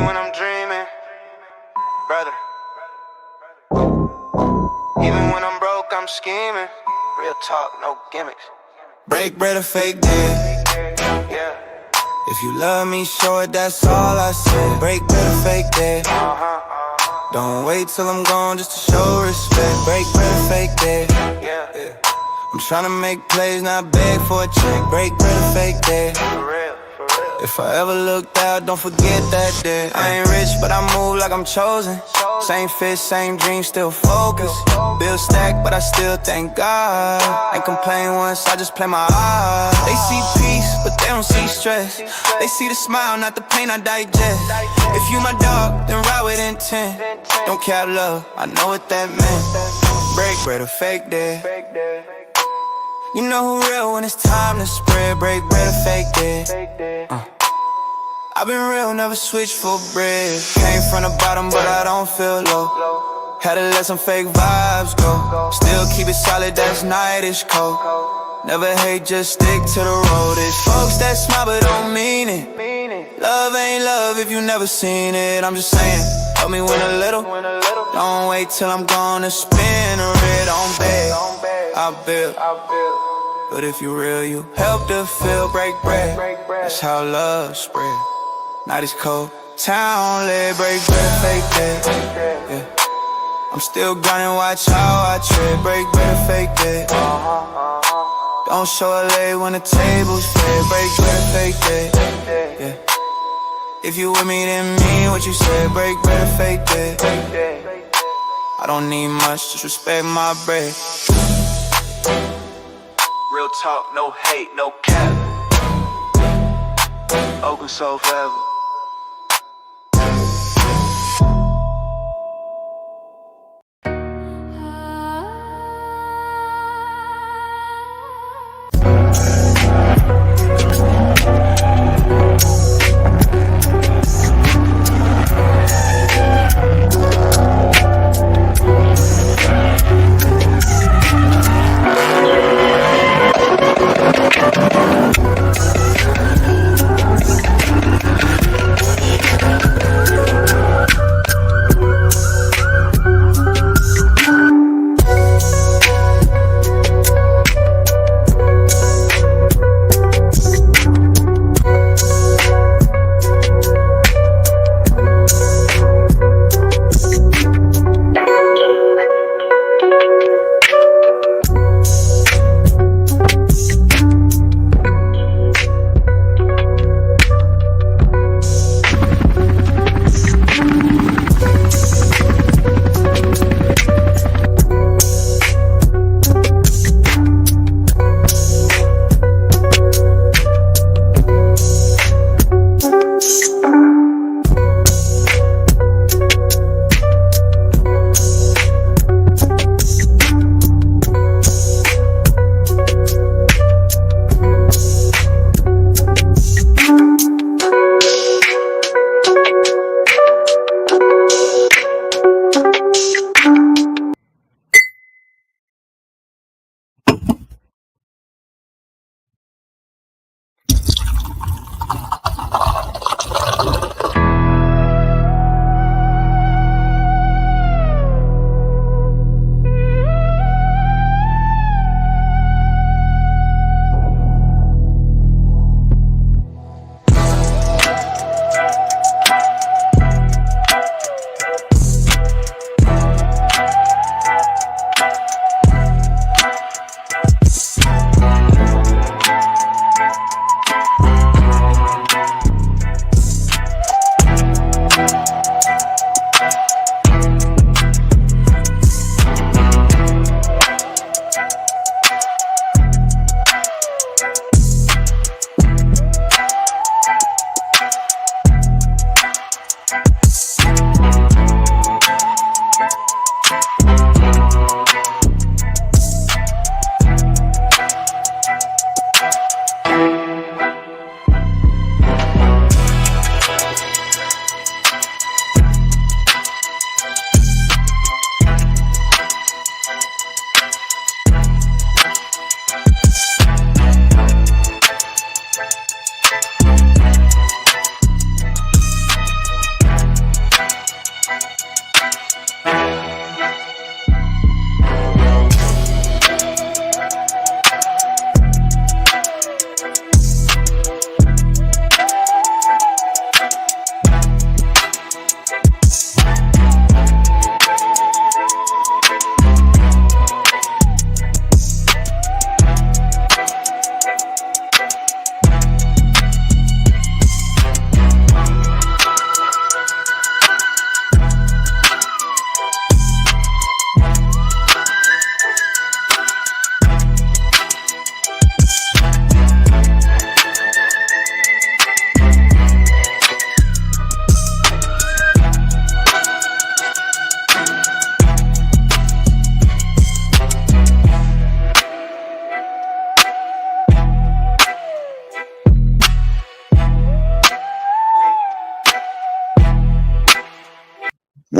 when I'm dreaming, brother. Even when I'm broke, I'm scheming. Real talk, no gimmicks. Break bread or fake dead. Yeah. If you love me, show it, that's all I said. Break bread or fake dead. Don't wait till I'm gone just to show respect. Break bread or fake dead. Yeah. I'm tryna make plays, not beg for a check. Break bread or fake dead. For real, for real. If I ever looked out, don't forget that day. I ain't rich, but I move like I'm chosen. Same fish, same dream, still focused. Bill stacked, but I still thank God. Ain't complain once, I just play my heart. They see peace, but they don't see stress. They see the smile, not the pain I digest. If you my dog, then ride with intent. Don't care love, I know what that meant. Break bread or fake dead. You know who real when it's time to spread. Break bread or fake dead. I've been real, never switch for bread. Came from the bottom, but I don't feel low. Had to let some fake vibes go. Still keep it solid, that's nightish cold. Never hate, just stick to the road. It's folks that smile but don't mean it. Love ain't love if you never seen it. I'm just saying, help me win a little. Don't wait till I'm gone to spin a red on bed. I build. But if you real, you help to feel. Break bread, that's how love spread. Night is cold, town lit. Break bread, fake dead. Yeah. I'm still grinding, watch how I tread. Break bread, fake dead. Don't show LA when the table's fed. Break bread, fake dead. Yeah. If you with me, then mean what you said. Break bread, fake dead. I don't need much, just respect my bread. Real talk, no hate, no cap. Open soul forever.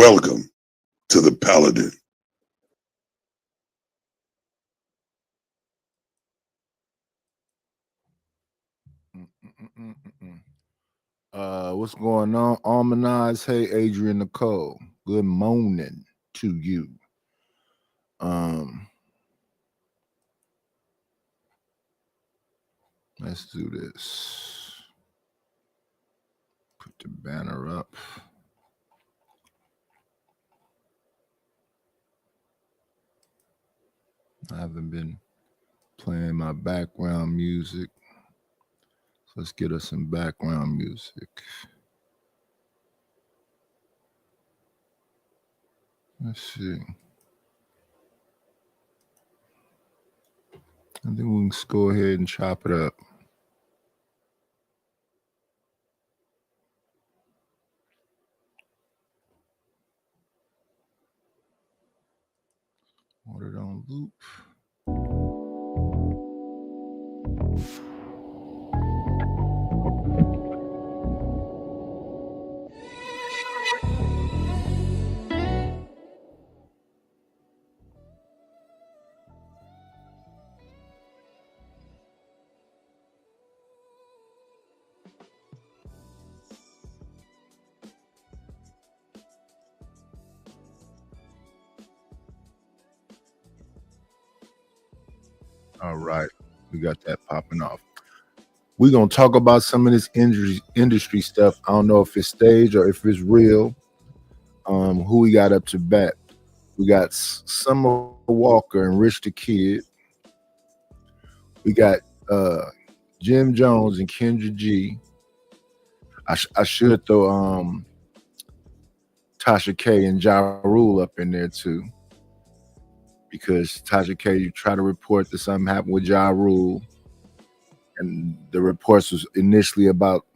Welcome to the Paladin. What's going on? Almanize, hey Adrian Nicole. Good morning to you. Let's do this. Put the banner up. I haven't been playing my background music. So let's get us some background music. Let's see. I think we can just go ahead and chop it up. Put it on loop. All right, we got that popping off. We're going to talk about some of this industry stuff. I don't know if it's staged or if it's real. Who we got up to bat? We got Summer Walker and Rich the Kid. We got Jim Jones and Kendra G. I should throw Tasha K and Ja Rule up in there too, because Tasha K tried to report that something happened with Ja Rule, and the reports was initially about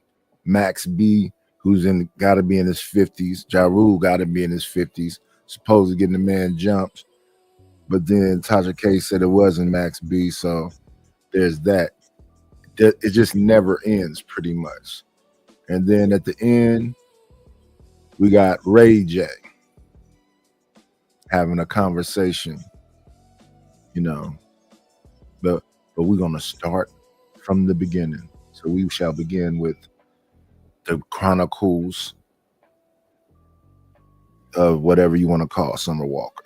Max B, who's got to be in his 50s. Ja Rule got to be in his 50s, supposed to getting the man jumped, but then Tasha K said it wasn't Max B, so there's that. It just never ends, pretty much. And then at the end, we got Ray J having a conversation, you know. But we're gonna start from the beginning. So we shall begin with the chronicles of whatever you want to call Summer Walker.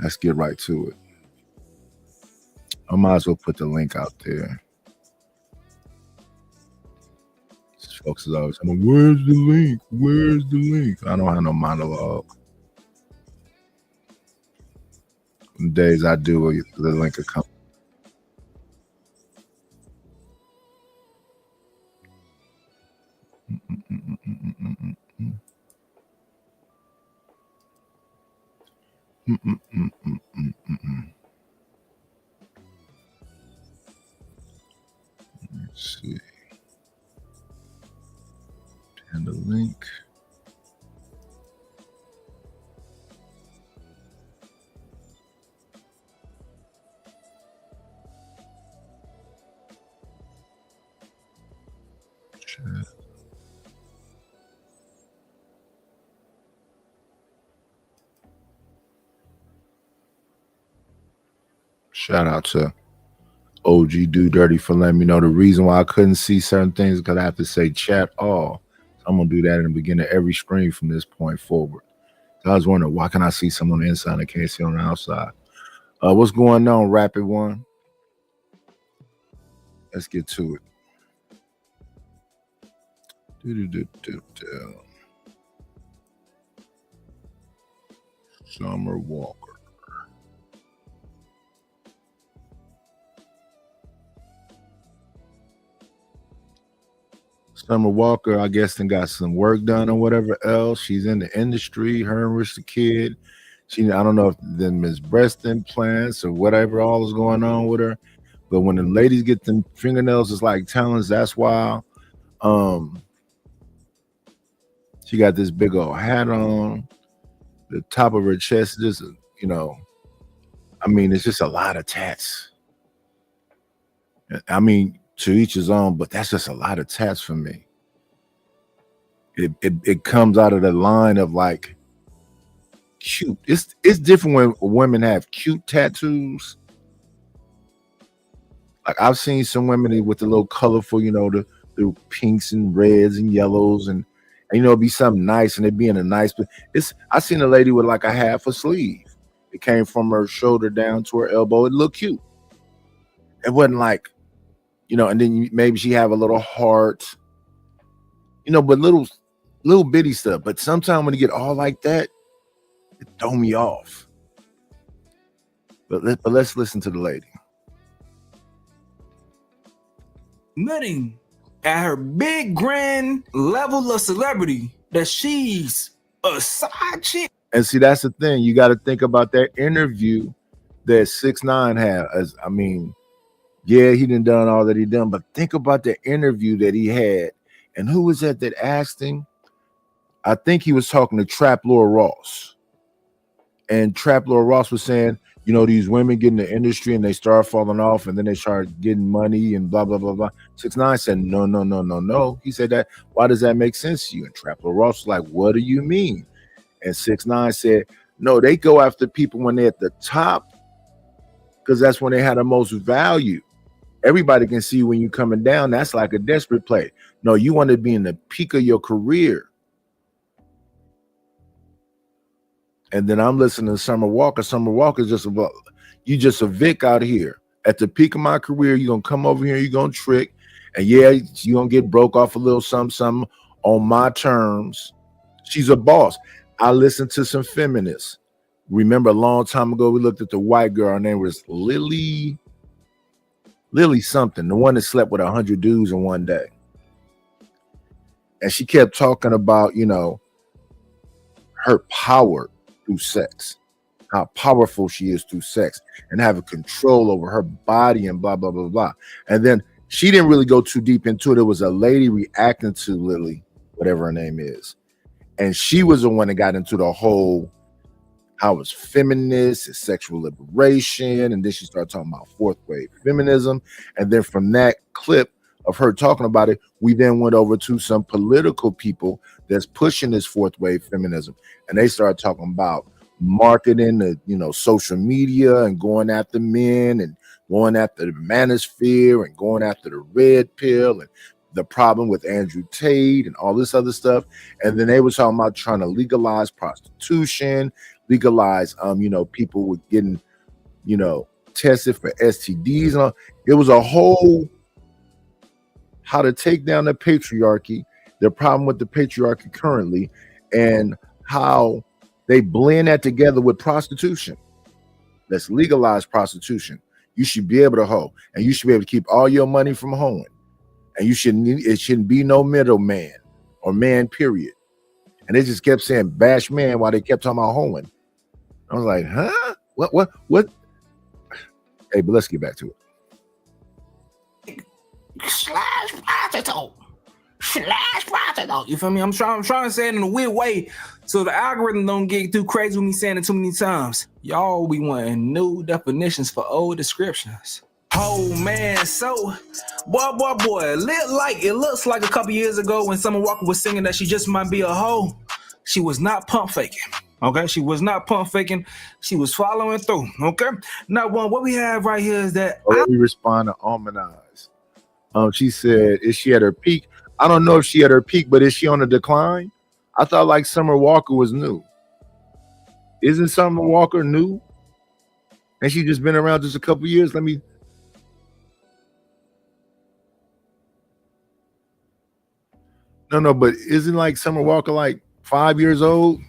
Let's get right to it. I might as well put the link out there. Folks is always saying, where's the link? Where's the link? I don't have no monologue. Some days I do, the link will come. Let's see. And the link. Chat. Shout out to OG Do Dirty for letting me know the reason why I couldn't see certain things, because I have to say chat all. So I'm gonna do that in the beginning of every stream from this point forward. So I was wondering, why can I see someone on the inside and I can't see on the outside? What's going on, Rapid One? Let's get to it. Summer Walker. Summer Walker, I guess, then got some work done or whatever else. She's in the industry. Her and Rich the Kid. I don't know if them is breast implants or whatever all is going on with her. But when the ladies get them fingernails, it's like talons. That's why she got this big old hat on. The top of her chest, just, you know, I mean, it's just a lot of tats. I mean, to each his own, but that's just a lot of tats for me. it comes out of the line of like cute. It's different when women have cute tattoos. Like I've seen some women with the little colorful, the pinks and reds and yellows and it'd be something nice and it'd be in a nice. But I seen a lady with like a half a sleeve. It came from her shoulder down to her elbow. It looked cute. It wasn't like, and then maybe she have a little heart, but little bitty stuff. But sometimes when you get all like that, it throw me off. But let's listen to the lady. Admitting at her big grand level of celebrity that she's a side chick. And see, that's the thing. You got to think about that interview that 6ix9ine had. Yeah, he done all that he done, but think about the interview that he had. And who was that asked him? I think he was talking to Trap Lord Ross. And Trap Lord Ross was saying, these women get in the industry and they start falling off and then they start getting money and blah, blah, blah, blah. 6ix9ine said, no. He said that, why does that make sense to you? And Trap Lord Ross was like, what do you mean? And 6ix9ine said, no, they go after people when they're at the top because that's when they had the most value. Everybody can see when you're coming down. That's like a desperate play. No, you want to be in the peak of your career. And then I'm listening to Summer Walker. Summer Walker is you just a Vic out here. At the peak of my career, you're going to come over here, you're going to trick. And yeah, you're going to get broke off a little something on my terms. She's a boss. I listened to some feminists. Remember a long time ago, we looked at the white girl. Her name was Lily something, the one that slept with 100 dudes in one day. And she kept talking about, her power through sex, how powerful she is through sex and having control over her body and blah, blah, blah, blah. And then she didn't really go too deep into it. It was a lady reacting to Lily, whatever her name is. And she was the one that got into the whole, how it's feminist, it's sexual liberation. And then she started talking about fourth wave feminism. And then from that clip of her talking about it, we then went over to some political people that's pushing this fourth wave feminism. And they started talking about marketing, social media and going after men and going after the manosphere and going after the red pill and the problem with Andrew Tate and all this other stuff. And then they were talking about trying to legalize prostitution, legalize, people were getting, tested for STDs and all. It was a whole how to take down the patriarchy, the problem with the patriarchy currently, and how they blend that together with prostitution. Let's legalize prostitution. You should be able to hoe, and you should be able to keep all your money from hoeing. And it shouldn't be no middleman or man, period. And they just kept saying bash man while they kept talking about hoeing. I was like, huh? What? Hey, but let's get back to it. /prostitute. You feel me? I'm trying to say it in a weird way so the algorithm don't get too crazy with me saying it too many times. Y'all be wanting new definitions for old descriptions. Oh man, so boy, it looks like a couple years ago when Summer Walker was singing that she just might be a hoe. She was not pump faking. Okay, she was not pump faking. She was following through. Okay, now what we have right here is that let me respond to Almanize. She said, is she at her peak? I don't know if she at her peak, but is she on a decline? I thought like Summer Walker was new. Isn't Summer Walker new? And she just been around just a couple years. No, but isn't like Summer Walker like 5 years old?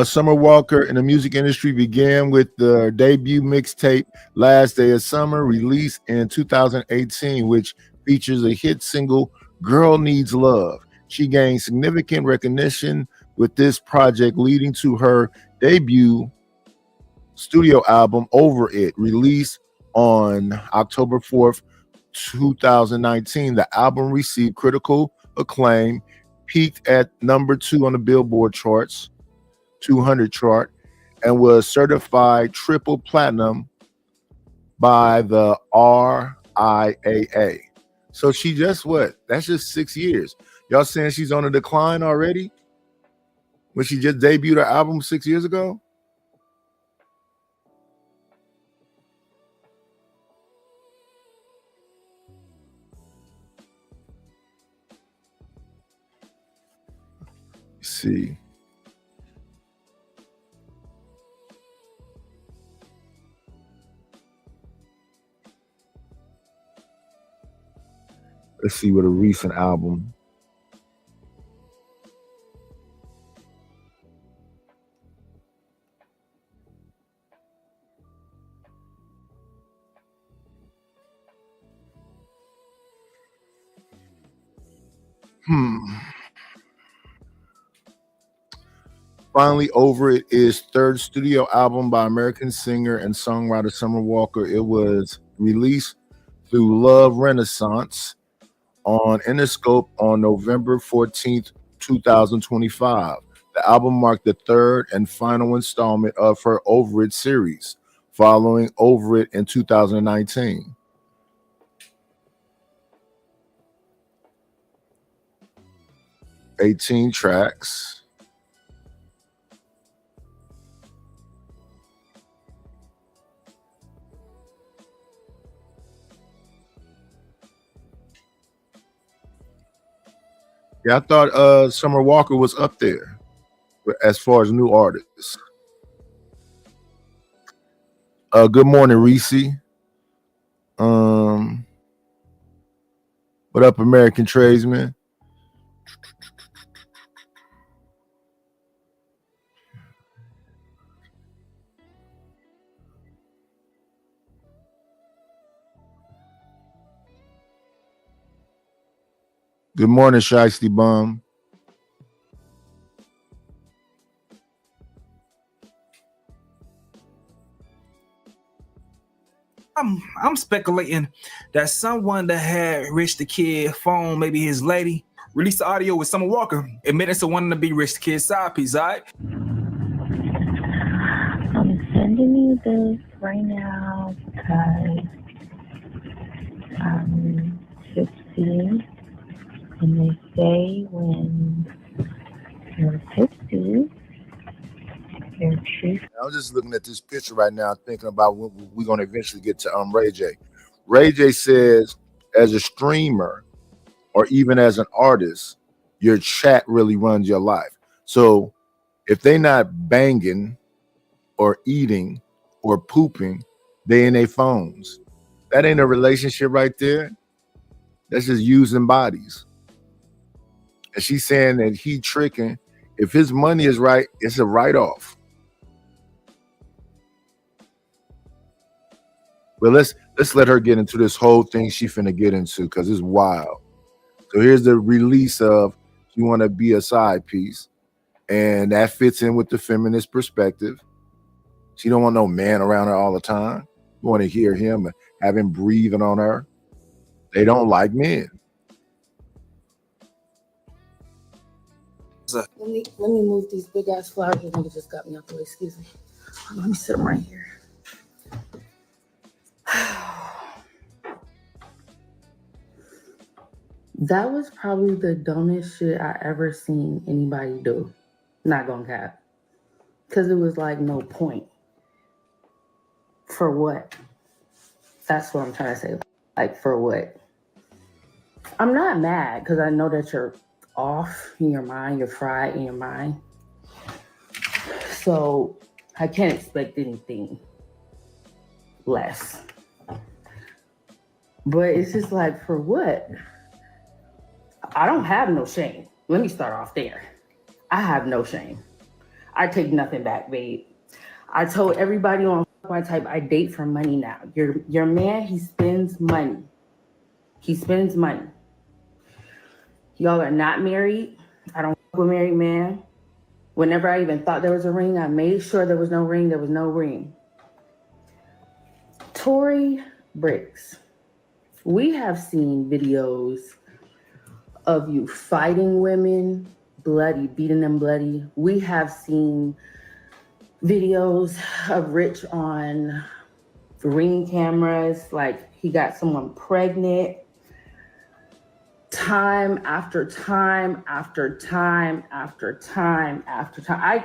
Summer Walker in the music industry began with the debut mixtape Last Day of Summer, released in 2018, which features a hit single, Girl Needs Love. She gained significant recognition with this project, leading to her debut studio album, Over It, released on October 4th, 2019. The album received critical acclaim, peaked at number 2 on the Billboard charts, 200 chart, and was certified triple platinum by the RIAA. So she just what? That's just 6 years. Y'all saying she's on a decline already? When she just debuted her album 6 years ago? Let's see. Let's see what a recent album. Finally Over It is third studio album by American singer and songwriter Summer Walker. It was released through Love Renaissance on Interscope on November 14th, 2025. The album marked the third and final installment of her Over It series, following Over It in 2019. "18 tracks. Yeah, I thought Summer Walker was up there as far as new artists. Good morning, Reese. What up, American Tradesman? Good morning, Shiesty Bum. I'm speculating that someone that had Rich the Kid phone, maybe his lady, released the audio with Summer Walker, admitting to wanting to be Rich the Kid's side piece, all right? I'm sending you this right now because I'm 50, and they say when you're 50, your truth. I'm just looking at this picture right now, thinking about when we're going to eventually get to Ray J. Ray J says, as a streamer or even as an artist, your chat really runs your life. So if they're not banging or eating or pooping, they in their phones. That ain't a relationship right there. That's just using bodies. And she's saying that he tricking. If his money is right, it's a write-off. But let's let her get into this whole thing she finna get into, because it's wild. So here's the release of "You Want to Be a Side Piece," and that fits in with the feminist perspective. She don't want no man around her all the time. You want to hear him and have him breathing on her. They don't like men. Let me move these big ass flowers. The nigga just got me out the way. Excuse me. Let me sit them right here. That was probably the dumbest shit I ever seen anybody do. Not gonna cap. Because it was like no point. For what? That's what I'm trying to say. Like, for what? I'm not mad because I know that you're off in your mind, you're fried in your mind. So I can't expect anything less. But it's just like, for what? I don't have no shame. Let me start off there. I have no shame. I take nothing back, babe. I told everybody on my type, I date for money now. Your man, he spends money. He spends money. Y'all are not married. I don't fuck with married man. Whenever I even thought there was a ring, I made sure there was no ring. There was no ring. Tory Bricks. We have seen videos of you fighting women, bloody, beating them bloody. We have seen videos of Rich on Ring cameras, like he got someone pregnant. Time after time after time after time after time.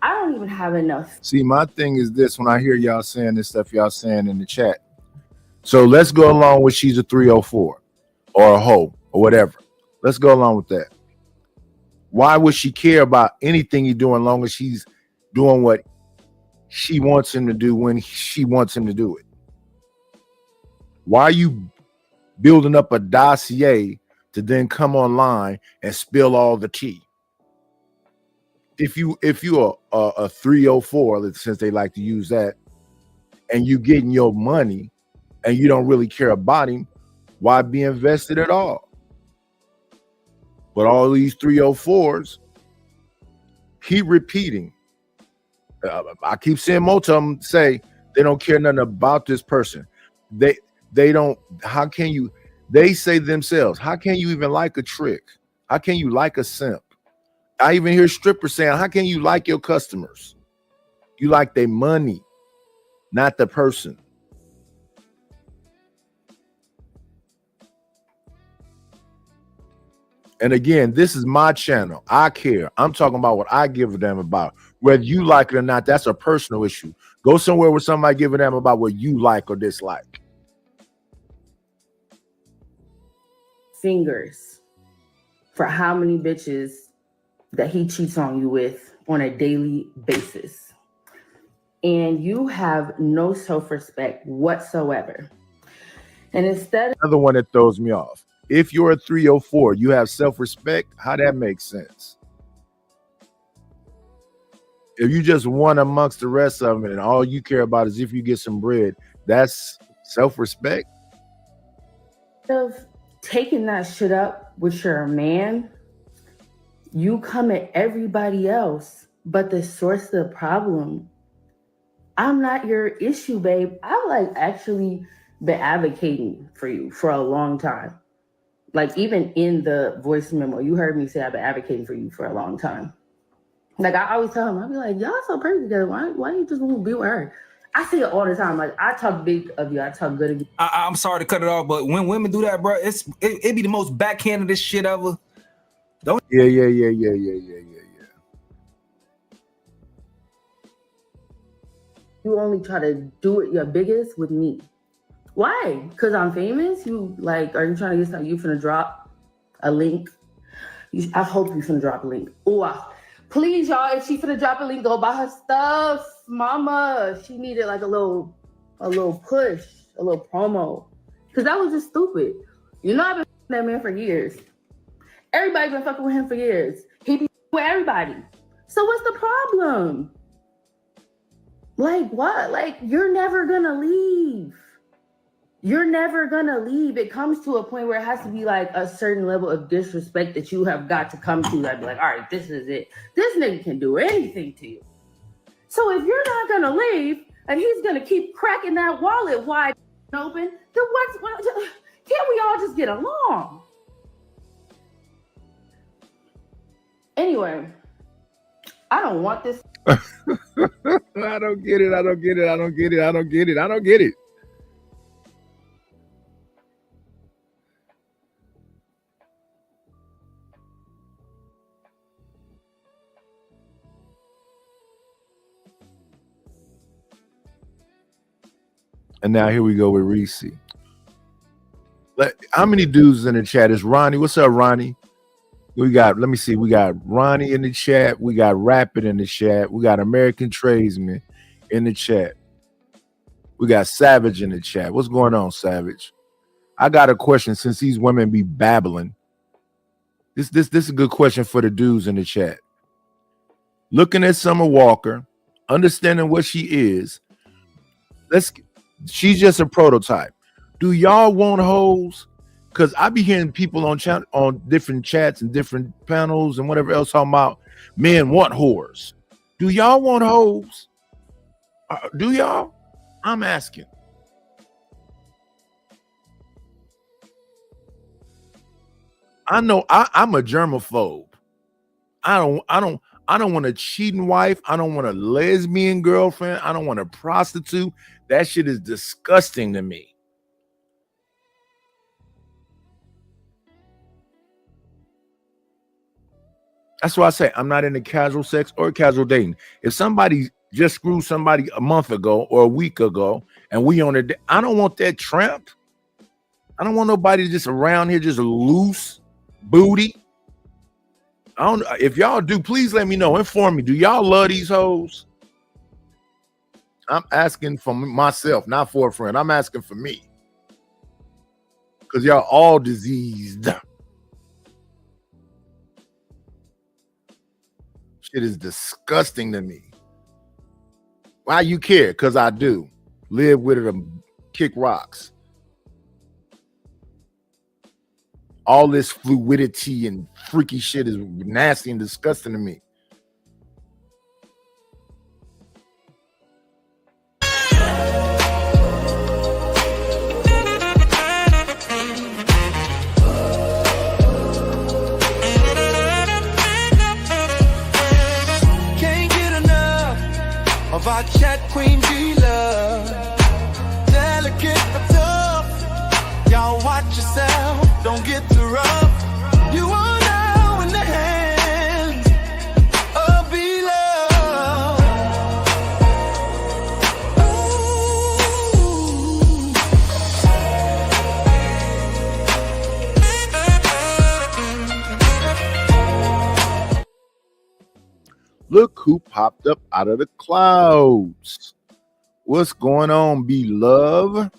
I don't even have enough. See, my thing is this: when I hear y'all saying this stuff, y'all saying in the chat. So let's go along with she's a 304 or a hoe or whatever. Let's go along with that. Why would she care about anything you're doing, as long as she's doing what she wants him to do when she wants him to do it? Why are you building up a dossier to then come online and spill all the tea? If you're a 304, since they like to use that, and you getting your money and you don't really care about him, why be invested at all? But all these 304s keep repeating. I keep seeing most of them say they don't care nothing about this person. They don't. How can you? They say themselves, how can you even like a trick? How can you like a simp? I even hear strippers saying, how can you like your customers? You like their money, not the person. And again, this is my channel. I care. I'm talking about what I give a damn about. Whether you like it or not, that's a personal issue. Go somewhere where somebody give a damn about what you like or dislike. Fingers for how many bitches that he cheats on you with on a daily basis. And you have no self-respect whatsoever. And instead of another one that throws me off. If you're a 304, you have self-respect. How that makes sense? If you just one amongst the rest of them and all you care about is if you get some bread, that's self-respect. of taking that shit up with your man, you come at everybody else, but the source of the problem, I'm not your issue, babe. I've like actually been advocating for you for a long time. Like even in the voice memo, you heard me say I've been advocating for you for a long time. Like I always tell him, I'll be like, y'all so perfect together. Why you just want to be with her? I say it all the time. Like I talk big of you, I talk good of you. I'm sorry to cut it off, but when women do that, bro, it be the most backhanded shit ever. Don't Yeah. You only try to do it your biggest with me. Why? Because I'm famous? You like, are you trying to get something? You finna drop a link? I hope you finna drop a link. Oh, please, y'all, if she finna drop a link, go buy her stuff. Mama, she needed like a little push, a little promo. Because that was just stupid. You know, I've been fucking that man for years. Everybody been fucking with him for years. He be with everybody. So what's the problem? Like what? Like you're never gonna leave. You're never gonna leave. It comes to a point where it has to be like a certain level of disrespect that you have got to come to. I'd be like, all right, this is it. This nigga can do anything to you. So if you're not gonna leave and he's gonna keep cracking that wallet wide open, then what can't we all just get along? Anyway, I don't want this. I don't get it. And now here we go with Reese. How many dudes in the chat? Is Ronnie? What's up, Ronnie? We got, let me see. We got Ronnie in the chat. We got Rapid in the chat. We got American Tradesman in the chat. We got Savage in the chat. What's going on, Savage? I got a question since these women be babbling. This is a good question for the dudes in the chat. Looking at Summer Walker, understanding what she is, she's just a prototype. Do y'all want hoes? Because I be hearing people on different chats and different panels and whatever else talking about men want whores. Do y'all want hoes? Do y'all? I'm asking. I know I'm a germaphobe. I don't want a cheating wife. I don't want a lesbian girlfriend. I don't want a prostitute. That shit is disgusting to me. That's why I say I'm not into casual sex or casual dating. If somebody just screwed somebody a month ago or a week ago and we on it, I don't want that tramp. I don't want nobody just around here just loose booty. I don't. If y'all do, please let me know. Inform me. Do y'all love these hoes? I'm asking for myself, not for a friend. I'm asking for me. Because y'all all diseased. Shit is disgusting to me. Why you care? Because I do. Live with it and kick rocks. All this fluidity and freaky shit is nasty and disgusting to me. Can't get enough of our chat queen G-Love. Delicate but tough. Y'all watch yourself. Don't get too rough. You are now in the hands of B-Love. Look who popped up out of the clouds. What's going on, B-Love?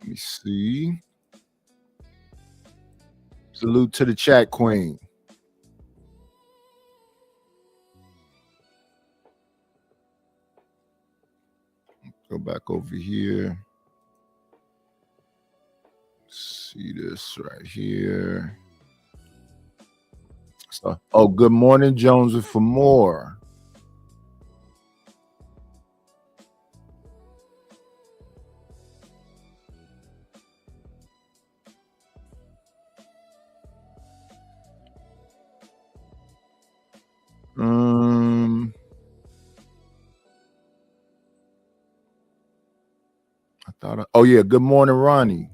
Let me see. Salute to the chat queen. Go back over here. See this right here. So, oh, good morning, Jones, for more. Oh yeah, good morning, Ronnie.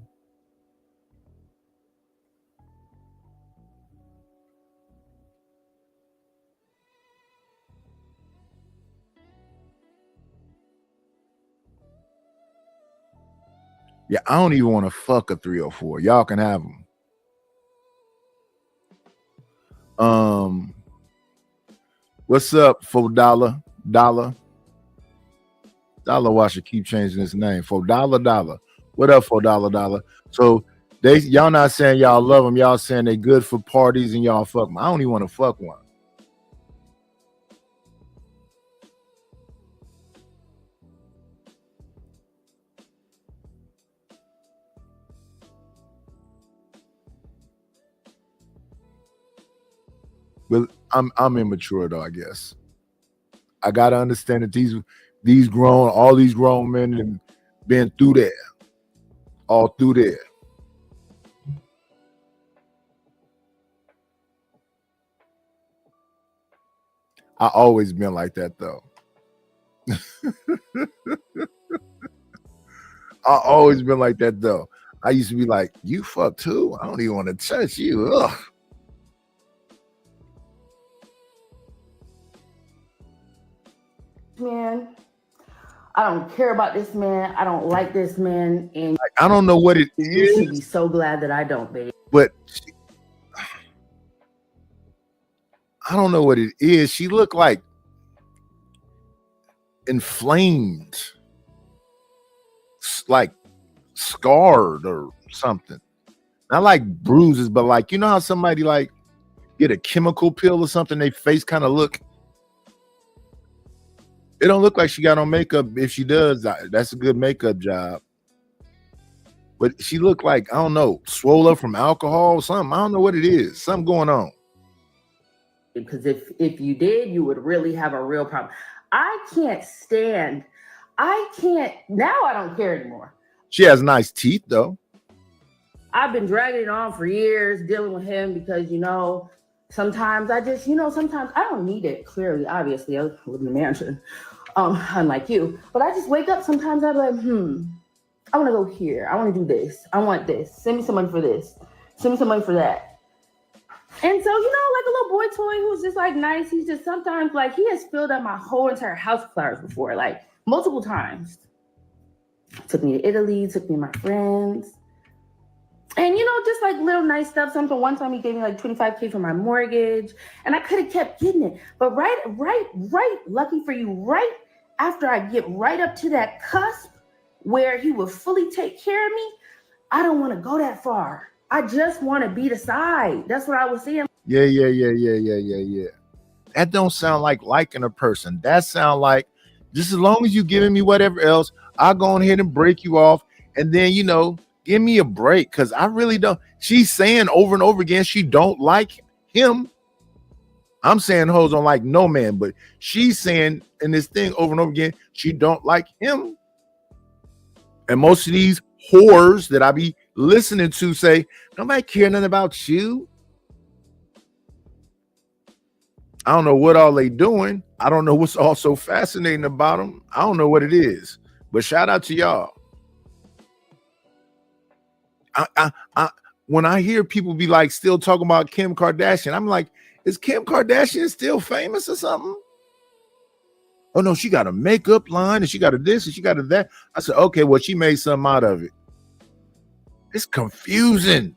Yeah, I don't even want to fuck a 304. Y'all can have them. What's up, $4 dollar? Dollar Washer keep changing his name. $4 What up, $4 So y'all not saying y'all love them. Y'all saying they good for parties and y'all fuck them. I don't even want to fuck one. But I'm immature though, I guess. I gotta understand that all these grown men have been through there. All through there. I always been like that though. I always been like that though. I used to be like, you fuck too? I don't even want to touch you. Ugh. Man, I don't care about this man. I don't like this man, and I don't know what it you is. should be so glad that I don't, babe. But I don't know what it is. She looked like inflamed, like scarred or something. Not like bruises, but like, you know how somebody like get a chemical pill or something, they face kind of look. It don't look like she got on makeup. If she does, that's a good makeup job. But she looked like, I don't know, swole up from alcohol or something. I don't know what it is. Something going on. Because if you did, you would really have a real problem. I can't stand I can't, now I don't care anymore. She has nice teeth though. I've been dragging it on for years, dealing with him because, sometimes I just, sometimes I don't need it, clearly, obviously, I live in a mansion, unlike you. But I just wake up sometimes, I'm like, I want to go here. I want to do this. I want this. Send me some money for this. Send me some money for that. And so, like a little boy toy who's just like nice. He's just sometimes like he has filled up my whole entire house with flowers before, like multiple times. Took me to Italy, took me to my friends. And, just like little nice stuff. Something one time he gave me like $25K for my mortgage. And I could have kept getting it. But right, lucky for you, right after I get right up to that cusp where he would fully take care of me, I don't want to go that far. I just want to be the side. That's what I was saying. Yeah. That don't sound like liking a person. That sound like just as long as you giving me whatever else, I'll go ahead and break you off. And then, give me a break. Cause I really don't. She's saying over and over again, she don't like him. I'm saying hoes don't like no man, but she's saying in this thing over and over again, she don't like him. And most of these whores that I be listening to say, nobody care nothing about you. I don't know what all they doing. I don't know what's all so fascinating about them. I don't know what it is, but shout out to y'all. When I hear people be like still talking about Kim Kardashian, I'm like, is Kim Kardashian still famous or something? Oh no, she got a makeup line and she got a this and she got a that. I said, okay, well, she made something out of it. It's confusing.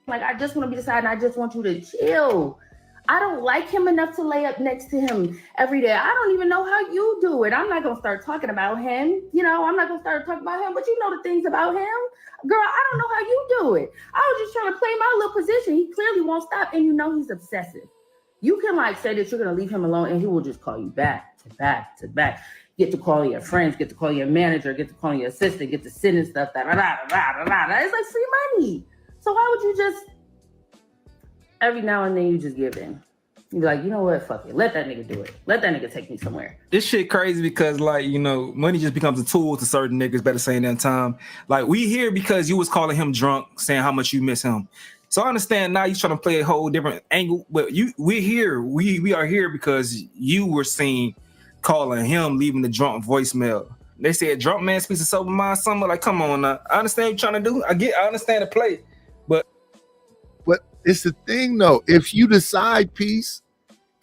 Like, I just want to be the side and I just want you to chill. I don't like him enough to lay up next to him every day. I don't even know how you do it. I'm not going to start talking about him. I'm not going to start talking about him, but you know the things about him. Girl, I don't know how you do it. I was just trying to play my little position. He clearly won't stop, and he's obsessive. You can say that you're going to leave him alone, and he will just call you back to back to back. Get to call your friends, get to call your manager, get to call your assistant, get to sending stuff. It's like free money. So why would you just, every now and then you just give in? You're like, you know what? Fuck it. Let that nigga do it. Let that nigga take me somewhere. This shit crazy because money just becomes a tool to certain niggas, better saying that time. Like, we here because you was calling him drunk, saying how much you miss him. So I understand now you're trying to play a whole different angle, but we're here. We are here because you were seen calling him, leaving the drunk voicemail. They said drunk man speaks a sober mind. Something like, come on now. I understand what you're trying to do. I understand the play, but it's the thing though. If you the side piece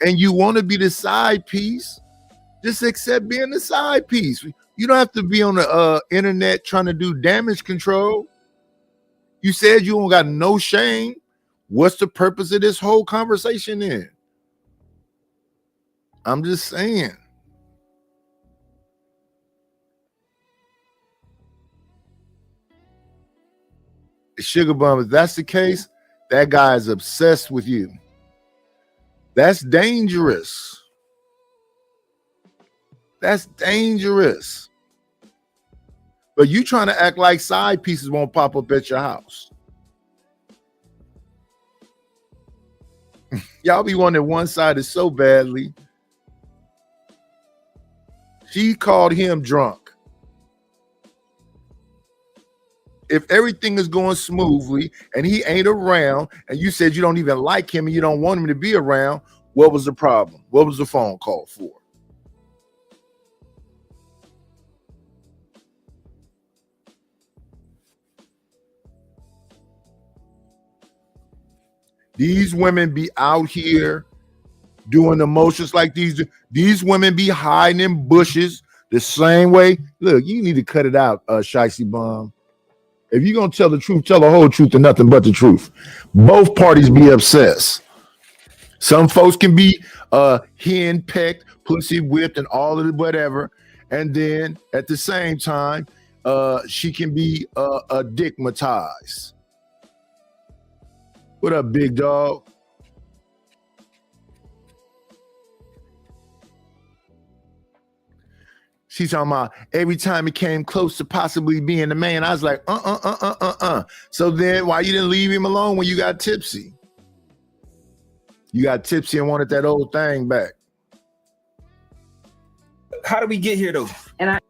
and you want to be the side piece, just accept being the side piece. You don't have to be on the internet trying to do damage control. You said you don't got no shame. What's the purpose of this whole conversation then? I'm just saying. Sugar Bum, if that's the case, that guy is obsessed with you. That's dangerous. That's dangerous. But you trying to act like side pieces won't pop up at your house. Y'all be wanting one sided so badly. She called him drunk. If everything is going smoothly and he ain't around and you said you don't even like him and you don't want him to be around, what was the problem? What was the phone call for? These women be out here doing emotions like these. These women be hiding in bushes the same way. Look, you need to cut it out, Shicey Bum. If you're going to tell the truth, tell the whole truth and nothing but the truth. Both parties be obsessed. Some folks can be hen-pecked, pussy whipped, and all of the whatever. And then at the same time, she can be dickmatized. What up, big dog? She's talking about every time he came close to possibly being the man. I was like, So then why you didn't leave him alone when you got tipsy? You got tipsy and wanted that old thing back. How did we get here though? And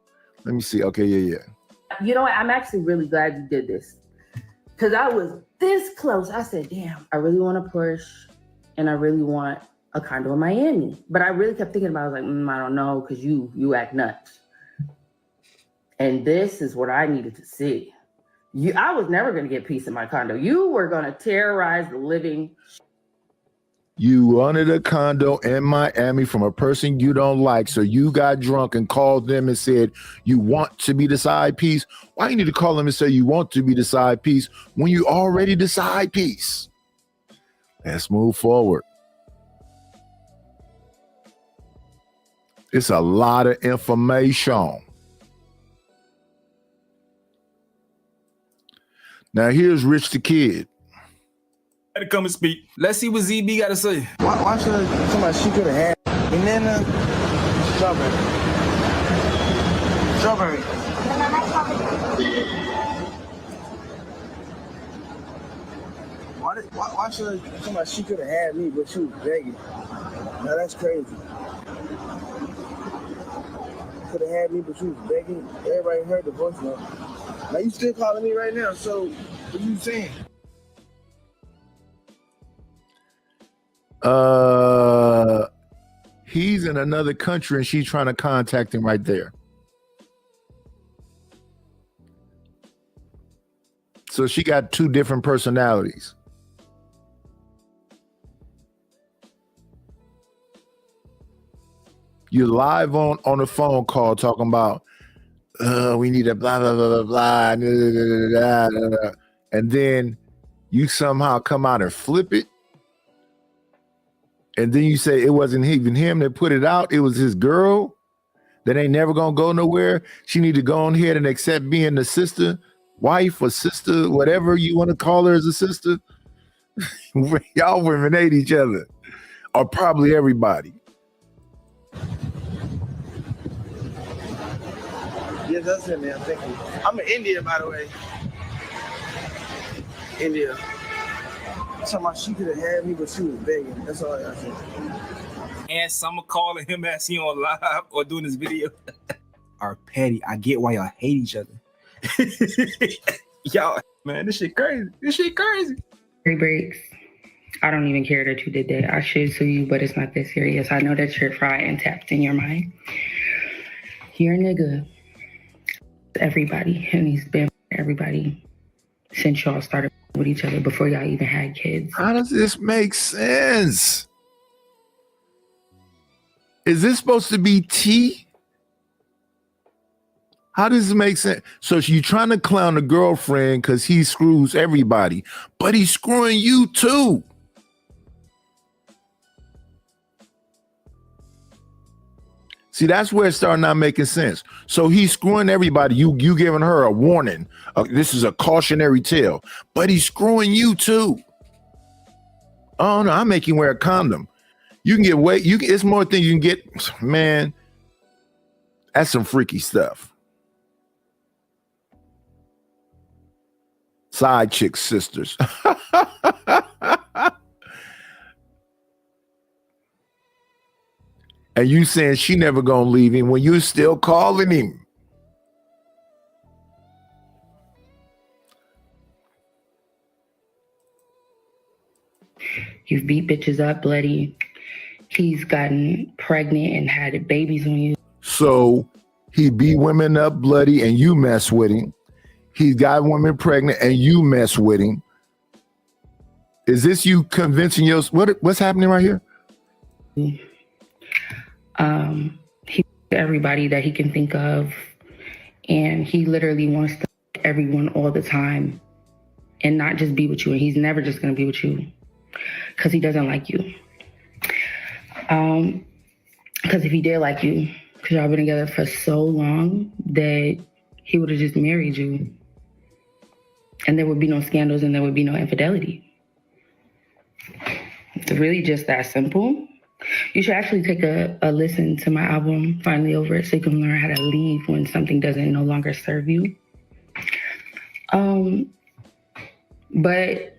Let me see. Okay, yeah. you know what? I'm actually really glad you did this because I was this close. I said, damn, I really want to push and I really want a condo in Miami. But I really kept thinking about it. I was like, I don't know, because you act nuts. And this is what I needed to see. I was never going to get peace in my condo. You were going to terrorize the living. You wanted a condo in Miami from a person you don't like, so you got drunk and called them and said you want to be the side piece. Why you need to call them and say you want to be the side piece when you already the side piece? Let's move forward. It's a lot of information. Now here's Rich the Kid. To come and speak. Let's see what ZB got to say. Why should somebody she could have had banana, strawberry. Why should somebody she could have had me, but she was begging? Now that's crazy. Could have had me, but she was begging. Everybody heard the voice note. Now you still calling me right now, so what you saying? He's in another country and she's trying to contact him right there. So she got two different personalities. You're live on a phone call talking about we need a blah blah blah blah blah, blah, blah, blah, and then you somehow come out and flip it. And then you say it wasn't even him that put it out. It was his girl that ain't never going to go nowhere. She need to go on ahead and accept being the sister, wife or sister, whatever you want to call her as a sister. Y'all women hate each other. Or probably everybody. Yes, that's it, man. Thank you. I'm in India, by the way. India. Somebody she could have had me, but she was begging. That's all I said. And someone calling him as he on live or doing this video are petty. I get why y'all hate each other. Y'all, man, this shit crazy. Free breaks. I don't even care that you did that. I should sue you, but it's not that serious. I know that you're fried and tapped in your mind. You're a nigga. Everybody, and he's been everybody since y'all started with each other before y'all even had kids. How does this make sense? Is this supposed to be tea? How does it make sense? So you trying to clown the girlfriend because he screws everybody, but he's screwing you too. See, that's where it's starting not making sense. So he's screwing everybody. You giving her a warning. This is a cautionary tale, but he's screwing you too. Oh no, I'm making wear a condom. You can get weight. It's more things you can get. Man, that's some freaky stuff. Side chick sisters. And you saying she never gonna leave him when you still calling him. You've beat bitches up bloody. He's gotten pregnant and had babies on you. So he beat women up bloody and you mess with him. He got women pregnant and you mess with him. Is this you convincing what's happening right here? He everybody that he can think of, and he literally wants to everyone all the time and not just be with you. And he's never just going to be with you because he doesn't like you. Because if he did like you, because y'all been together for so long, that he would have just married you. And there would be no scandals and there would be no infidelity. It's really just that simple. You should actually take a listen to my album, Finally Over It, so you can learn how to leave when something doesn't no longer serve you. But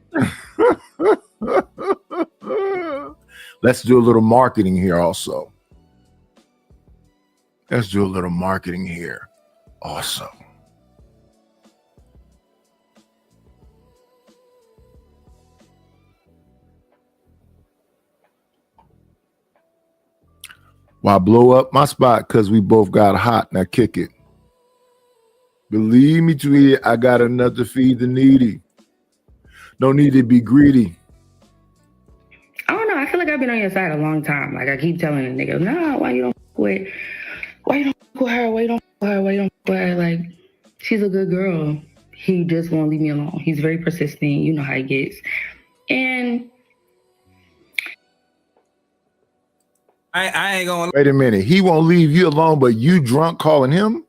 Let's do a little marketing here also. Let's do a little marketing here also. Why blow up my spot? Because we both got hot. Now kick it. Believe me, tweet it. I got enough to feed the needy. No need to be greedy. I don't know. I feel like I've been on your side a long time. Like I keep telling the nigga, nah, why you don't fuck with her? Why you don't fuck with her? Why you don't fuck with her? Like, she's a good girl. He just won't leave me alone. He's very persistent. You know how he gets. And I ain't gonna. Wait a minute. He won't leave you alone, but you drunk calling him?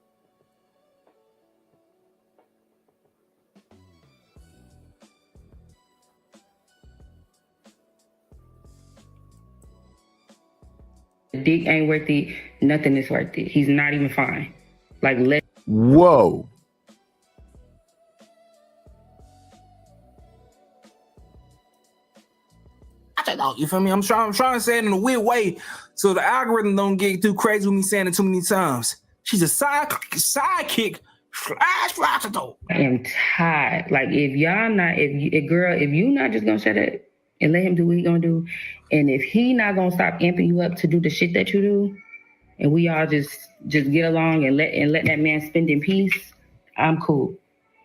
dick ain't worth it. Nothing is worth it. He's not even fine. Like, whoa. You feel me? I'm trying to say it in a weird way so the algorithm don't get too crazy with me saying it too many times. She's a sidekick. I am tired. Like, if you not just gonna shut up and let him do what he gonna do, and if he not gonna stop amping you up to do the shit that you do, and we all just get along and let that man spend in peace, I'm cool.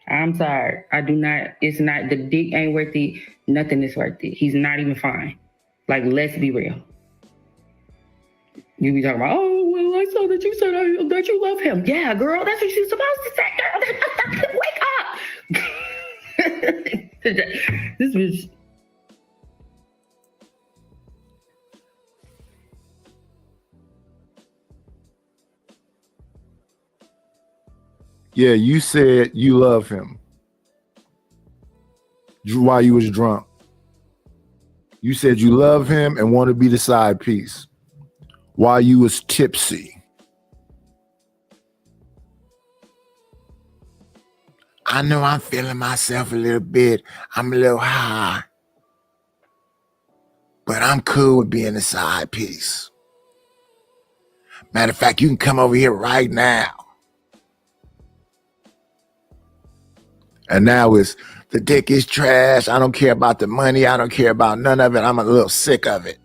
I'm tired. It's not, the dick ain't worth it. Nothing is worth it. He's not even fine. Like, let's be real. You be talking about, oh, well, I saw that you said that you love him. Yeah, girl, that's what you're supposed to say, girl. Wake up. This bitch. Yeah, you said you love him while you was drunk. You said you love him and want to be the side piece while you was tipsy. I know I'm feeling myself a little bit. I'm a little high. But I'm cool with being the side piece. Matter of fact, you can come over here right now. And now it's the dick is trash. I don't care about the money. I don't care about none of it. I'm a little sick of it.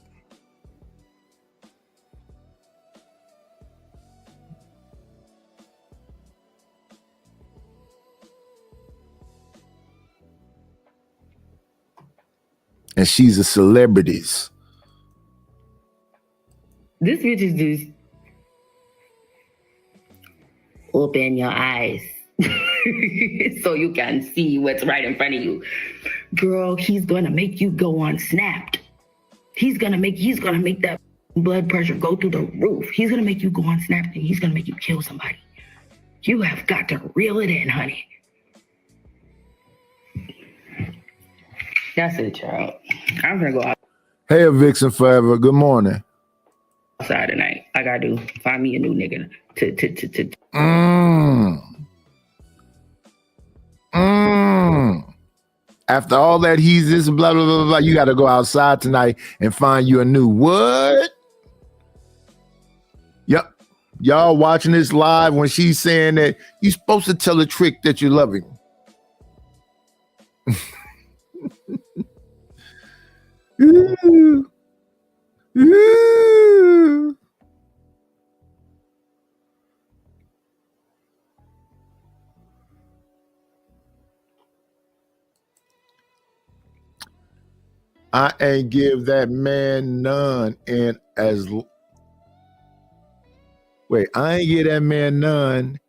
And she's a celebrity. This bitch is just open your eyes so you can see what's right in front of you. Girl, he's gonna make you go on Snapped. He's gonna make that blood pressure go through the roof. He's gonna make you go on Snapped and he's gonna make you kill somebody. You have got to reel it in, honey. That's it, child. I'm gonna go out. Hey, a Vixen Forever. Good morning. Outside tonight. I gotta do. Find me a new nigga to. After all that he's this blah blah blah blah, you got to go outside tonight and find you a new what? Yep. Y'all watching this live when she's saying that you're supposed to tell a trick that you're loving. Ooh. Ooh. I ain't give that man none I ain't give that man none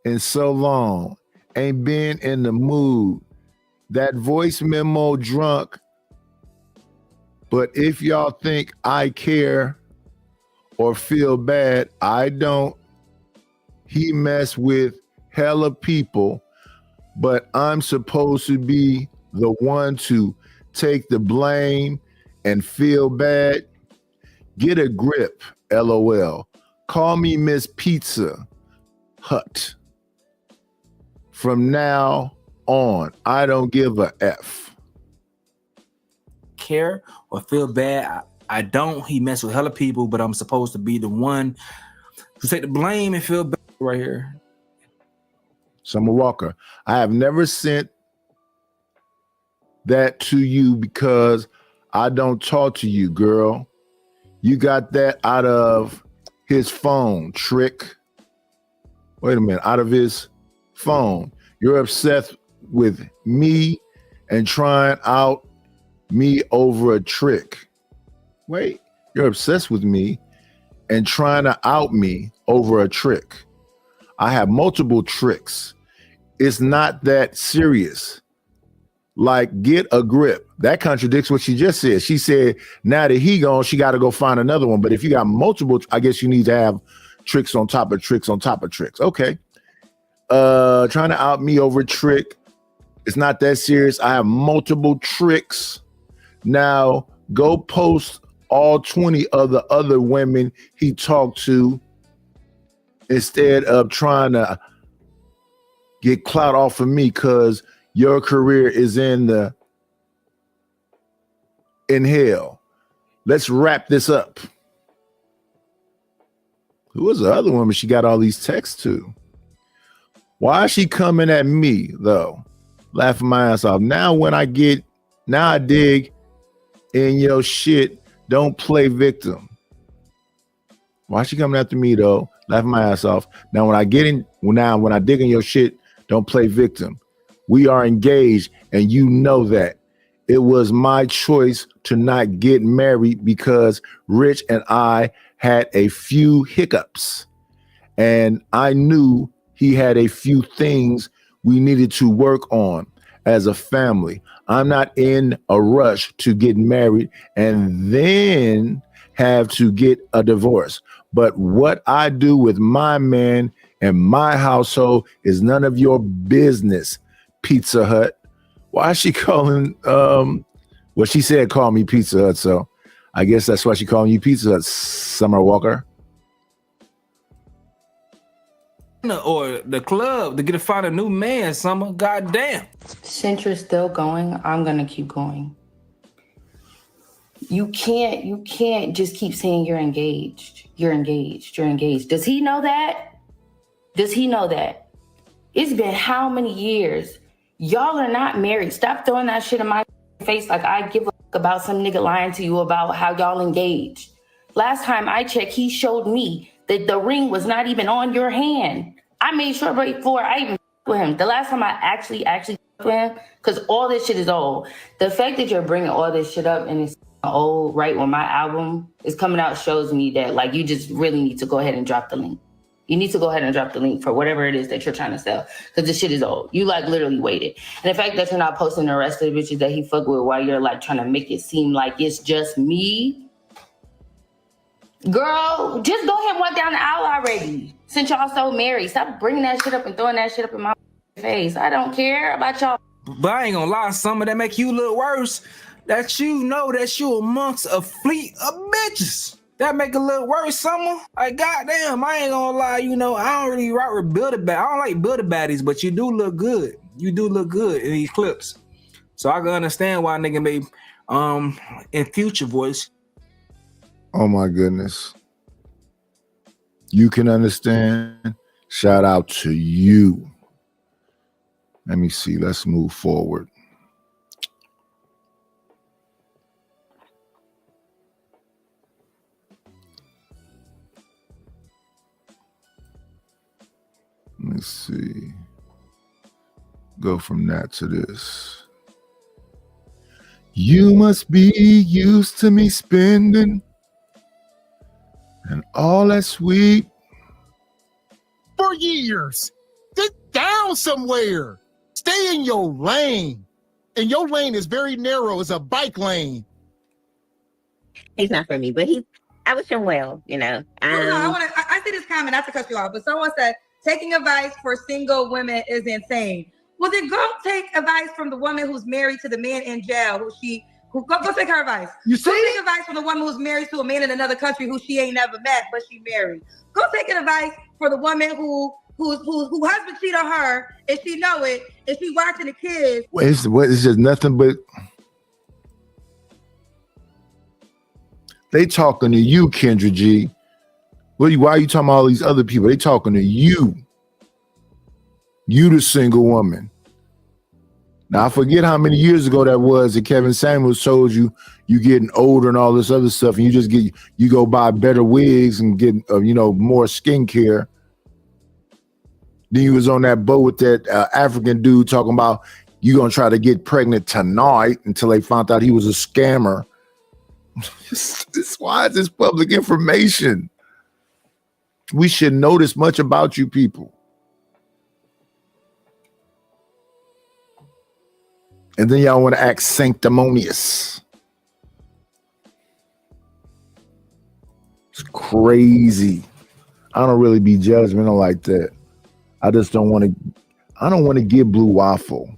in so long. Ain't been in the mood. That voice memo drunk. But if y'all think I care or feel bad, I don't. He mess with hella people, but I'm supposed to be the one to take the blame and feel bad. Get a grip, LOL. Call me Miss Pizza Hut. From now on, I don't give a F. Care or feel bad, I don't. He mess with hella people, but I'm supposed to be the one to take the blame and feel better right here. Summer Walker, I have never sent that to you because I don't talk to you, girl. You got that out of his phone, Trick. Wait a minute, out of his phone. You're obsessed with me and trying out me over a trick. Wait, you're obsessed with me and trying to out me over a trick. I have multiple tricks. It's not that serious. Like, get a grip. That contradicts what she just said. She said, now that he gone, she got to go find another one. But if you got multiple, I guess you need to have tricks on top of tricks on top of tricks. Okay. Trying to out me over a trick. It's not that serious. I have multiple tricks. Now go post all 20 of the other women he talked to instead of trying to get clout off of me because your career is in hell. Let's wrap this up. Who was the other woman she got all these texts to? Why is she coming at me though? Laughing my ass off. Now I dig in your shit. Don't play victim. Why is she coming after me though? Laughing my ass off. Now when I dig in your shit, don't play victim. We are engaged and you know that. It was my choice to not get married because Rich and I had a few hiccups and I knew he had a few things we needed to work on as a family. I'm not in a rush to get married and then have to get a divorce. But what I do with my man and my household is none of your business, Pizza Hut. Why is she calling, well, she said call me Pizza Hut, so I guess that's why she calling you Pizza Hut, Summer Walker. Or the club to find a new man, Summer. Goddamn. Since you're still going, I'm gonna keep going. You can't just keep saying you're engaged. You're engaged. You're engaged. Does he know that? Does he know that? It's been how many years? Y'all are not married. Stop throwing that shit in my face like I give a fuck about some nigga lying to you about how y'all engaged. Last time I checked, he showed me that the ring was not even on your hand. I made sure before I even with him. The last time I actually with him, because all this shit is old. The fact that you're bringing all this shit up and it's old right when my album is coming out shows me that like you just really need to go ahead and drop the link. You need to go ahead and drop the link for whatever it is that you're trying to sell because the shit is old. You like literally waited. And the fact that you're not posting the rest of the bitches that he fuck with while you're like trying to make it seem like it's just me. Girl, just go ahead and walk down the aisle already. Since y'all so married, stop bringing that shit up and throwing that shit up in my face. I don't care about y'all. But I ain't gonna lie, Summer, that make you look worse. That you know that you amongst a fleet of bitches. That make it look worse, Summer. Like, goddamn, I ain't gonna lie, you know, I don't really rock with Build-A-Bat. I don't like Build-A-Baddies, but you do look good. You do look good in these clips. So I can understand why nigga made in Future voice. Oh my goodness. You can understand. Shout out to you. Let me see. Let's move forward. Let me see. Go from that to this. You must be used to me spending and all that sweet. For years. Sit down somewhere. Stay in your lane. And your lane is very narrow. It's a bike lane. He's not for me, but I wish him well, you know. I see this comment, not to cut you off, but someone said, taking advice for single women is insane. Well, then go take advice from the woman who's married to the man in jail, go take her advice. You see? Go take advice from the woman who's married to a man in another country who she ain't never met, but she married. Go take advice for the woman who husband cheat on her and she know it and she watching the kids. It's just nothing but They talking to you, Kendra G. Why are you talking about all these other people? They talking to you. You the single woman. Now I forget how many years ago that was that Kevin Samuels told you getting older and all this other stuff, and you go buy better wigs and get more skincare. Then you was on that boat with that African dude talking about you gonna try to get pregnant tonight until they found out he was a scammer. Why is this public information? We should know this much about you people. And then y'all want to act sanctimonious. It's crazy. I don't really be judgmental like that. I just don't want to get blue waffle.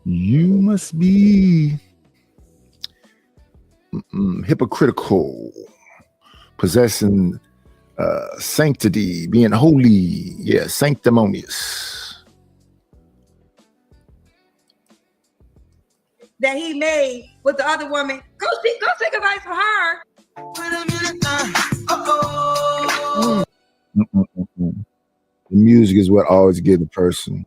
You must be hypocritical, possessing sanctity, being holy, sanctimonious. That he made with the other woman. Go take advice from her. The music is what always get the person.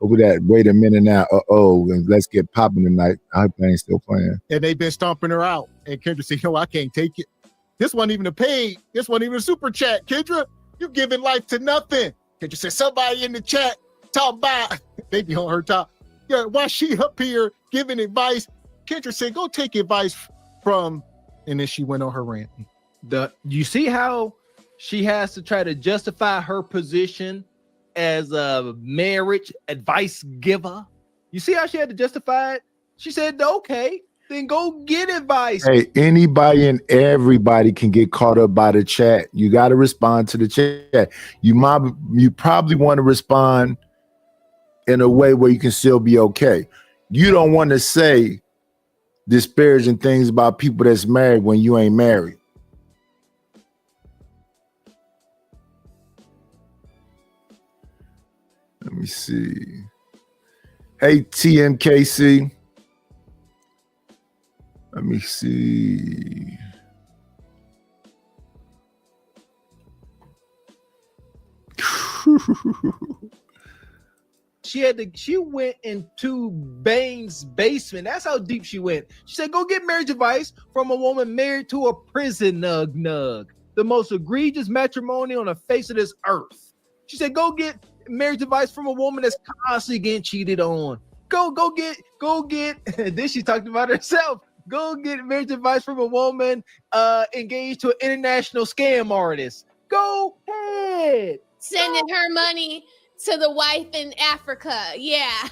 Over that, wait a minute now, and let's get popping tonight. I hope they ain't still playing. And they've been stomping her out. And Kendra said, yo, I can't take it. This wasn't even a paid. This wasn't even a super chat. Kendra, you giving life to nothing. Kendra said, somebody in the chat talk about, they be on her top. Yeah, why she up here giving advice? Kendra said, go take advice from, and then she went on her rant. You see how she has to try to justify her position as a marriage advice giver? You see how she had to justify it? She said, okay, then go get advice. Hey, anybody and everybody can get caught up by the chat. You got to respond to the chat. You probably want to respond in a way where you can still be okay. You don't want to say disparaging things about people that's married when you ain't married. Let me see. Hey, TMKC. Let me see. She went into Bane's basement. That's how deep she went. She said, go get marriage advice from a woman married to a prison nug. The most egregious matrimony on the face of this earth. She said, go get marriage advice from a woman that's constantly getting cheated on. Go get. Then she talked about herself. Go get marriage advice from a woman engaged to an international scam artist. Go ahead. Sending her money to the wife in Africa. Yeah.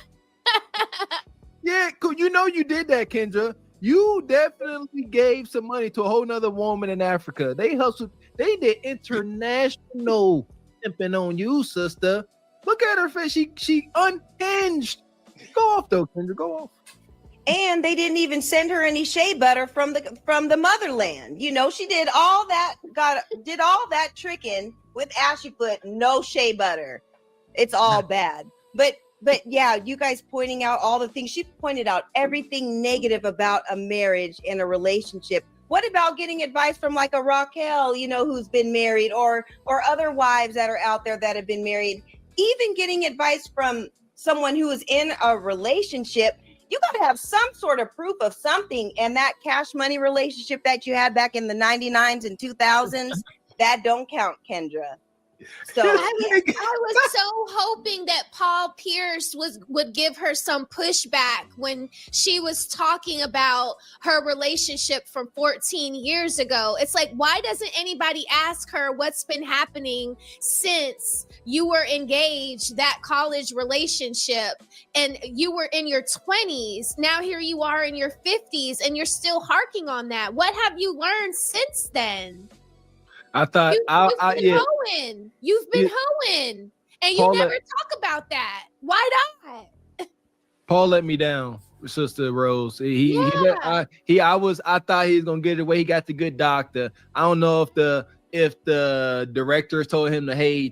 Yeah, you know you did that, Kendra. You definitely gave some money to a whole nother woman in Africa. They hustled. They did international pimping on you, sister. Look at her face. She unhinged. Go off though, Kendra. Go off. And they didn't even send her any shea butter from the motherland. You know, she did all that tricking with Ashley Foot. No shea butter. It's all bad. But yeah, you guys pointing out all the things. She pointed out everything negative about a marriage and a relationship. What about getting advice from like a Raquel, you know, who's been married, or other wives that are out there that have been married? Even getting advice from someone who is in a relationship, you got to have some sort of proof of something. And that cash money relationship that you had back in the 99s and 2000s, that don't count, Kendra. So I was so hoping that Paul Pierce would give her some pushback when she was talking about her relationship from 14 years ago. It's like, why doesn't anybody ask her what's been happening since you were engaged, that college relationship, and you were in your 20s? Now here you are in your 50s and you're still harking on that. What have you learned since then? I thought You've been hoeing, and you never talk about that. Why not? Paul let me down. Sister Rose. I thought he was gonna get it away. He got the good doctor. I don't know if the directors told him to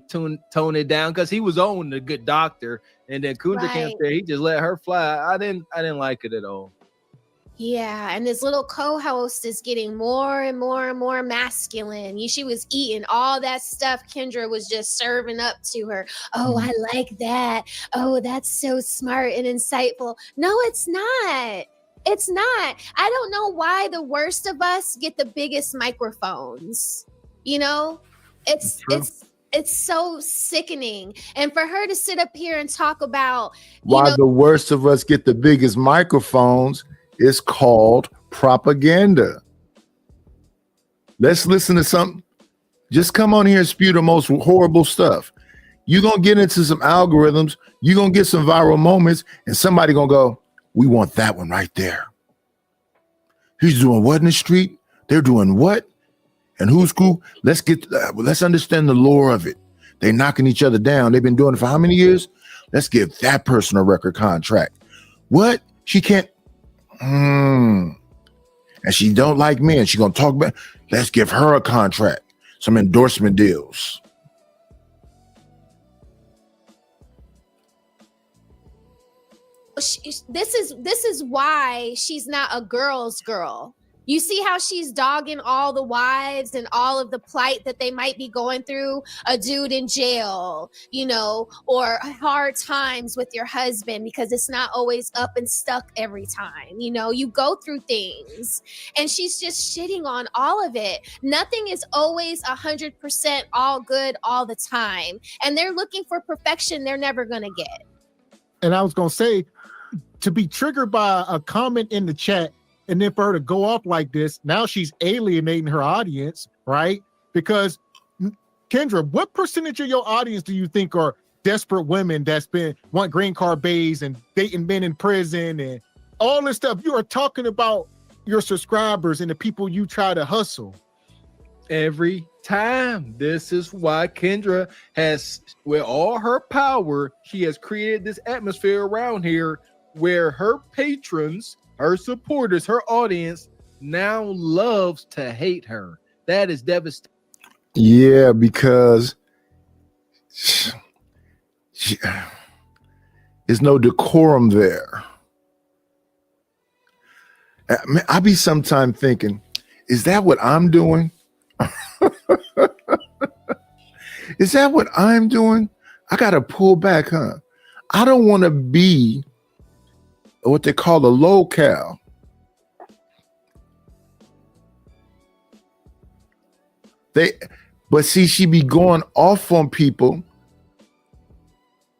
tone it down, because he was on the good doctor, and then Kundra came up there. He just let her fly. I didn't like it at all. Yeah, and this little co-host is getting more and more and more masculine. She was eating all that stuff Kendra was just serving up to her. Oh, I like that. Oh, that's so smart and insightful. No, it's not. It's not. I don't know why the worst of us get the biggest microphones. You know, it's so sickening. And for her to sit up here and talk about why the worst of us get the biggest microphones is called propaganda. Let's listen to something. Just come on here and spew the most horrible stuff. You're going to get into some algorithms. You're going to get some viral moments, and somebody going to go, we want that one right there. He's doing what in the street? They're doing what? And who's cool? Let's understand the lore of it. They're knocking each other down. They've been doing it for how many years? Let's give that person a record contract. What? She can't. And she don't like men. She gonna talk about. Let's give her a contract, some endorsement deals. This is why she's not a girl's girl. You see how she's dogging all the wives and all of the plight that they might be going through, a dude in jail, or hard times with your husband, because it's not always up and stuck every time. You go through things, and she's just shitting on all of it. Nothing is always 100% all good all the time. And they're looking for perfection they're never going to get. And I was going to say, to be triggered by a comment in the chat, and then for her to go off like this, now she's alienating her audience, right? Because, Kendra, what percentage of your audience do you think are desperate women that's want green card bays and dating men in prison and all this stuff? You are talking about your subscribers and the people you try to hustle. Every time. This is why Kendra has, with all her power, she has created this atmosphere around here where her patrons, her supporters, her audience now loves to hate her. That is devastating. Yeah, because there's no decorum there. I be sometime thinking, is that what I'm doing? Is that what I'm doing? I got to pull back, huh? I don't want to be what they call a locale. But see, she be going off on people,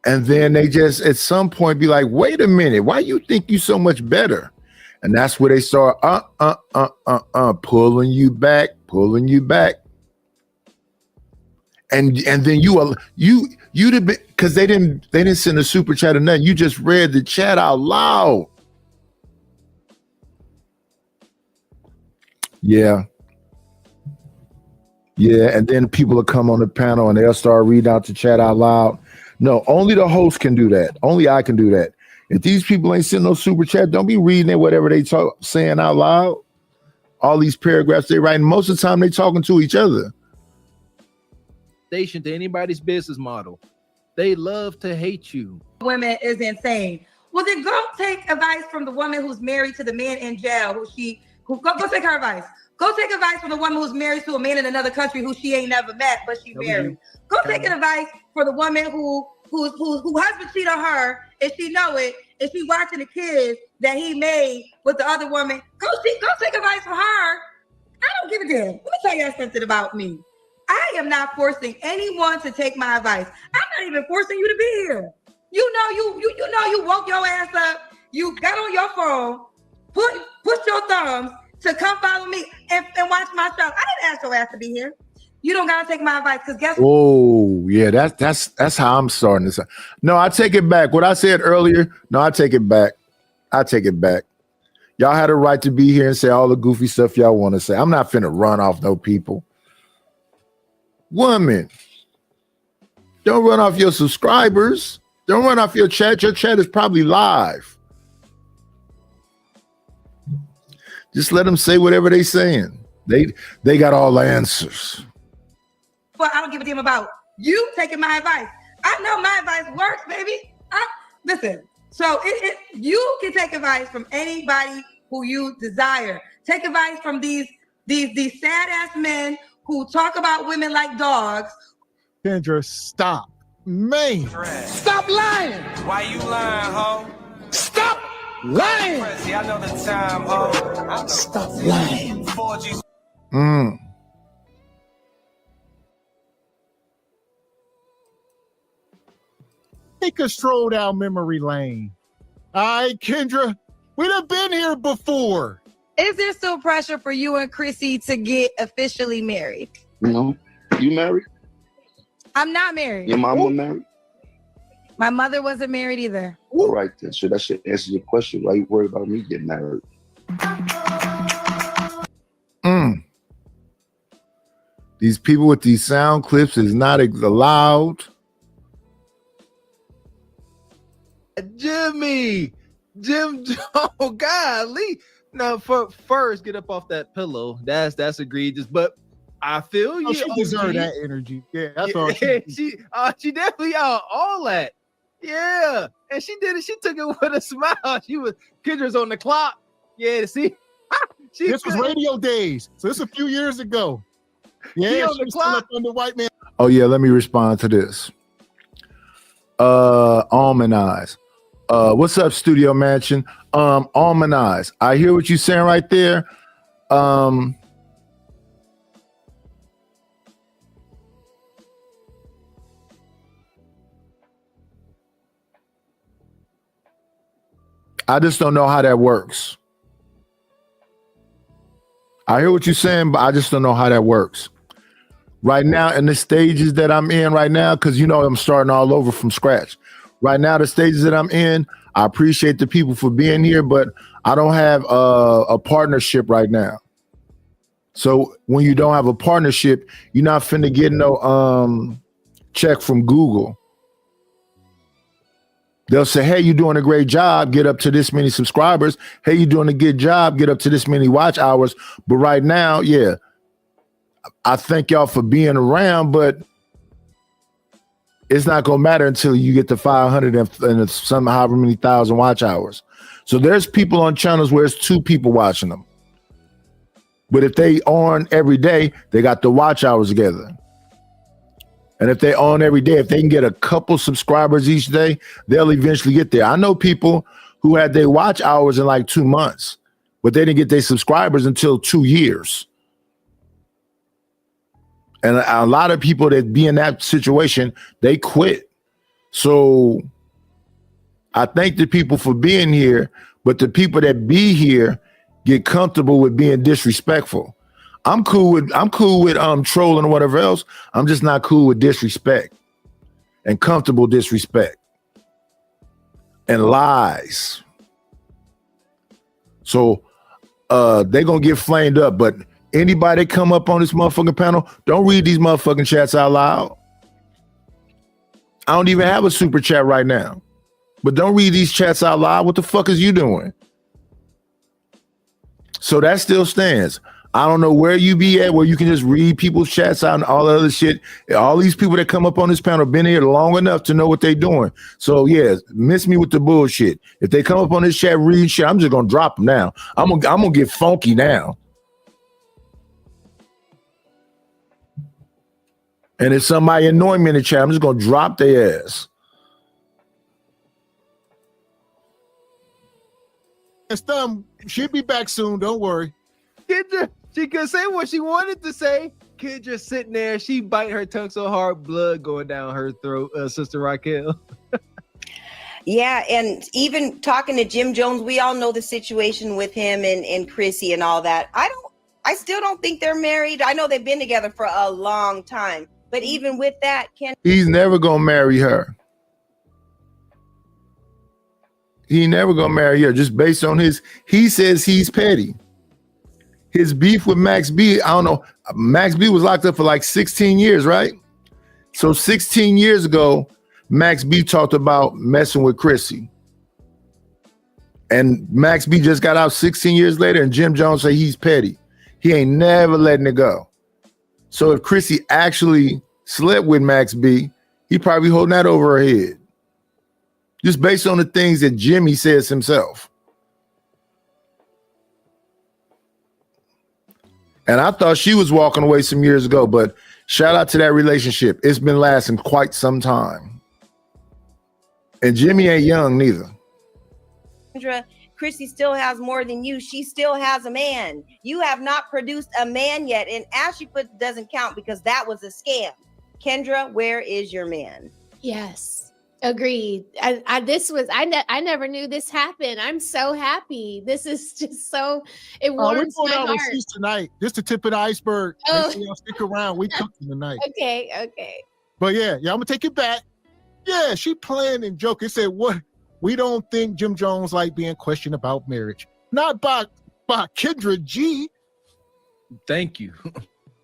and then they just at some point be like, wait a minute, why you think you so much better? And that's where they start pulling you back. And then you'd have been, because they didn't send a super chat or nothing. You just read the chat out loud. Yeah. And then people will come on the panel and they'll start reading out the chat out loud. No, only the host can do that. Only I can do that. If these people ain't sending no super chat, don't be reading it, whatever they saying out loud. All these paragraphs they writing, most of the time they talking to each other. To anybody's business model. They love to hate you. Women is insane. Well, then go take advice from the woman who's married to the man in jail. Go take her advice. Go take advice from the woman who's married to a man in another country who she ain't never met, but she married. Go take advice for the woman who husband cheat on her and she know it, and she watching the kids that he made with the other woman. Go take advice from her. I don't give a damn. Let me tell you something about me. I am not forcing anyone to take my advice. I'm not even forcing you to be here. You woke your ass up. You got on your phone, push your thumbs to come follow me and watch my show. I didn't ask your ass to be here. You don't gotta take my advice, because guess what? Oh, yeah, that's how I'm starting this. No, I take it back. What I said earlier, no, I take it back. Y'all had a right to be here and say all the goofy stuff y'all want to say. I'm not finna run off no people. Woman, don't run off your subscribers. Don't run off your chat. Your chat is probably live. Just let them say whatever they saying. They got all the answers. Well, I don't give a damn about you taking my advice. I know my advice works, baby. Listen, so you can take advice from anybody who you desire. Take advice from these sad ass men who talk about women like dogs. Kendra, stop. Man. Stop lying. Why you lying, ho? Stop lying. See, I know the time, ho. Stop lying. 4G. Take a stroll down memory lane. All right, Kendra, we'd have been here before. Is there still pressure for you and Chrissy to get officially married? No. You married? I'm not married. Your mama married? My mother wasn't married either. All right, then. So that should answer your question. Why you worried about me getting married? These people with these sound clips is not allowed. Jimmy, Jim Jones, golly. Now, first, get up off that pillow. That's egregious. But I feel you. She deserved that energy. Yeah, that's all. She definitely all that. Yeah, and she did it. She took it with a smile. Kendra's on the clock. Yeah, see. This was radio days, so this a few years ago. Yeah, she was still up under white man. Oh yeah, let me respond to this. Almond Eyes. What's up, Studio Mansion? Almond Eyes. I hear what you're saying right there. I just don't know how that works. I hear what you're saying, but I just don't know how that works. Right now, in the stages that I'm in right now, because you know I'm starting all over from scratch. Right now, the stages that I'm in, I appreciate the people for being here, but I don't have a partnership right now. So when you don't have a partnership, you're not finna get no check from Google. They'll say, hey, you're doing a great job, get up to this many subscribers. Hey, you're doing a good job, get up to this many watch hours. But right now, yeah, I thank y'all for being around, but it's not gonna matter until you get to 500 and some however many thousand watch hours. So there's people on channels where it's 2 people watching them. But if they on every day, they got the watch hours together. And if they on every day, if they can get a couple subscribers each day, they'll eventually get there. I know people who had their watch hours in like 2 months, but they didn't get their subscribers until 2 years. And a lot of people that be in that situation, they quit. So I thank the people for being here, but the people that be here get comfortable with being disrespectful. I'm cool with trolling or whatever else. I'm just not cool with disrespect and comfortable disrespect and lies. So they're gonna get flamed up, but anybody that come up on this motherfucking panel, don't read these motherfucking chats out loud. I don't even have a super chat right now, but don't read these chats out loud. What the fuck is you doing? So that still stands. I don't know where you be at, where you can just read people's chats out and all the other shit. All these people that come up on this panel been here long enough to know what they're doing. So yeah, miss me with the bullshit. If they come up on this chat reading shit, I'm just gonna drop them now. I'm gonna get funky now. And if somebody annoy me in the chat, I'm just gonna drop their ass. She'll be back soon. Don't worry. Kendra, she could say what she wanted to say. Kendra sitting there, she bite her tongue so hard, blood going down her throat. Sister Raquel. Yeah, and even talking to Jim Jones, we all know the situation with him and Chrissy and all that. I still don't think they're married. I know they've been together for a long time, but even with that, he's never gonna marry her. He never gonna marry her just based on he says he's petty. His beef with Max B, I don't know. Max B was locked up for like 16 years, right? So 16 years ago, Max B talked about messing with Chrissy. And Max B just got out 16 years later, and Jim Jones say he's petty. He ain't never letting it go. So if Chrissy actually slept with Max B, he probably holding that over her head. Just based on the things that Jimmy says himself. And I thought she was walking away some years ago, but shout out to that relationship. It's been lasting quite some time. And Jimmy ain't young neither. Kendra, Chrissy still has more than you. She still has a man. You have not produced a man yet. And Ashley Foot doesn't count because that was a scam. Kendra, where is your man? Yes, agreed. I never knew this happened. I'm so happy. This is just so, it warms We're my going out heart. receipts tonight. This is the tip of the iceberg. Oh. Make sure y'all stick around. We cooking tonight. Okay. But yeah, I'm gonna take it back. Yeah, she playing and joking. Said what? We don't think Jim Jones like being questioned about marriage. Not by Kendra G. Thank you.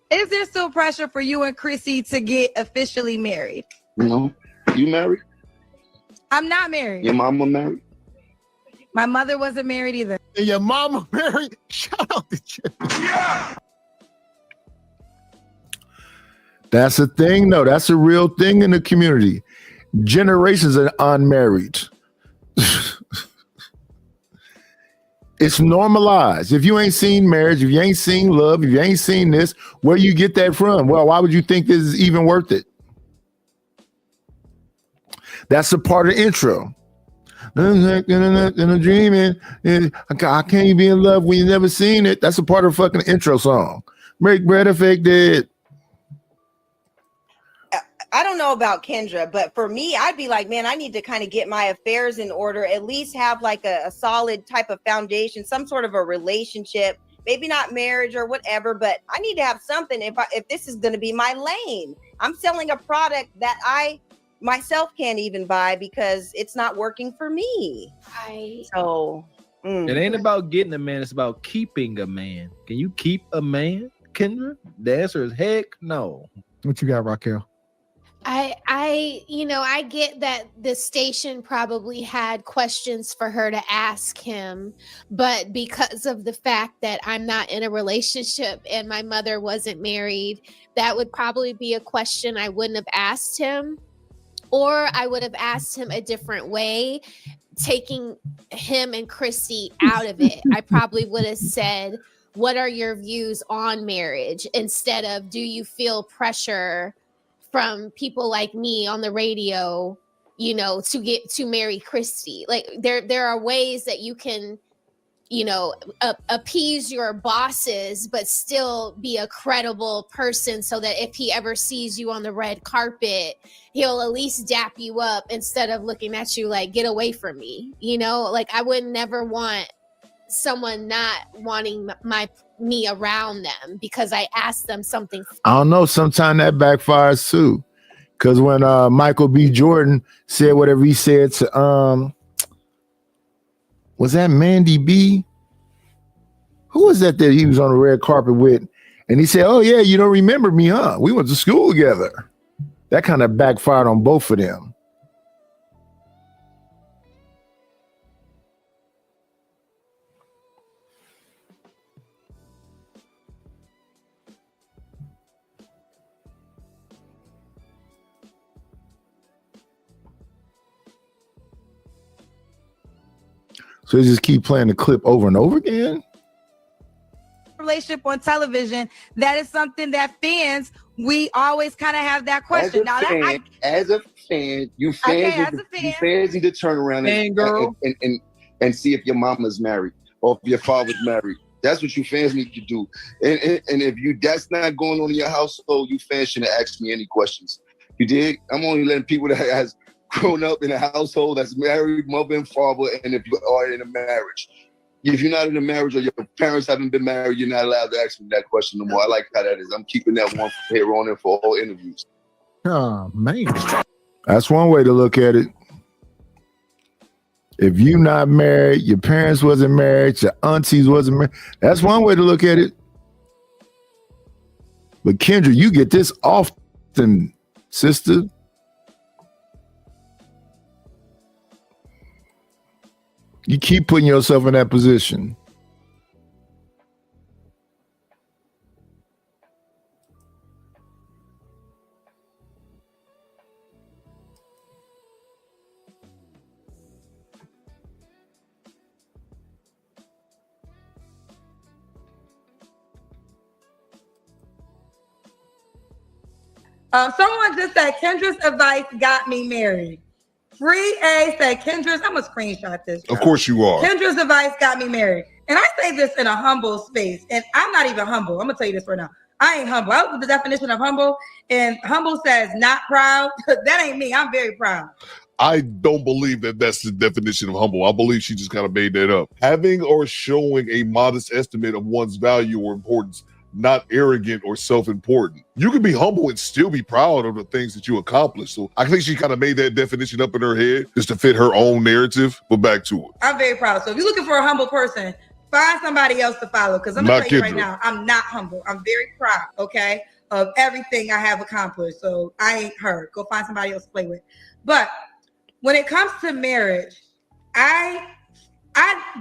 Is there still pressure for you and Chrissy to get officially married? No. You married? I'm not married. Your mama married? My mother wasn't married either. And your mama married? Shout out to Jim. Yeah. That's a thing, though. That's a real thing in the community. Generations are unmarried. It's normalized. If you ain't seen marriage, if you ain't seen love, if you ain't seen this, where you get that from? Well, why would you think this is even worth it? That's a part of the intro. In a dreaming, I can't be in love when you never seen it. That's a part of the fucking intro song. Break bread or fake dead. I don't know about Kendra, but for me, I'd be like, man, I need to kind of get my affairs in order, at least have like a solid type of foundation, some sort of a relationship, maybe not marriage or whatever, but I need to have something if this is going to be my lane. I'm selling a product that I myself can't even buy because it's not working for me. So It ain't about getting a man, it's about keeping a man. Can you keep a man, Kendra? The answer is heck no. What you got, Raquel? I get that the station probably had questions for her to ask him, but because of the fact that I'm not in a relationship and my mother wasn't married, that would probably be a question I wouldn't have asked him, or I would have asked him a different way, taking him and Chrissy out of it. I probably would have said, what are your views on marriage? Instead of, do you feel pressure from people like me on the radio, to marry Christy? Like there are ways that you can, appease your bosses, but still be a credible person so that if he ever sees you on the red carpet, he'll at least dap you up instead of looking at you like, get away from me. Like I would never want someone not wanting me around them because I asked them something. I don't know. Sometimes that backfires too. Because when Michael B. Jordan said whatever he said to was that Mandy B? Who was that he was on the red carpet with? And he said, oh yeah, you don't remember me, huh? We went to school together. That kind of backfired on both of them. So they just keep playing the clip over and over again? Relationship on television, that is something that fans, we always kind of have that question. As a fan, you fans need to turn around and see if your mama's married or if your father's married. That's what you fans need to do. And if that's not going on in your household, you fans shouldn't ask me any questions. You dig? I'm only letting people that has grown up in a household that's married, mother and father, and if you are in a marriage. If you're not in a marriage or your parents haven't been married, you're not allowed to ask me that question no more. I like how that is. I'm keeping that one from here on in for all interviews. Oh, man. That's one way to look at it. If you're not married, your parents wasn't married, your aunties wasn't married, that's one way to look at it. But Kendra, you get this often, sister. You keep putting yourself in that position. Someone just said Kendra's advice got me married. Free A said Kendra's. I'm gonna screenshot this. Of course you are. Kendra's advice got me married, and I say this in a humble space, and I'm not even humble. I'm gonna tell you this right now. I ain't humble. I looked at the definition of humble, and humble says not proud. That ain't me. I'm very proud. I don't believe that that's the definition of humble. I believe she just kind of made that up. Having or showing a modest estimate of one's value or importance, not arrogant or self-important. You can be humble and still be proud of the things that you accomplish. So I think she kind of made that definition up in her head just to fit her own narrative, but back to it. I'm very proud. So if you're looking for a humble person, find somebody else to follow, because I'm gonna tell you right now, I'm not humble. I'm very proud, okay, of everything I have accomplished. So I ain't her. Go find somebody else to play with. But when it comes to marriage, I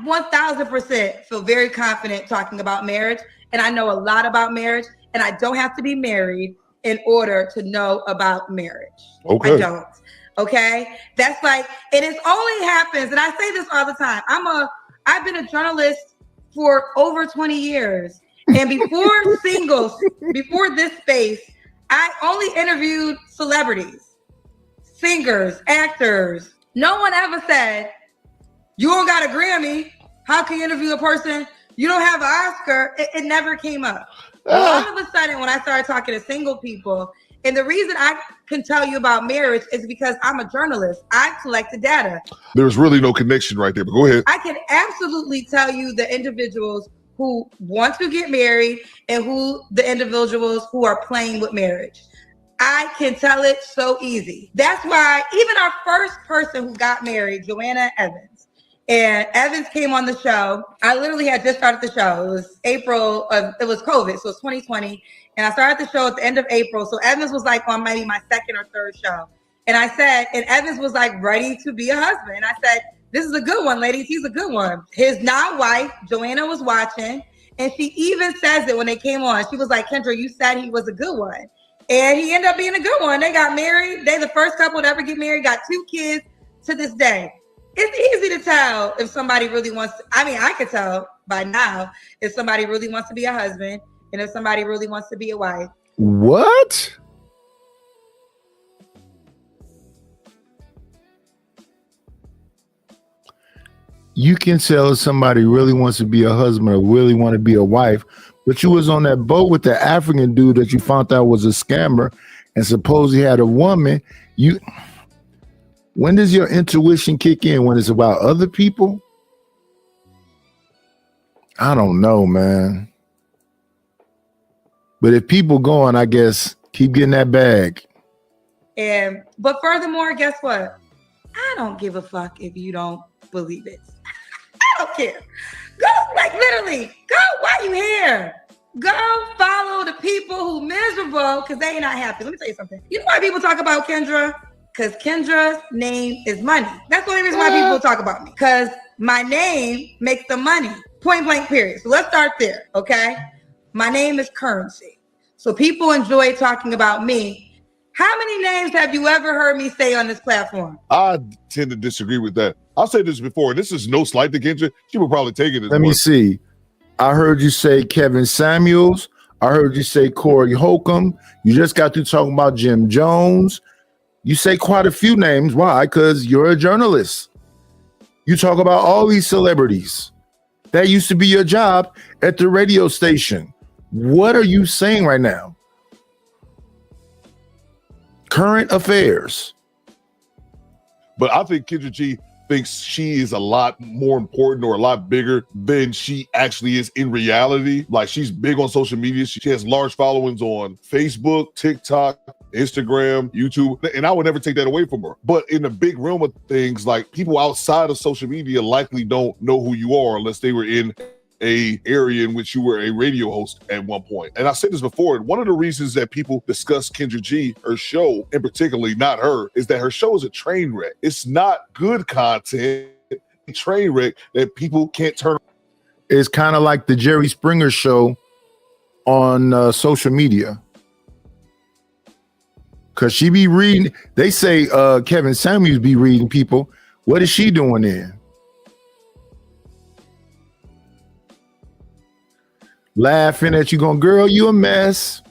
1000% feel very confident talking about marriage, and I know a lot about marriage, and I don't have to be married in order to know about marriage. Okay. I don't. Okay? That's like, and it only happens, and I say this all the time. I've been a journalist for over 20 years. And before before this space, I only interviewed celebrities, singers, actors. No one ever said, you don't got a Grammy. How can you interview a person? You don't have an Oscar. It never came up. All of a sudden, when I started talking to single people, and the reason I can tell you about marriage is because I'm a journalist. I've collected data. There's really no connection right there, but go ahead. I can absolutely tell you the individuals who want to get married and who the individuals who are playing with marriage. I can tell it so easy. That's why even our first person who got married, Joanna Evans, and Evans came on the show. I literally had just started the show. It was it was COVID, so it's 2020. And I started the show at the end of April. So Evans was like on maybe my second or third show. And I said, and Evans was like ready to be a husband. And I said, this is a good one, ladies. He's a good one. His non-wife, Joanna, was watching. And she even says it when they came on. She was like, Kendra, you said he was a good one. And he ended up being a good one. They got married. They the first couple to ever get married, got 2 kids to this day. It's easy to tell if somebody really wants to, I mean, I could tell by now if somebody really wants to be a husband and if somebody really wants to be a wife. What? You can tell if somebody really wants to be a husband or really want to be a wife, but you was on that boat with the African dude that you found out was a scammer and suppose he had a woman. When does your intuition kick in? When it's about other people? I don't know, man. But if people going, I guess keep getting that bag. But furthermore, guess what? I don't give a fuck if you don't believe it. I don't care. Go, like literally, go while you here. Go follow the people who miserable because they ain't not happy. Let me tell you something. You know why people talk about Kendra? Because Kendra's name is money. That's the only reason why people talk about me. Because my name makes the money. Point blank, period. So let's start there, okay? My name is currency. So people enjoy talking about me. How many names have you ever heard me say on this platform? I tend to disagree with that. I'll say this before. This is no slight to Kendra. She will probably take it as Let me see. I heard you say Kevin Samuels. I heard you say Corey Holcomb. You just got through talking about Jim Jones. You say quite a few names. Why? Because you're a journalist. You talk about all these celebrities. That used to be your job at the radio station. What are you saying right now? Current affairs. But I think Kendra G thinks she is a lot more important or a lot bigger than she actually is in reality. Like, she's big on social media. She has large followings on Facebook, TikTok, Instagram, YouTube, and I would never take that away from her. But in the big realm of things, like, people outside of social media likely don't know who you are unless they were in a area in which you were a radio host at one point. And I said this before, one of the reasons that people discuss Kendra G, her show, and particularly not her, is that her show is a train wreck. It's not good content. train wreck that people can't turn. It's kind of like the Jerry Springer show on social media. Cause she be reading, they say Kevin Samuels be reading people. What is she doing there? Laughing at you, going, girl, you a mess.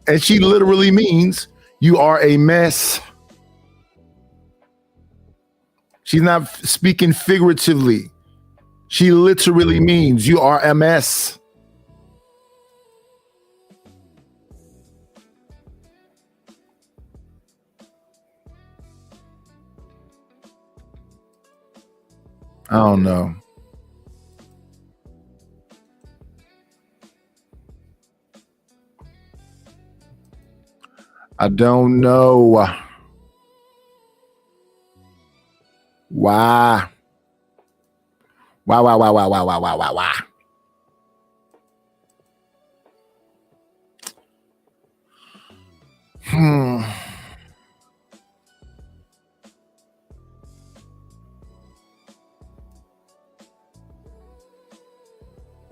And she literally means you are a mess. She's not speaking figuratively. She literally means you are a mess. I don't know. I don't know. Why? Why?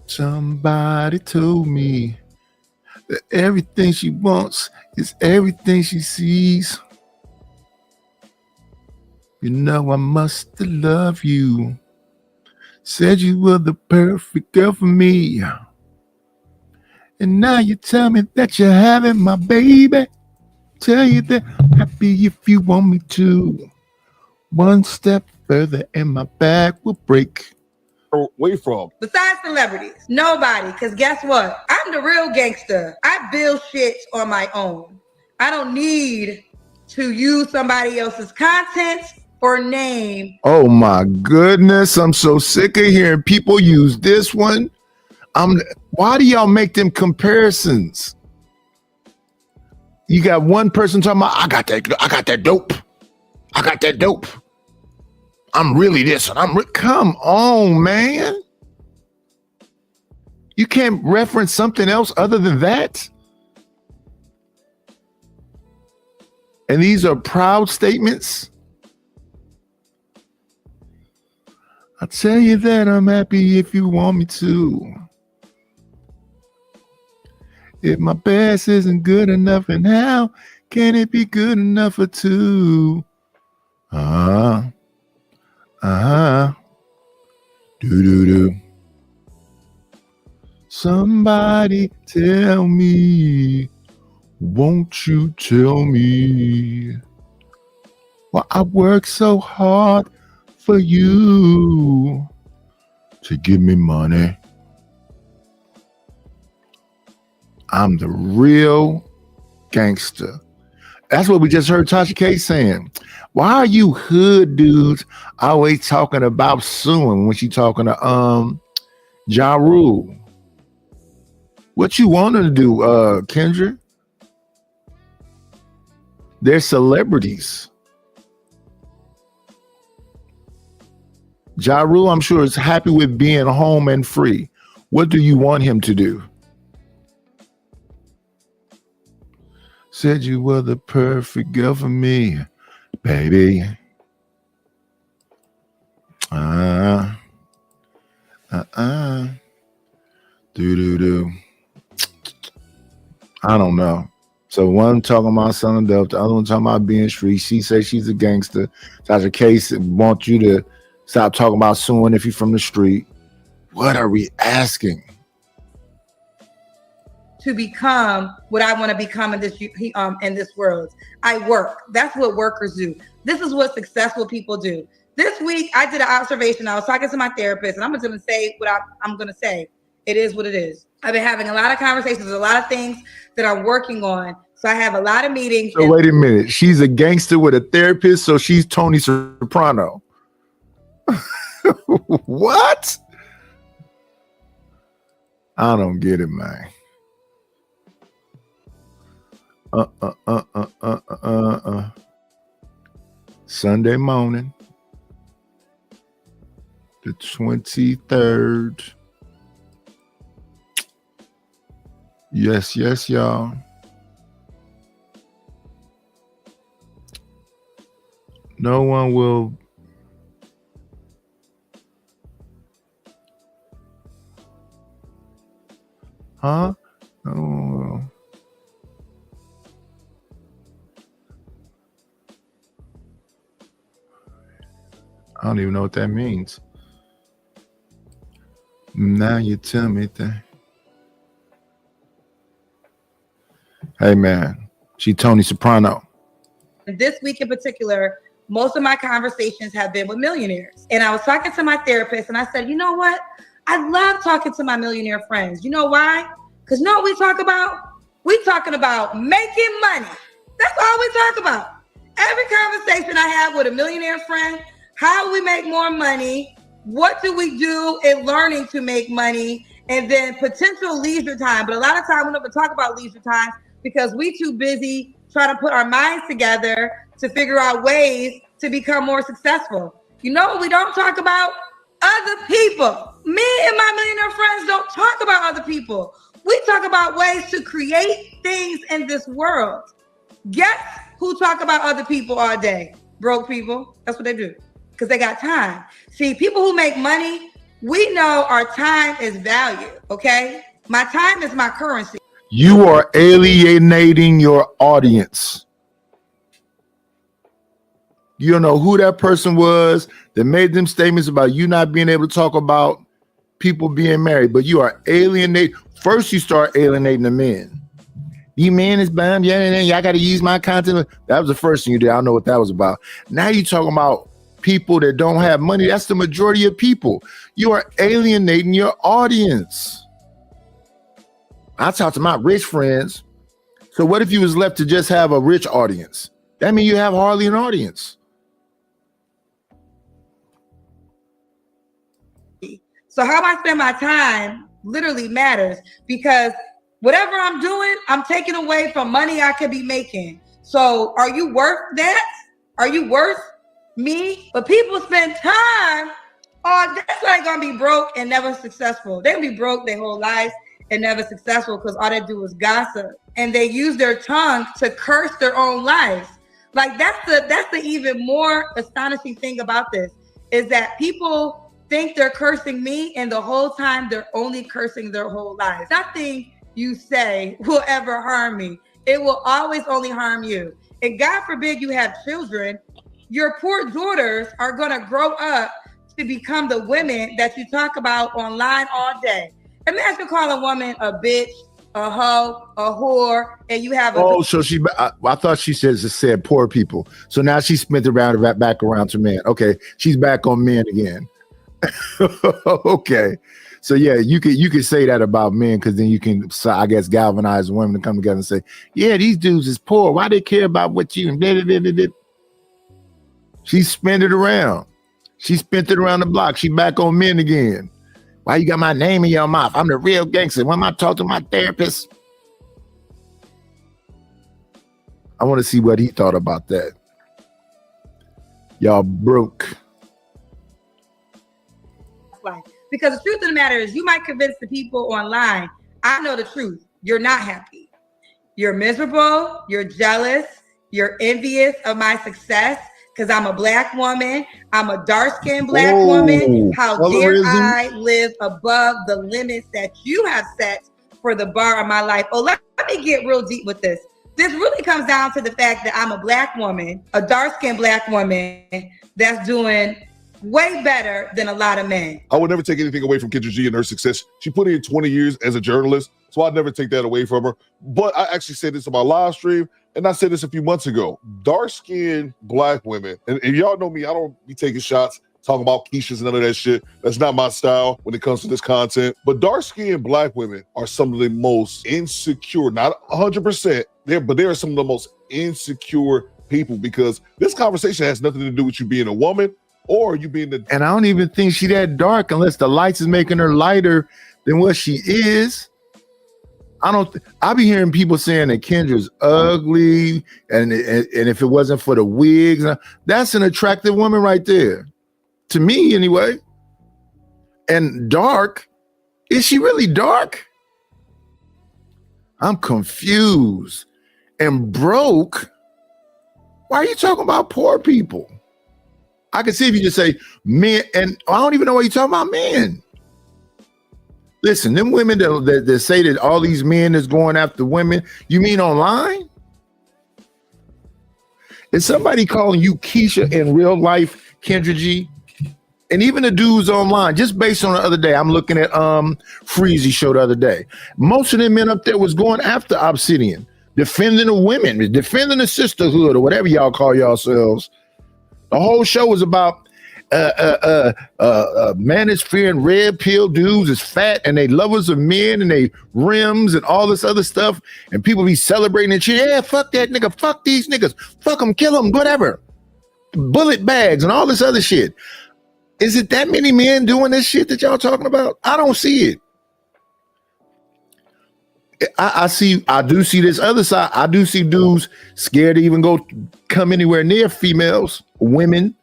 Somebody told me that everything she wants is everything she sees. You know I must love you. Said you were the perfect girl for me. And now you tell me that you're having my baby. Tell you that I'm happy if you want me to. One step further and my back will break. Away from. Besides celebrities, nobody. Because guess what? I'm the real gangster. I build shit on my own. I don't need to use somebody else's content or name. Oh my goodness. I'm so sick of hearing people use this one. Why do y'all make them comparisons? You got one person talking about, I got that dope. I got that dope. I'm really this and come on, man. You can't reference something else other than that. And these are proud statements. I tell you that I'm happy if you want me to. If my best isn't good enough, and how can it be good enough for two? Do. Somebody tell me, won't you tell me why I work so hard for you to give me money? I'm the real gangster. That's what we just heard Tasha K saying. Why are you hood dudes always talking about suing when she talking to Ja Rule? What you want her to do, Kendra? They're celebrities. Ja Rule, I'm sure, is happy with being home and free. What do you want him to do? Said you were the perfect girl for me, baby. Do. I don't know. So one talking about selling dope, the other one talking about being street. She says she's a gangster. Tasha Case want you to stop talking about suing if you're from the street. What are we asking? To become what I want to become in this world. I work. That's what workers do. This is what successful people do. This week, I did an observation. I was talking to my therapist, and I'm just going to say what I'm going to say. It is what it is. I've been having a lot of conversations, a lot of things that I'm working on. So I have a lot of meetings. So wait a minute. She's a gangster with a therapist, so she's Tony Soprano. What? I don't get it, man. Sunday morning, the 23rd. Yes, y'all. No one will Huh? Oh. I don't even know what that means. Now you tell me that. Hey man, she Tony Soprano. This week in particular, most of my conversations have been with millionaires. And I was talking to my therapist and I said, you know what? I love talking to my millionaire friends. You know why? Because you know what we talk about? We talking about making money. That's all we talk about. Every conversation I have with a millionaire friend, how do we make more money? What do we do in learning to make money? And then potential leisure time. But a lot of time we don't even talk about leisure time because we too busy trying to put our minds together to figure out ways to become more successful. You know what we don't talk about? Other people. Me and my millionaire friends don't talk about other people. We talk about ways to create things in this world. Guess who talk about other people all day? Broke people. That's what they do. Because they got time. See, people who make money, we know our time is value, okay? My time is my currency. You are alienating your audience. You don't know who that person was that made them statements about you not being able to talk about people being married, but you are alienating. First, you start alienating the men. You man is bummed. Yeah, I got to use my content. That was the first thing you did. I don't know what that was about. Now you're talking about people that don't have money. That's the majority of people. You are alienating your audience. I talk to my rich friends. So what if you was left to just have a rich audience? That means you have hardly an audience. So how I spend my time literally matters because whatever I'm doing, I'm taking away from money I could be making. So are you worth that? Are you worth me? But people spend time on that's like gonna be broke and never successful. They'll be broke their whole life and never successful because all they do is gossip and they use their tongue to curse their own lives. Like that's the even more astonishing thing about this is that people think they're cursing me and the whole time they're only cursing their whole lives. Nothing you say will ever harm me. It will always only harm you. And God forbid you have children, your poor daughters are gonna grow up to become the women that you talk about online all day. Imagine calling a woman a bitch, a hoe, a whore, and you have a so she. I thought she said poor people. So now she spent around back around to men. Okay, she's back on men again. Okay, so yeah, you could say that about men because then you can, I guess, galvanize women to come together and say, yeah, these dudes is poor. Why they care about what you? She spent it around. She spent it around the block. She back on men again. Why you got my name in your mouth? I'm the real gangster. When I talk to my therapist, I want to see what he thought about that. Y'all broke. Because the truth of the matter is you might convince the people online, I know the truth. You're not happy. You're miserable. You're jealous. You're envious of my success. Because I'm a black woman, I'm a dark-skinned black woman. How dare I live above the limits that you have set for the bar of my life? Oh, let me get real deep with this. This really comes down to the fact that I'm a black woman, a dark-skinned black woman that's doing way better than a lot of men. I would never take anything away from Kendra G and her success. She put in 20 years as a journalist, so I'd never take that away from her. But I actually said this on my live stream, and I said this a few months ago. Dark-skinned black women, and if y'all know me, I don't be taking shots, talking about Keishas and none of that shit. That's not my style when it comes to this content. But dark-skinned black women are some of the most insecure, not 100%, but they are some of the most insecure people because this conversation has nothing to do with you being a woman or you being the... And I don't even think she that dark unless the lights is making her lighter than what she is. I be hearing people saying that Kendra's ugly, and if it wasn't for the wigs, that's an attractive woman right there. To me, anyway. And dark, is she really dark? I'm confused. And broke, why are you talking about poor people? I can see if you just say men, and I don't even know why you're talking about men. Listen, them women that say that all these men is going after women, you mean online? Is somebody calling you Keisha in real life, Kendra G? And even the dudes online, just based on the other day, I'm looking at Freezy show the other day. Most of them men up there was going after Obsidian, defending the women, defending the sisterhood or whatever y'all call yourselves. The whole show was about manosphere and red pill dudes is fat and they lovers of men and they rims and all this other stuff. And people be celebrating and shit. Yeah, fuck that nigga. Fuck these niggas. Fuck them, kill them, whatever. Bullet bags and all this other shit. Is it that many men doing this shit that y'all talking about? I don't see it. I do see this other side. I do see dudes scared to even come anywhere near females, women.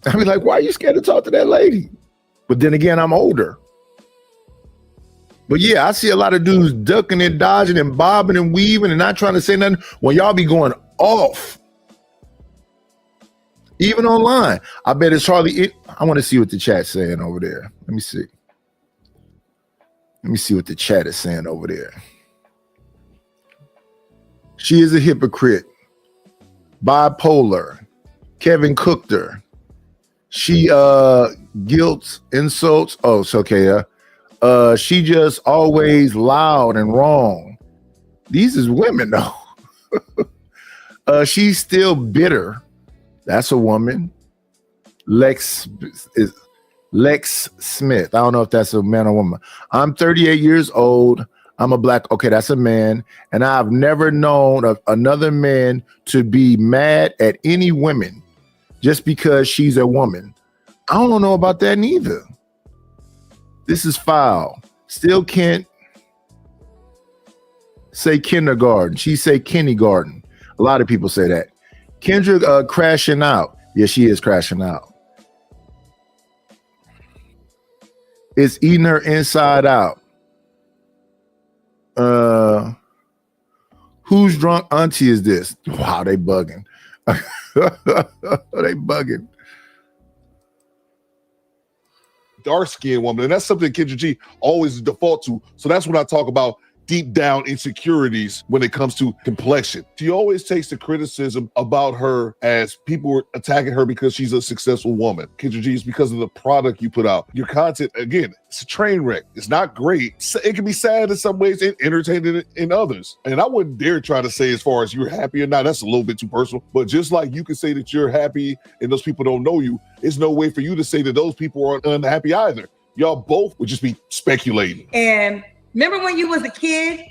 I be like, why are you scared to talk to that lady? But then again, I'm older. But yeah, I see a lot of dudes ducking and dodging and bobbing and weaving and not trying to say nothing when y'all be going off. Even online. I bet it's hardly. I want to see what the chat's saying over there. Let me see. Let me see what the chat is saying over there. She is a hypocrite. Bipolar. Kevin cooked her. She guilt, insults. Oh, it's okay. She just always loud and wrong. These is women though. She's still bitter. That's a woman. Lex Smith. I don't know if that's a man or woman. I'm 38 years old. I'm a black. Okay, that's a man. And I've never known of another man to be mad at any women just because she's a woman. I don't know about that neither. This is foul. Still can't say kindergarten. She say kindergarten. A lot of people say that. Kendra crashing out. Yeah, she is crashing out. It's eating her inside out. Whose drunk auntie is this? Wow, they bugging. They bugging. Dark-skinned woman, and that's something Kendra G always default to. So that's when I talk about deep down insecurities when it comes to complexion. She always takes the criticism about her as people were attacking her because she's a successful woman. Kendra G, is because of the product you put out. Your content, again, it's a train wreck. It's not great. It can be sad in some ways and entertaining in others. And I wouldn't dare try to say as far as you're happy or not. That's a little bit too personal. But just like you can say that you're happy and those people don't know you, it's no way for you to say that those people are unhappy either. Y'all both would just be speculating. And remember when you was a kid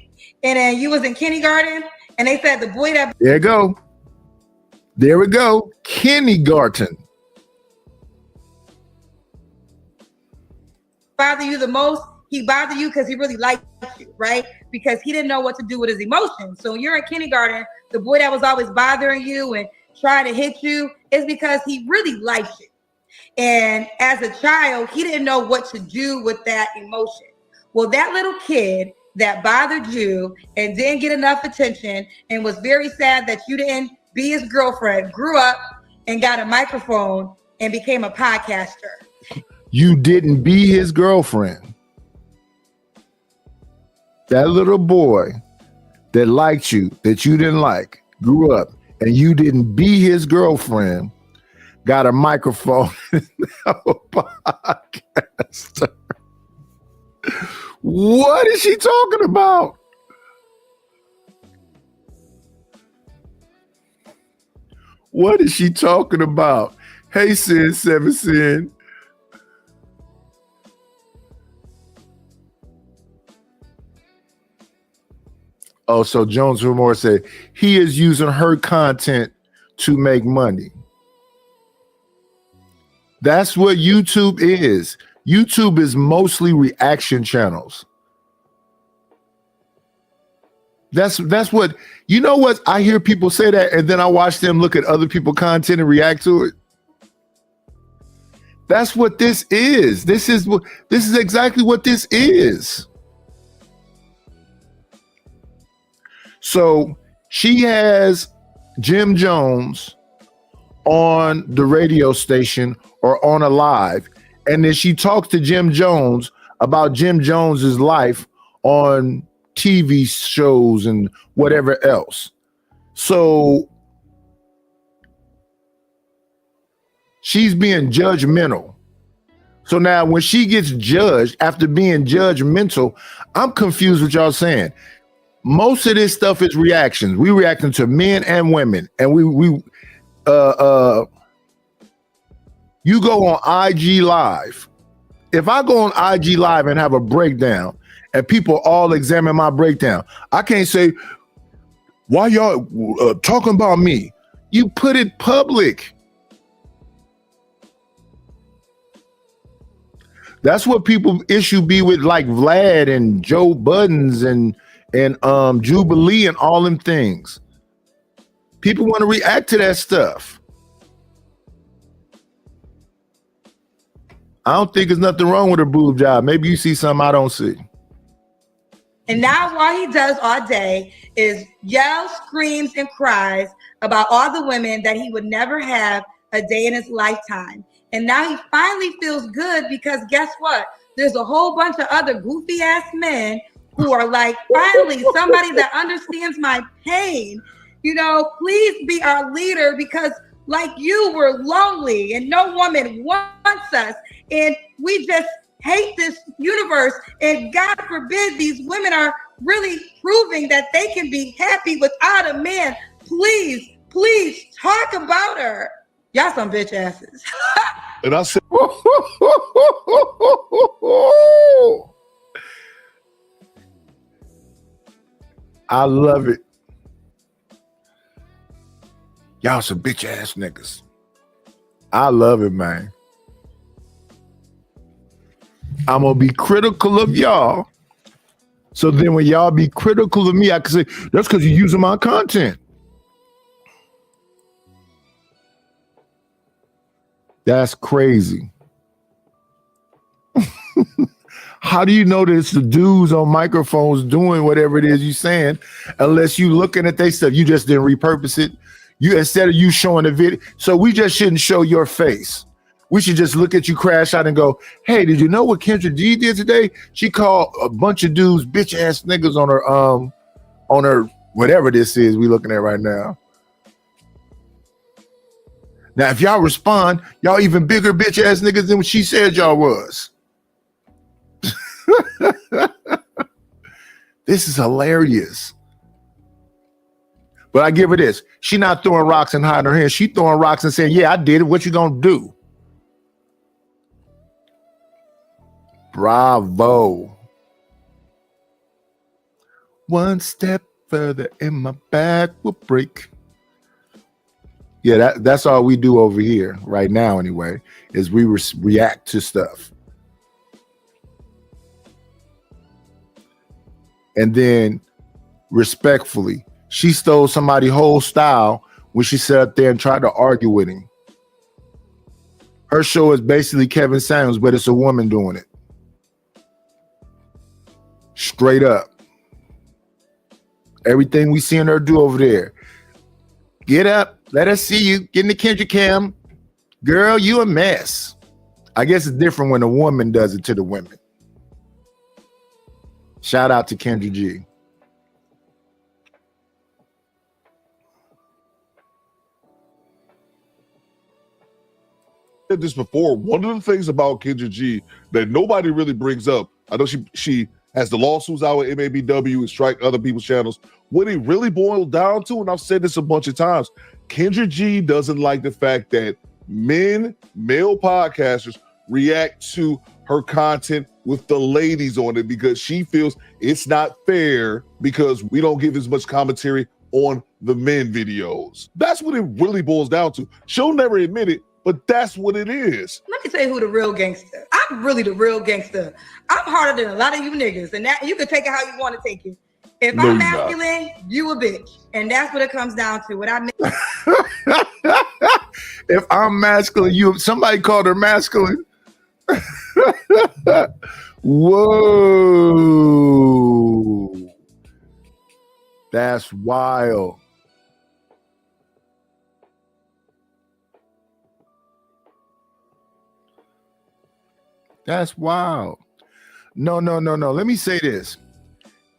and then you was in kindergarten and they said the boy that— There you go. There we go. Kindergarten. bother you the most, he bothered you because he really liked you, right? Because he didn't know what to do with his emotions. So when you're in kindergarten, the boy that was always bothering you and trying to hit you is because he really liked you. And as a child, he didn't know what to do with that emotion. Well, that little kid that bothered you and didn't get enough attention and was very sad that you didn't be his girlfriend, grew up and got a microphone and became a podcaster. You didn't be his girlfriend. That little boy that liked you, that you didn't like, grew up, and you didn't be his girlfriend, got a microphone and a podcaster. What is she talking about? What is she talking about? Hey, Sin 7 Sin. Oh, so Jones Rumor said he is using her content to make money. That's what YouTube is. YouTube is mostly reaction channels. That's what, you know what? I hear people say that and then I watch them look at other people's content and react to it. That's what this is. This is exactly what this is. So she has Jim Jones on the radio station or on a live, and then she talks to Jim Jones about Jim Jones's life on TV shows and whatever else. So she's being judgmental. So now when she gets judged after being judgmental, I'm confused what y'all saying. Most of this stuff is reactions. We reacting to men and women. And you go on IG Live. If I go on IG Live and have a breakdown and people all examine my breakdown, I can't say, why y'all talking about me? You put it public. That's what people issue be with, like Vlad and Joe Buttons and Jubilee and all them things. People want to react to that stuff. I don't think there's nothing wrong with a boob job. Maybe you see something I don't see. And now all he does all day is yell, screams, and cries about all the women that he would never have a day in his lifetime. And now he finally feels good because guess what? There's a whole bunch of other goofy ass men who are like, finally, somebody that understands my pain. You know, please be our leader because like you, we're lonely and no woman wants us. And we just hate this universe. And God forbid these women are really proving that they can be happy without a man. Please, please talk about her. Y'all some bitch asses. And I said, I love it. Y'all some bitch ass niggas. I love it, man. I'm gonna be critical of y'all. So then when y'all be critical of me, I can say, that's because you're using my content. That's crazy. How do you know that it's the dudes on microphones doing whatever it is you're saying, unless you looking at their stuff? You just didn't repurpose it. You instead of you showing the video. So we just shouldn't show your face. We should just look at you crash out and go, hey, did you know what Kendra G did today? She called a bunch of dudes bitch ass niggas on her whatever this is we looking at right now. Now, if y'all respond, y'all even bigger bitch ass niggas than what she said y'all was. This is hilarious. But I give her this. She not throwing rocks and hiding her hands. She throwing rocks and saying, yeah, I did it. What you gonna do? Bravo. One step further and my back will break. Yeah, that's all we do over here right now anyway, is we react to stuff. And then respectfully, she stole somebody's whole style when she sat up there and tried to argue with him. Her show is basically Kevin Samuels, but it's a woman doing it. Straight up. Everything we seen her do over there. Get up. Let us see you. Get in the Kendra cam. Girl, you a mess. I guess it's different when a woman does it to the women. Shout out to Kendra G. Said this before. One of the things about Kendra G that nobody really brings up, I know she has the lawsuits out with MABW and strike other people's channels. What it really boiled down to, and I've said this a bunch of times, Kendra G doesn't like the fact that male podcasters react to her content with the ladies on it because she feels it's not fair because we don't give as much commentary on the men videos. That's what it really boils down to. She'll never admit it, but that's what it is. Let me tell you who the real gangster. I'm really the real gangster. I'm harder than a lot of you niggas, and that you can take it how you want to take it. If No, I'm you're not. masculine, you a bitch, and that's what it comes down to. What I mean. If I'm masculine, somebody called her masculine. Whoa. That's wild. That's wild. No. Let me say this.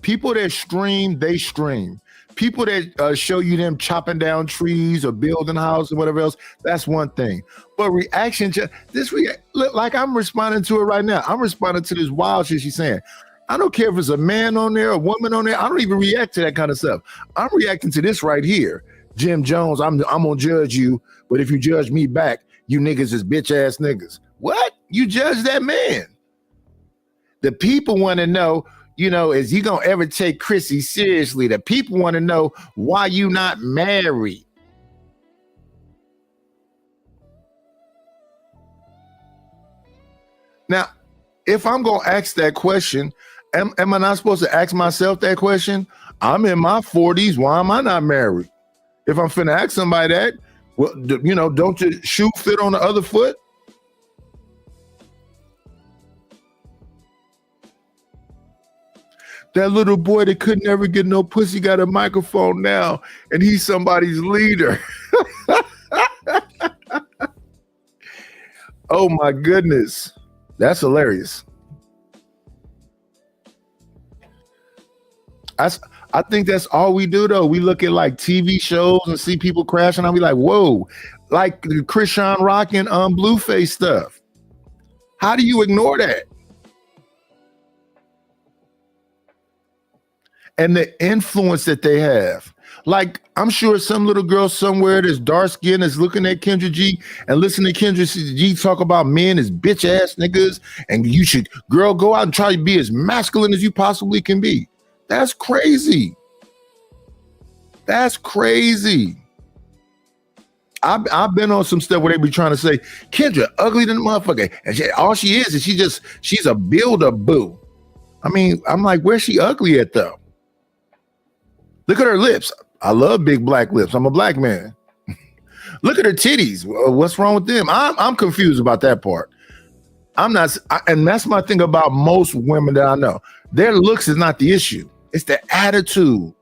People that stream, they stream. People that show you them chopping down trees or building houses or whatever else, that's one thing. But reaction to this, look, like I'm responding to it right now. I'm responding to this wild shit she's saying. I don't care if it's a man on there, a woman on there. I don't even react to that kind of stuff. I'm reacting to this right here. Jim Jones, I'm gonna judge you, but if you judge me back, you niggas is bitch ass niggas. What? You judge that man. The people want to know, you know, is he gonna ever take Chrissy seriously? The people want to know why you not married. Now, if I'm gonna ask that question, am I not supposed to ask myself that question? I'm in my 40s. Why am I not married? If I'm finna ask somebody that, well, you know, don't your shoe fit on the other foot? That little boy that could never get no pussy got a microphone now, and he's somebody's leader. Oh my goodness. That's hilarious. I think that's all we do though. We look at like TV shows and see people crashing. I'll be like, whoa, like the Krishan Rock and Blueface stuff. How do you ignore that? And the influence that they have. Like, I'm sure some little girl somewhere that's dark skinned is looking at Kendra G and listening to Kendra G talk about men as bitch ass niggas, and you should, girl, go out and try to be as masculine as you possibly can be. That's crazy. That's crazy. I've been on some stuff where they be trying to say Kendra ugly than a motherfucker, and all she is she's a builder boo. I mean, I'm like, where's she ugly at though? Look at her lips. I love big black lips. I'm a black man. Look at her titties. What's wrong with them? I'm confused about that part. And that's my thing about most women that I know. Their looks is not the issue. It's the attitude.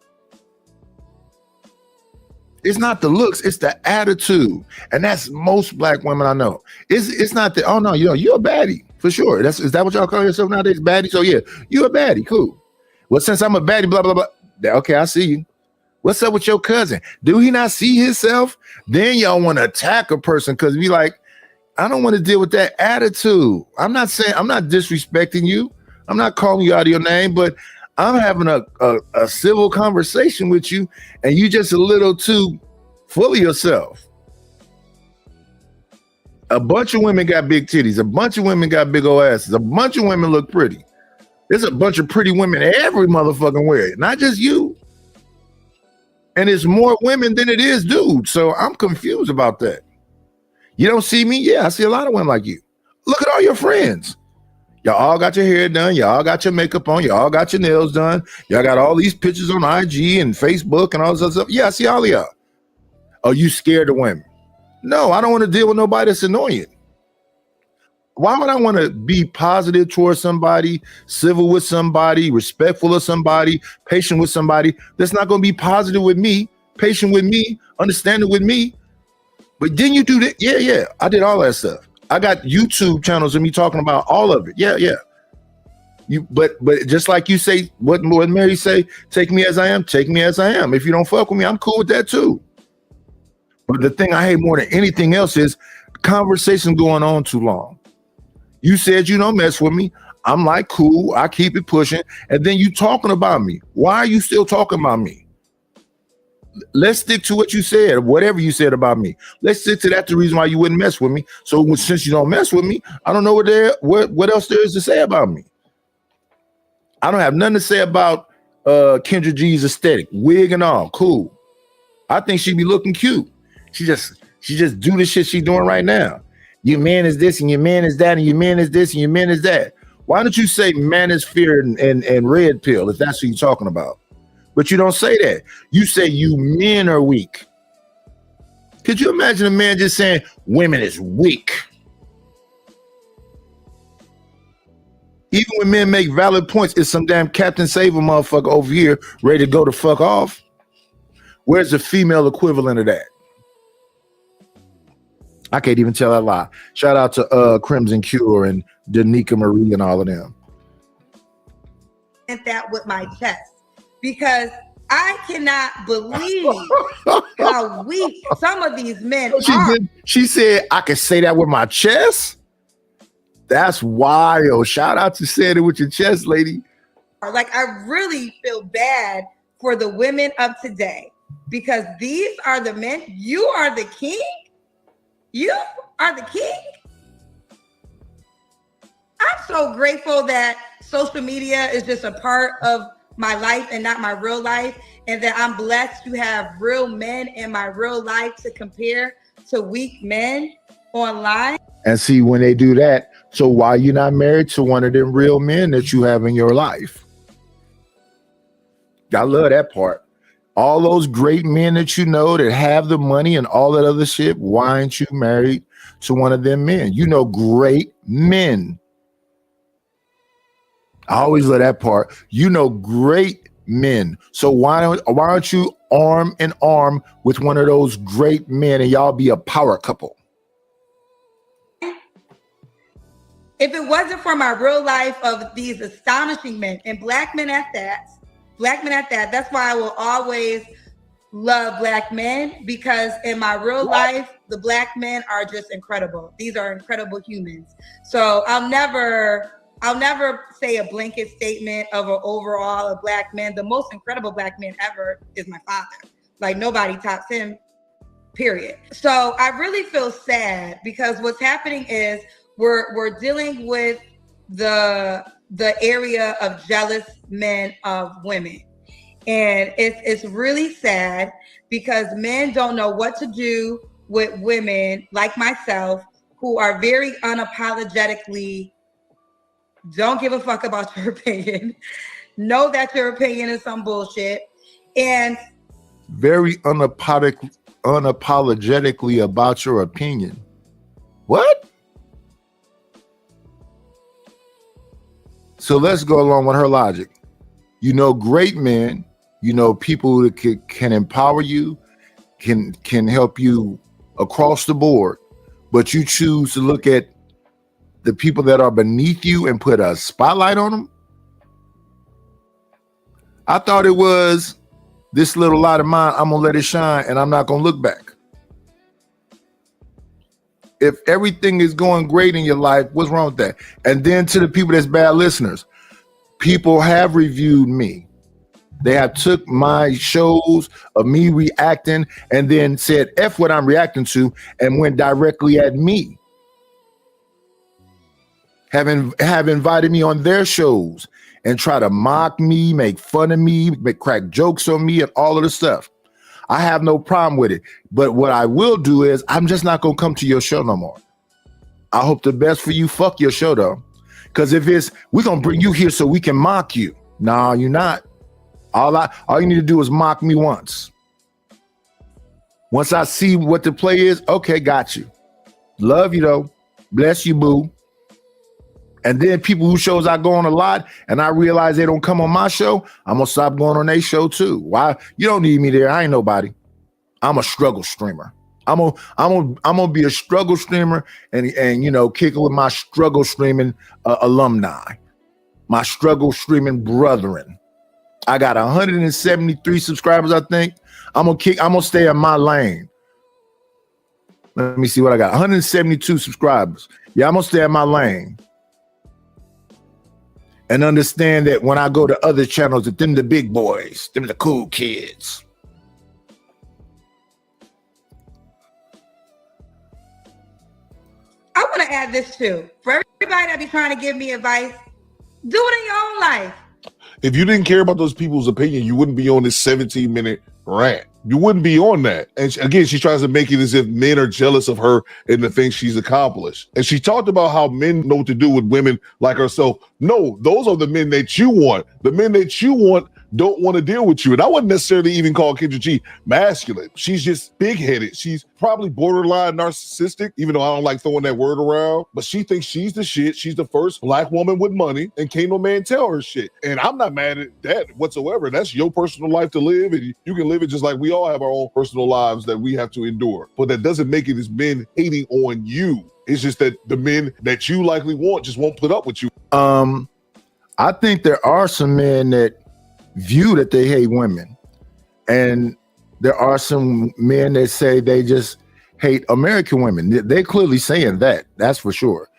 It's not the looks, it's the attitude. And that's most black women I know. It's not the, oh no, you're a baddie for sure. Is that what y'all call yourself nowadays? Baddie? So yeah, you're a baddie, cool. Well, since I'm a baddie, blah, blah, blah. Okay, I see you. What's up with your cousin? Do he not see himself? Then y'all want to attack a person because be like, I don't want to deal with that attitude. I'm not disrespecting you. I'm not calling you out of your name, but I'm having a civil conversation with you, and you just a little too full of yourself. A bunch of women got big titties. A bunch of women got big old asses. A bunch of women look pretty. There's a bunch of pretty women every motherfucking way, not just you. And it's more women than it is dudes. So I'm confused about that. You don't see me? Yeah, I see a lot of women like you. Look at all your friends. Y'all all got your hair done. Y'all got your makeup on. Y'all got your nails done. Y'all got all these pictures on IG and Facebook and all this other stuff. Yeah, I see all of y'all. Are you scared of women? No, I don't want to deal with nobody that's annoying. Why would I want to be positive towards somebody, civil with somebody, respectful of somebody, patient with somebody that's not going to be positive with me, patient with me, understanding with me? But then you do that. Yeah. I did all that stuff. I got YouTube channels of me talking about all of it. Yeah. But just like you say, what Mary say, take me as I am, take me as I am. If you don't fuck with me, I'm cool with that too. But the thing I hate more than anything else is conversation going on too long. You said you don't mess with me. I'm like, cool, I keep it pushing. And then you talking about me. Why are you still talking about me? Let's stick to what you said, whatever you said about me. Let's stick to that, the reason why you wouldn't mess with me. So since you don't mess with me, I don't know what else there is to say about me. I don't have nothing to say about Kendra G's aesthetic, wig and all, cool. I think she be looking cute. She just do the shit she doing right now. Your man is this and your man is that and your man is this and your man is that. Why don't you say manosphere and red pill if that's what you're talking about? But you don't say that. You say you men are weak. Could you imagine a man just saying women is weak? Even when men make valid points, it's some damn Captain Save a motherfucker over here ready to go the fuck off. Where's the female equivalent of that? I can't even tell that lie. Shout out to Crimson Cure and Danica Marie and all of them. that with my chest, because I cannot believe how weak some of these men are. She said, I can say that with my chest? That's wild. Shout out to saying it with your chest, lady. Like, I really feel bad for the women of today, because these are the men. You are the king. You are the king. I'm so grateful that social media is just a part of my life and not my real life, and that I'm blessed to have real men in my real life to compare to weak men online. And see, when they do that, so why you not married to one of them real men that you have in your life? I love that part. All those great men that you know that have the money and all that other shit, why aren't you married to one of them men? You know, great men. I always love that part. You know, great men. So why aren't you arm in arm with one of those great men and y'all be a power couple? If it wasn't for my real life of these astonishing men, and black men at that, that's why I will always love black men, because in my real life, the black men are just incredible. These are incredible humans. So I'll never say a blanket statement of an overall of black men. The most incredible black man ever is my father. Like, nobody tops him, period. So I really feel sad, because what's happening is we're dealing with the area of jealous men of women. And it's really sad, because men don't know what to do with women like myself, who are very unapologetically don't give a fuck about your opinion, know that your opinion is some bullshit, and very unapologetically about your opinion. What? So let's go along with her logic. You know, great men, you know, people that can empower you, can help you across the board, but you choose to look at the people that are beneath you and put a spotlight on them. I thought it was this little light of mine, I'm gonna let it shine and I'm not gonna look back. If everything is going great in your life, what's wrong with that? And then to the people that's bad listeners, people have reviewed me. They have took my shows of me reacting and then said F what I'm reacting to and went directly at me. Have invited me on their shows and try to mock me, make fun of me, crack jokes on me and all of the stuff. I have no problem with it. But what I will do is I'm just not going to come to your show no more. I hope the best for you. Fuck your show though. Because if it's, we're going to bring you here so we can mock you. No, you're not. All you need to do is mock me once. Once I see what the play is, okay, got you. Love you though. Bless you, boo. And then people who shows I go on a lot and I realize they don't come on my show, I'm gonna stop going on their show too. Why? You don't need me there. I ain't nobody. I'm a struggle streamer. I'm gonna be a struggle streamer and you know, kick it with my struggle streaming alumni, my struggle streaming brethren. I got 173 subscribers, I think. I'm gonna stay in my lane. Let me see what I got. 172 subscribers. Yeah, I'm gonna stay in my lane. And understand that when I go to other channels, that them the big boys, them the cool kids. I want to add this too. For everybody that be trying to give me advice, do it in your own life. If you didn't care about those people's opinion, you wouldn't be on this 17-minute rant. You wouldn't be on that. And again, she tries to make it as if men are jealous of her and the things she's accomplished. And she talked about how men know what to do with women like herself. No, those are the men that you want. The men that you want don't want to deal with you. And I wouldn't necessarily even call Kendra G masculine. She's just big-headed. She's probably borderline narcissistic, even though I don't like throwing that word around. But she thinks she's the shit. She's the first black woman with money, and can't no man tell her shit. And I'm not mad at that whatsoever. That's your personal life to live, and you can live it just like we all have our own personal lives that we have to endure. But that doesn't make it as men hating on you. It's just that the men that you likely want just won't put up with you. I think there are some men that view that they hate women, and there are some men that say they just hate American women. They're clearly saying that, that's for sure.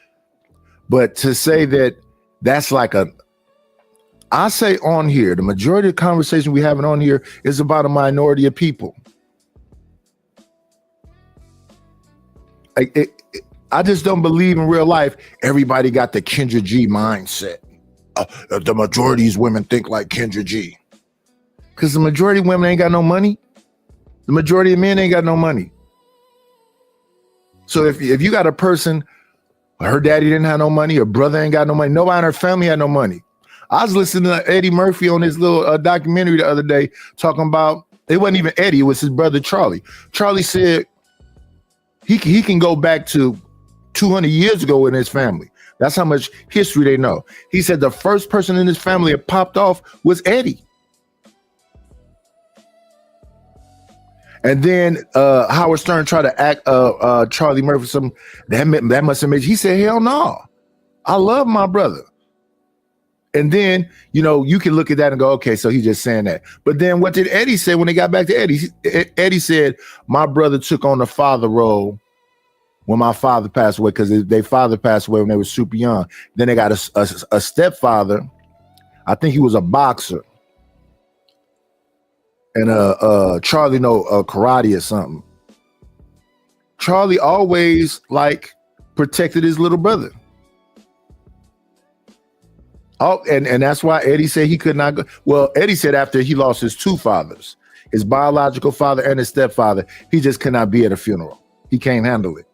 But to say that that's like I say on here, the majority of the conversation we having on here is about a minority of people. I just don't believe in real life everybody got the Kendra G mindset. The majority of these women think like Kendra G. Because the majority of women ain't got no money. The majority of men ain't got no money. So if you got a person, her daddy didn't have no money, her brother ain't got no money, nobody in her family had no money. I was listening to Eddie Murphy on his little documentary the other day talking about, it wasn't even Eddie, it was his brother Charlie. Charlie said he can go back to 200 years ago in his family. That's how much history they know. He said the first person in his family that popped off was Eddie. And then Howard Stern tried to act Charlie Murphy some that must have made. He said, "Hell no, I love my brother." And then you can look at that and go, "Okay, so he's just saying that." But then what did Eddie say when they got back to Eddie? Eddie said, "My brother took on the father role when my father passed away because their father passed away when they were super young. Then they got a stepfather. I think he was a boxer." And Charlie karate or something. Charlie always protected his little brother. Oh, and that's why Eddie said he could not go. Well, Eddie said after he lost his two fathers, his biological father and his stepfather, he just could not be at a funeral. He can't handle it.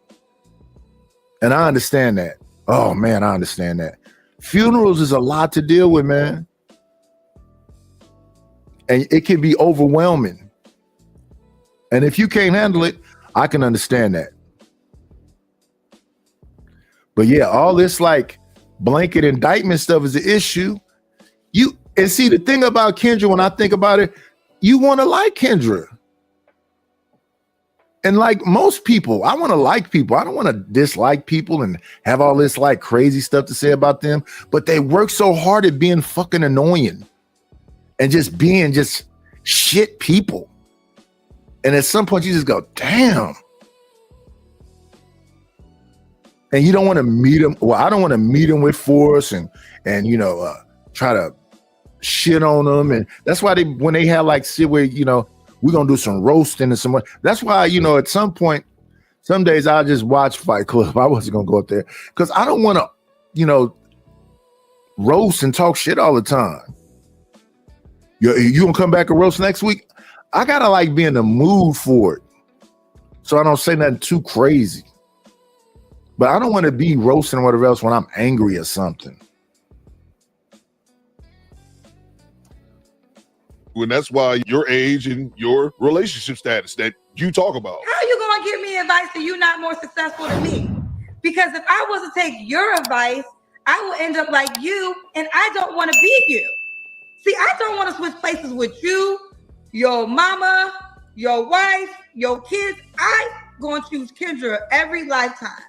And I understand that. Oh man, I understand that. Funerals is a lot to deal with, man. And it can be overwhelming. And if you can't handle it, I can understand that. But yeah, all this blanket indictment stuff is the issue. And see, the thing about Kendra, when I think about it, you want to like Kendra. And like most people, I want to like people. I don't want to dislike people and have all this crazy stuff to say about them. But they work so hard at being fucking annoying. And just being shit people. And at some point you just go, damn. And you don't want to meet them. Well, I don't want to meet them with force and try to shit on them. And that's why when they have shit where, we're going to do some roasting and some, that's why, at some point, some days I'll just watch Fight Club. I wasn't going to go up there because I don't want to, roast and talk shit all the time. You gonna come back and roast next week? I gotta be in the mood for it, so I don't say nothing too crazy. But I don't want to be roasting or whatever else when I'm angry or something. And that's why your age and your relationship status that you talk about. How are you gonna give me advice that you're not more successful than me? Because if I was to take your advice, I will end up like you, and I don't want to be you. See, I don't want to switch places with you, your mama, your wife, your kids. I'm going to choose Kendra every lifetime.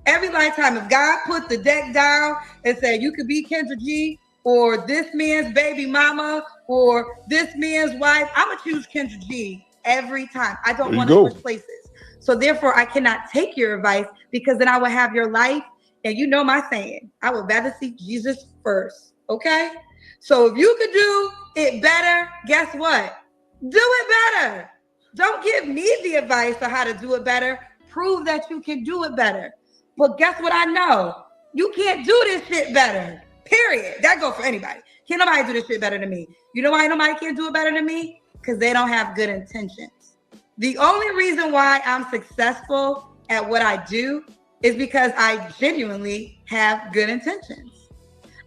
Every lifetime. If God put the deck down and said you could be Kendra G or this man's baby mama or this man's wife, I'm going to choose Kendra G every time. I don't want to switch places. So therefore, I cannot take your advice because then I will have your life. And you know my saying, I would rather seek Jesus first. Okay? So if you could do it better, guess what? Do it better. Don't give me the advice on how to do it better. Prove that you can do it better. But guess what I know? You can't do this shit better. Period. That goes for anybody. Can't nobody do this shit better than me. You know why nobody can't do it better than me? Because they don't have good intentions. The only reason why I'm successful at what I do is because I genuinely have good intentions.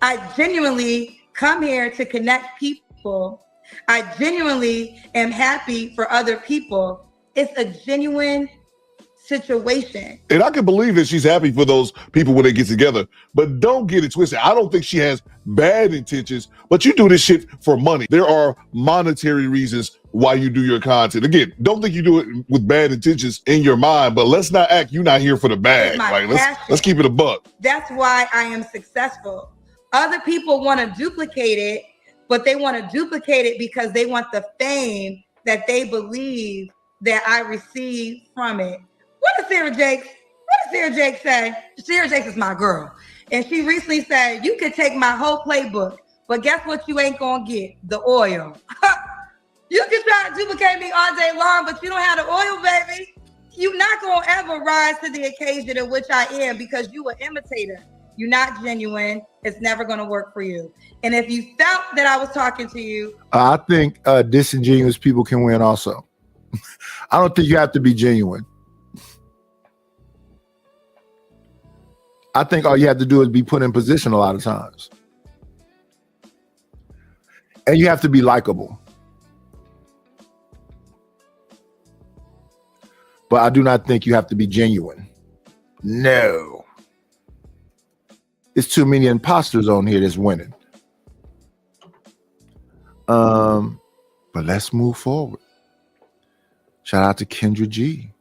I genuinely come here to connect people. I genuinely am happy for other people. It's a genuine situation. And I can believe that she's happy for those people when they get together, but don't get it twisted. I don't think she has bad intentions, but you do this shit for money. There are monetary reasons why you do your content. Again, don't think you do it with bad intentions in your mind, but let's not act you're not here for the bag. Let's keep it a buck. That's why I am successful. Other people want to duplicate it, but they want to duplicate it because they want the fame that they believe that I received from it. What does Sarah Jakes say? Sarah Jakes is my girl. And she recently said, you could take my whole playbook, but guess what you ain't gonna get? The oil. You can try to duplicate me all day long, but you don't have the oil, baby. You're not gonna ever rise to the occasion in which I am because you an imitator. You're not genuine. It's never gonna work for you. And if you felt that I was talking to you, I think disingenuous people can win also. I don't think you have to be genuine. I think all you have to do is be put in position a lot of times. And you have to be likable. But I do not think you have to be genuine. No. It's too many imposters on here that's winning. But let's move forward. Shout out to Kendra G.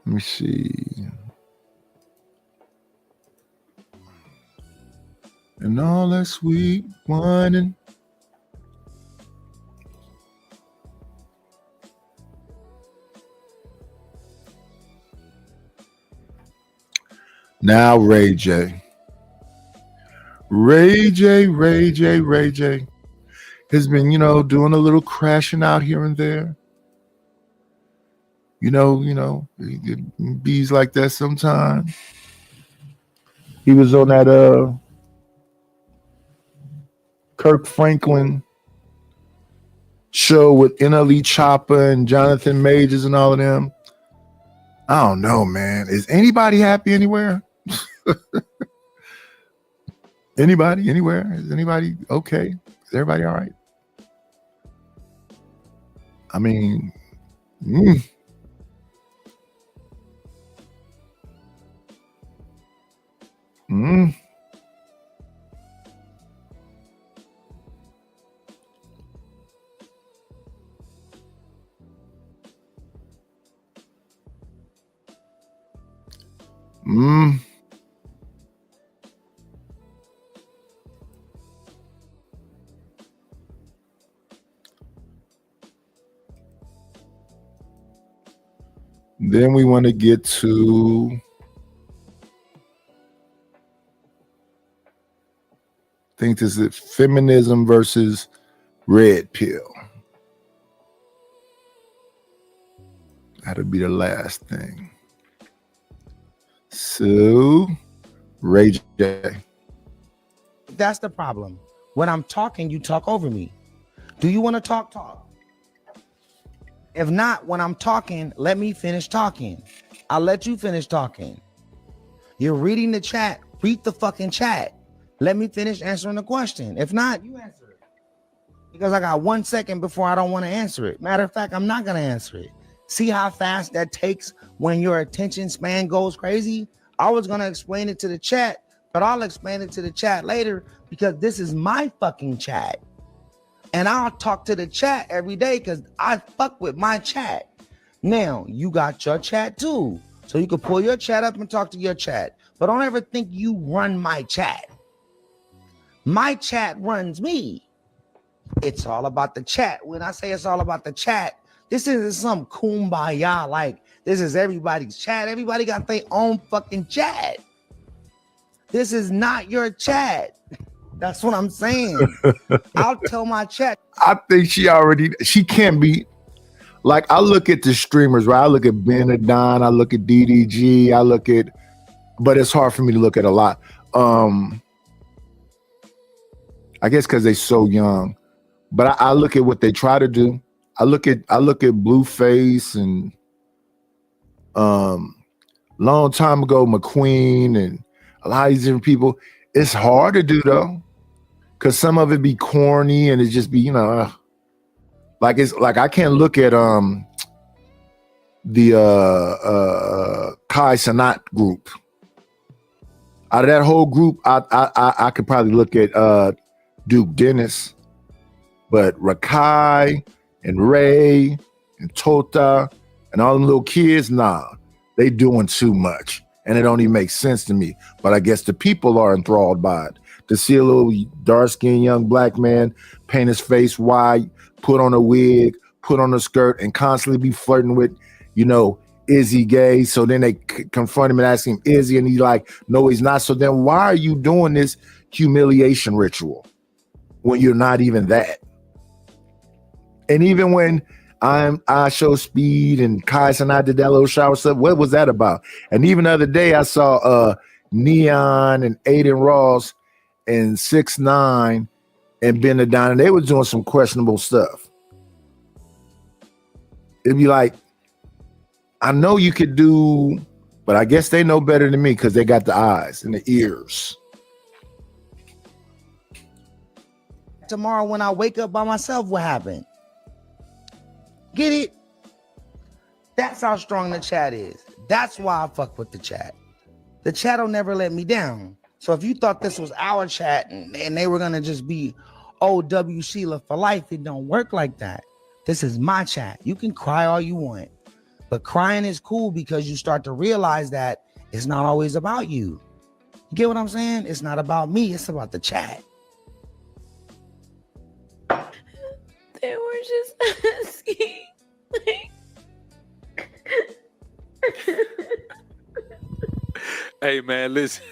Let me see. And all that sweet whining. Now Ray J. Ray J has been, doing a little crashing out here and there. It bees like that sometimes. He was on that Kirk Franklin show with NLE Chopper and Jonathan Majors and all of them. I don't know, man. Is anybody happy anywhere? Anybody, anywhere? Is anybody okay? Is everybody all right? I mean, Then we want to get to think this is feminism versus red pill. That'll be the last thing. So, Ray J. That's the problem. When I'm talking, you talk over me. Do you want to talk? Talk. If not, when I'm talking, let me finish talking. I'll let you finish talking. You're reading the chat. Read the fucking chat. Let me finish answering the question. If not, you answer it. Because I got 1 second before I don't want to answer it. Matter of fact, I'm not going to answer it. See how fast that takes when your attention span goes crazy? I was going to explain it to the chat, but I'll explain it to the chat later because this is my fucking chat. And I'll talk to the chat every day because I fuck with my chat. Now, you got your chat too. So you can pull your chat up and talk to your chat. But don't ever think you run my chat. My chat runs me. It's all about the chat. When I say it's all about the chat, this isn't some kumbaya like this is everybody's chat. Everybody got their own fucking chat. This is not your chat. That's what I'm saying. I'll tell my chat. I think she can't be like, I look at the streamers, right? I look at Benadon, I look at DDG, but it's hard for me to look at a lot. I guess because they're so young. But I look at what they try to do. I look at Blueface and long time ago McQueen and a lot of these different people. It's hard to do though. Cause some of it be corny and it just be, like it's like I can't look at the Kai Cenat group. Out of that whole group, I could probably look at Duke Dennis, but Rakai and Ray and Tota and all them little kids, nah, they doing too much. and it don't even make sense to me. But I guess the people are enthralled by it. To see a little dark-skinned young black man paint his face white, put on a wig, put on a skirt, and constantly be flirting with, is he gay? So then they confront him and ask him, is he? And he's like, no, he's not. So then why are you doing this humiliation ritual when you're not even that? And even when I show Speed and Kais and I did that little shower stuff, what was that about? And even the other day I saw Neon and Aiden Ross and 6ix9ine and Ben Adon, and they was doing some questionable stuff. It'd be like, I know you could do, but I guess they know better than me because they got the eyes and the ears. Tomorrow when I wake up by myself, what happened? Get it? That's how strong the chat is. That's why I fuck with the chat. The chat will never let me down. So if you thought this was our chat and they were gonna just be OW Sheila for life, it don't work like that. This is my chat. You can cry all you want, but crying is cool because you start to realize that it's not always about you. You get what I'm saying? It's not about me. It's about the chat. They were just asking. Hey man, listen.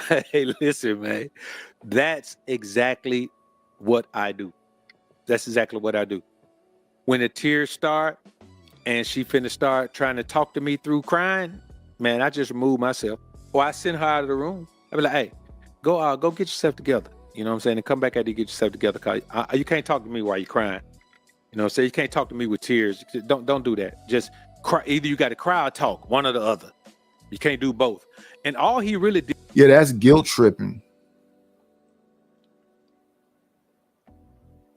Hey, listen, man. That's exactly what I do. That's exactly what I do. When the tears start and she finna start trying to talk to me through crying, man, I just remove myself. Or I send her out of the room. I be like, hey, go get yourself together. You know what I'm saying? And come back after you get yourself together. Cause you can't talk to me while you're crying. You know what I'm saying? You can't talk to me with tears. Don't do that. Just cry. Either you got to cry or talk, one or the other. You can't do both. And all he really did. Yeah, that's guilt tripping.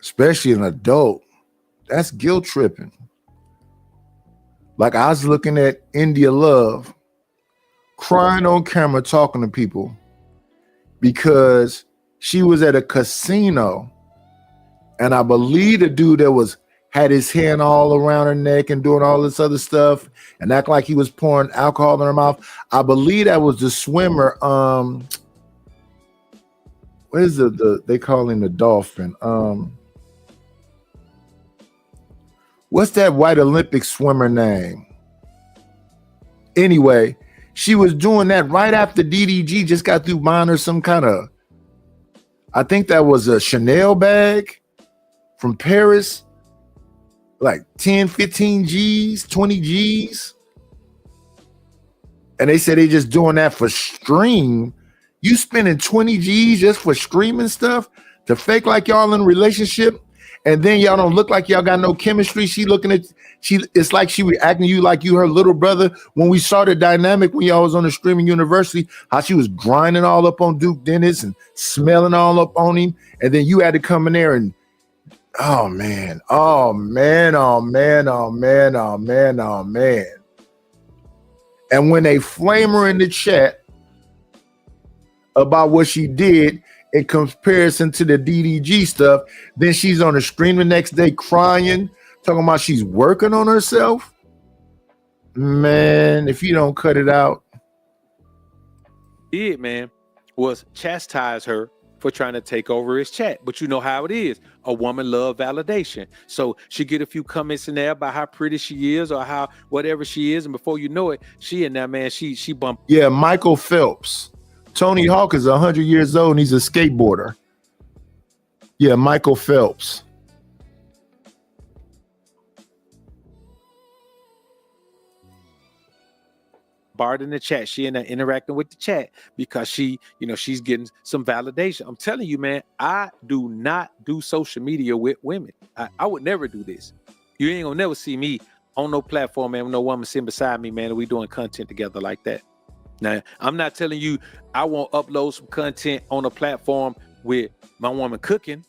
Especially an adult. That's guilt tripping. Like I was looking at India Love crying on camera talking to people because she was at a casino and I believe the dude that had his hand all around her neck and doing all this other stuff and act like he was pouring alcohol in her mouth. I believe that was the swimmer. What is they call him the dolphin? What's that white Olympic swimmer name? Anyway, she was doing that right after DDG just got through buying her some kind of, I think that was a Chanel bag from Paris, like 10, 15 G's, 20 G's. And they said they just doing that for stream. You spending 20 G's just for streaming stuff to fake like y'all in a relationship, and then y'all don't look like y'all got no chemistry. It's like she was acting to you like you her little brother. When we saw the dynamic when y'all was on the streaming university, how she was grinding all up on Duke Dennis and smelling all up on him, and then you had to come in there and oh man. And when they flame her in the chat about what she did in comparison to the DDG stuff, then she's on the stream the next day crying, talking about she's working on herself. Man, if you don't cut it out. Did, man, was chastise her for trying to take over his chat. But you know how it is. A woman love validation. So she get a few comments in there about how pretty she is or how whatever she is. And before you know it, she in there, man, she bumped. Yeah, Michael Phelps. Tony Hawk is 100 years old and he's a skateboarder. Yeah, Michael Phelps. Bart in the chat. She in there interacting with the chat because she's getting some validation. I'm telling you, man, I do not do social media with women. I would never do this. You ain't gonna never see me on no platform, man, with no woman sitting beside me, man, and we doing content together like that. Now, I'm not telling you I won't upload some content on a platform with my woman cooking.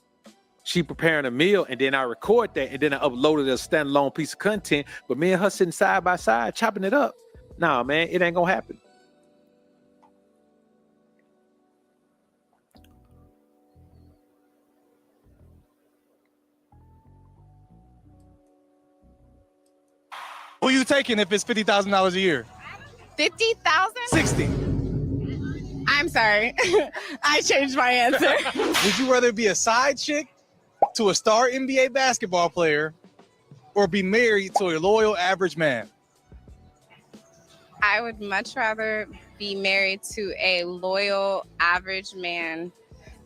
She preparing a meal, and then I record that, and then I upload it as a standalone piece of content. But me and her sitting side by side, chopping it up. Nah, man, it ain't gonna happen. Who you taking if it's $50,000 a year? 50,000? 60. I'm sorry. I changed my answer. Would you rather be a side chick to a star NBA basketball player or be married to a loyal average man? I would much rather be married to a loyal average man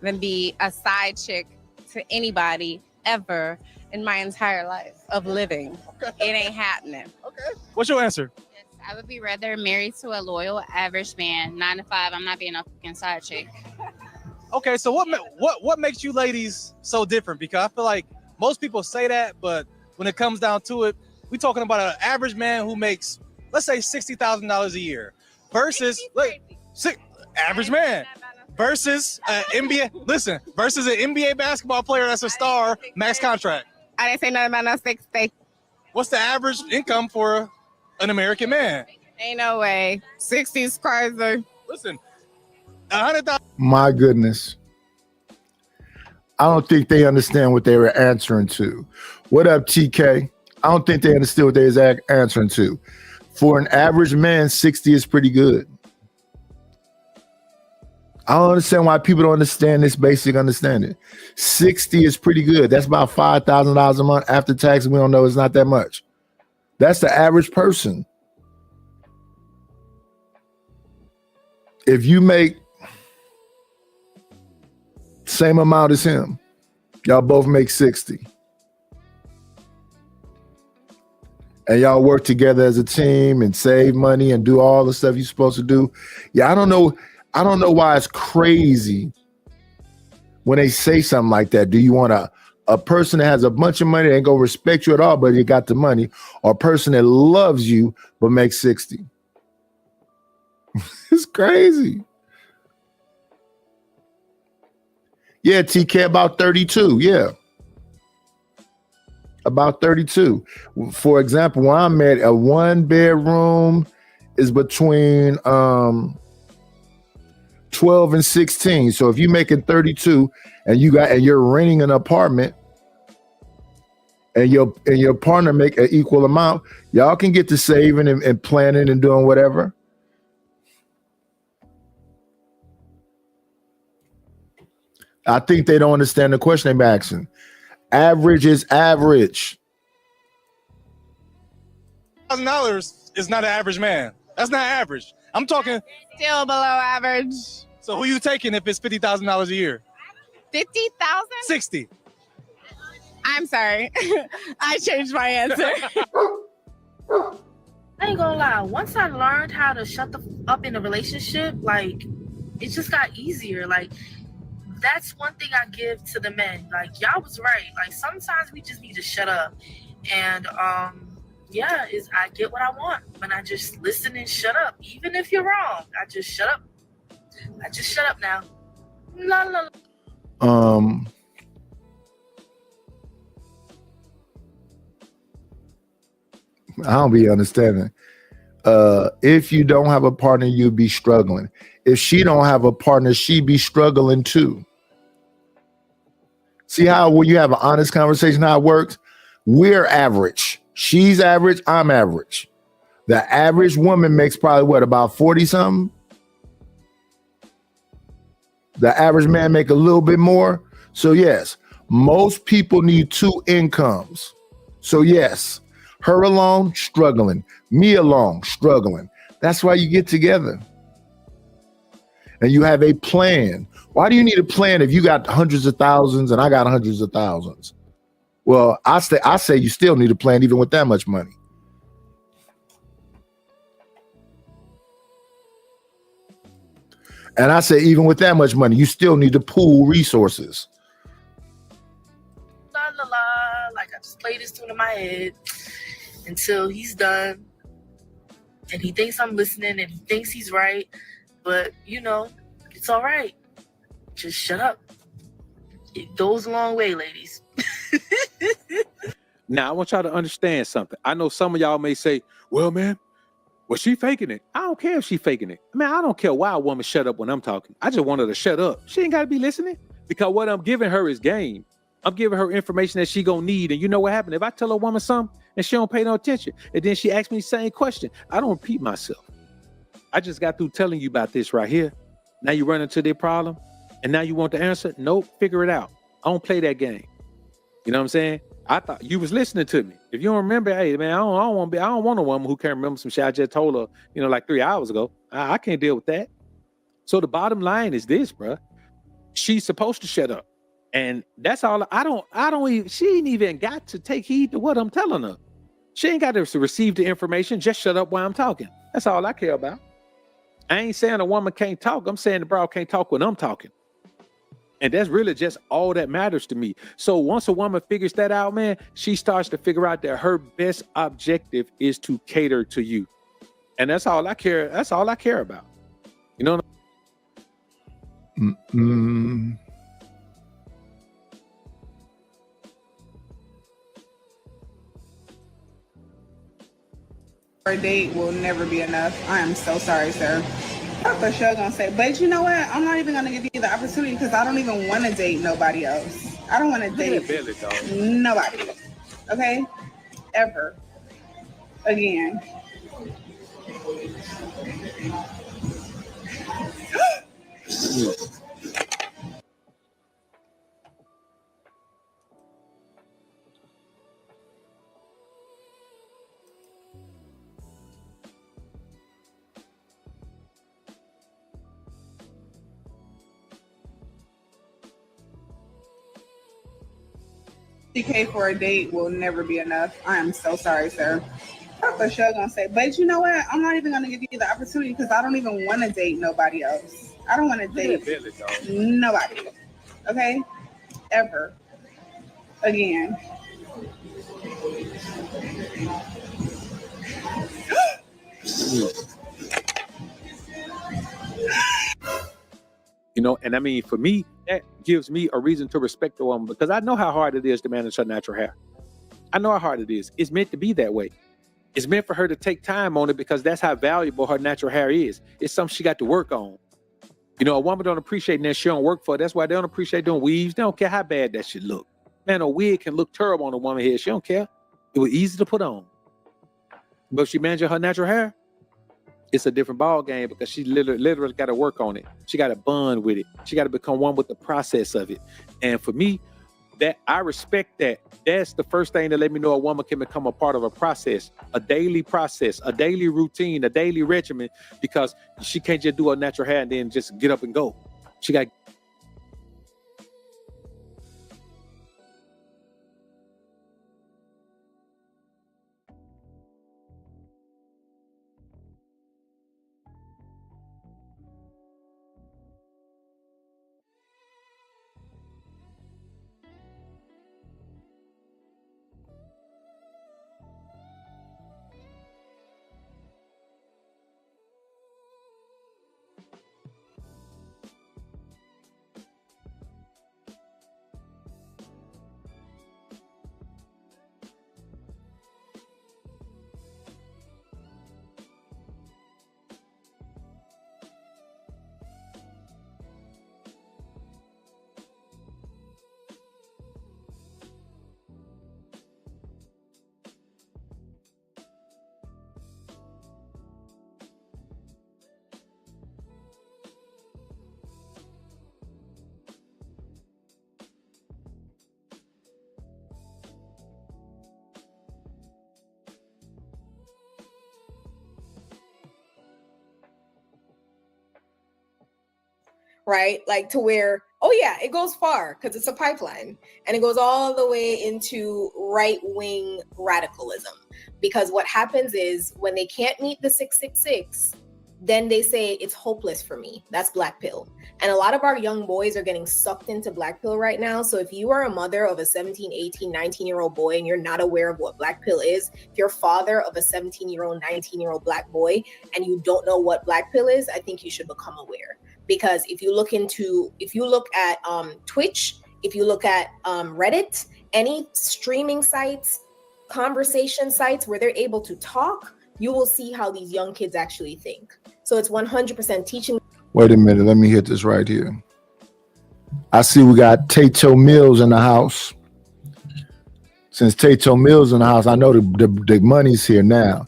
than be a side chick to anybody ever in my entire life of living. It ain't happening. What's your answer? I would be rather married to a loyal average man, 9 to 5. I'm not being a fucking side chick. Okay, so what makes you ladies so different? Because I feel like most people say that, but when it comes down to it, we're talking about an average man who makes, let's say, $60,000 a year versus average man versus an NBA. Versus an NBA basketball player that's a star, max contract. I didn't say nothing about no 60. What's the average income for an American man? Ain't no way. 60 is crazy. Listen, 100,000. My goodness. I don't think they understand what they were answering to. What up, TK? I don't think they understood what they was answering to. For an average man, 60 is pretty good. I don't understand why people don't understand this basic understanding. 60 is pretty good. That's about $5,000 a month after tax. We don't know, it's not that much. That's the average person. If you make same amount as him, y'all both make 60. And y'all work together as a team and save money and do all the stuff you're supposed to do. Yeah, I don't know why it's crazy when they say something like that. Do you want a person that has a bunch of money that ain't gonna respect you at all, but you got the money, or a person that loves you but makes 60? It's crazy. Yeah, TK, about 32. Yeah. About 32. For example, when I'm at a 1-bedroom is between 12 and 16. So if you're making 32 and you're renting an apartment and your partner make an equal amount, y'all can get to saving and planning and doing whatever. I think they don't understand the question they're asking. Average is average. $1,000 is not an average man. That's not average. I'm talking still below average. So who you taking if it's $50,000 a year? 50,000? 60. I'm sorry. I changed my answer. I ain't gonna lie. Once I learned how to shut the up in a relationship, like it just got easier. Like that's one thing I give to the men. Like y'all was right. Like sometimes we just need to shut up. And yeah, I get what I want when I just listen and shut up. Even if you're wrong, I just shut up. I just shut up now. La la. I don't be understanding. If you don't have a partner, you'll be struggling. If she don't have a partner, she be struggling too. See how when you have an honest conversation, how it works? We're average. She's average. I'm average. The average woman makes probably what, about 40 something? The average man make a little bit more. So yes, most people need 2 incomes. So yes, her alone, struggling. Me alone, struggling. That's why you get together. And you have a plan. Why do you need a plan if you got hundreds of thousands and I got hundreds of thousands? Well, I say you still need a plan even with that much money. And I say even with that much money, you still need to pool resources. La la la. Like I just play this tune in my head until he's done. And he thinks I'm listening and he thinks he's right. But, you know, it's all right. Just shut up. It goes a long way, ladies. Now, I want y'all to understand something. I know some of y'all may say, well, man, was she faking it? I don't care if she faking it. Man, I don't care why a woman shut up when I'm talking. I just want her to shut up. She ain't got to be listening because what I'm giving her is game. I'm giving her information that she gonna need. And you know what happened? If I tell a woman something and she don't pay no attention, and then she asks me the same question, I don't repeat myself. I just got through telling you about this right here. Now you run into their problem, and now you want the answer? Nope, figure it out. I don't play that game. You know what I'm saying? I thought you was listening to me. If you don't remember, hey man, I don't want a woman who can't remember some shit I just told her, like 3 hours ago. I can't deal with that. So the bottom line is this, bro. She's supposed to shut up. And that's all. She ain't even got to take heed to what I'm telling her. She ain't got to receive the information. Just shut up while I'm talking. That's all I care about. I ain't saying a woman can't talk. I'm saying the broad can't talk when I'm talking. And that's really just all that matters to me. So once a woman figures that out, man, she starts to figure out that her best objective is to cater to you. And that's all I care. That's all I care about. You know what A date will never be enough. I am so sorry, sir. I'm for sure gonna say, but you know what? I'm not even gonna give you the opportunity because I don't even want to date nobody else. I don't want to date nobody. Okay? Ever. Again. $50K for a date will never be enough. I am so sorry, sir. I'm for sure gonna say, but you know what? I'm not even gonna give you the opportunity because I don't even want to date nobody else. I don't want to date nobody. Okay? Ever. Again. And I mean, for me, that gives me a reason to respect the woman because I know how hard it is to manage her natural hair. I know how hard it is. It's meant to be that way. It's meant for her to take time on it because that's how valuable her natural hair is. It's something she got to work on. A woman don't appreciate that she don't work for it. That's why they don't appreciate doing weaves. They don't care how bad that shit look. Man, a wig can look terrible on a woman's head. She don't care. It was easy to put on. But if she manages her natural hair, it's a different ball game because she literally got to work on it. She got to bond with it. She got to become one with the process of it. And for me, that I respect that. That's the first thing that let me know a woman can become a part of a process, a daily routine, a daily regimen, because she can't just do her natural hair and then just get up and go. She got. Right? Like to where, it goes far because it's a pipeline and it goes all the way into right-wing radicalism. Because what happens is when they can't meet the 666, then they say it's hopeless for me. That's Black pill. And a lot of our young boys are getting sucked into Black pill right now. So if you are a mother of a 17, 18, 19-year-old boy and you're not aware of what Black pill is, if you're father of a 17-year-old, 19-year-old Black boy and you don't know what Black pill is, I think you should become aware. Because if you look at Twitch, if you look at Reddit, any streaming sites, conversation sites where they're able to talk, you will see how these young kids actually think. So it's 100% teaching. Wait a minute, let me hit this right here. I see we got Tato Mills in the house. Since Tato Mills in the house, I know the money's here now.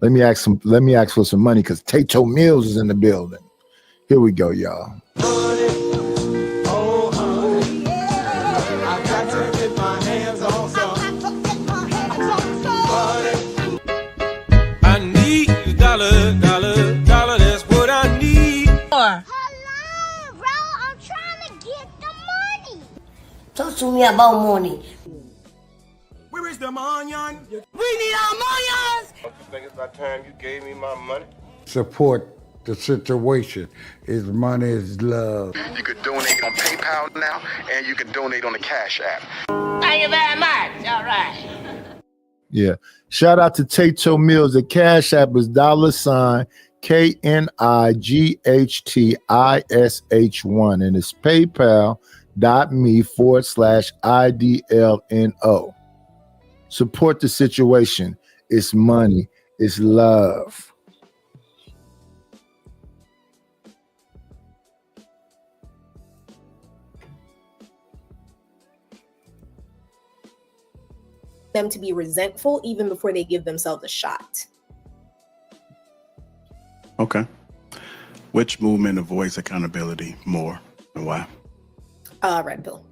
Let me ask for some money because Tato Mills is in the building. Here we go, y'all. I need a dollar, that's what I need. Hello, bro. I'm trying to get the money. Talk to me about money. Where is the money? We need our money. Don't you think it's about time you gave me my money? Support the situation. Is money is love. You could donate on PayPal now, and you can donate on the Cash App. Thank you very much. All right. Yeah. Shout out to Tato Mills. The Cash App is $ KNIGHTISH1 and it's paypal.me/IDLNO. Support the situation. It's money. It's love. Them to be resentful even before they give themselves a shot. Okay. Which movement avoids accountability more and why? Red pill.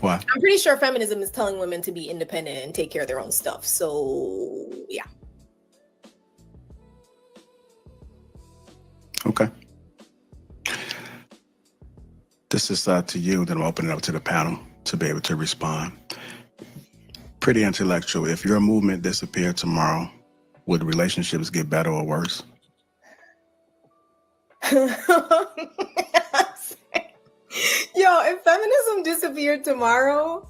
Why? I'm pretty sure feminism is telling women to be independent and take care of their own stuff. So yeah. Okay. This is to you, then I'll open it up to the panel to be able to respond. Pretty intellectual. If your movement disappeared tomorrow, would relationships get better or worse? Yo, if feminism disappeared tomorrow,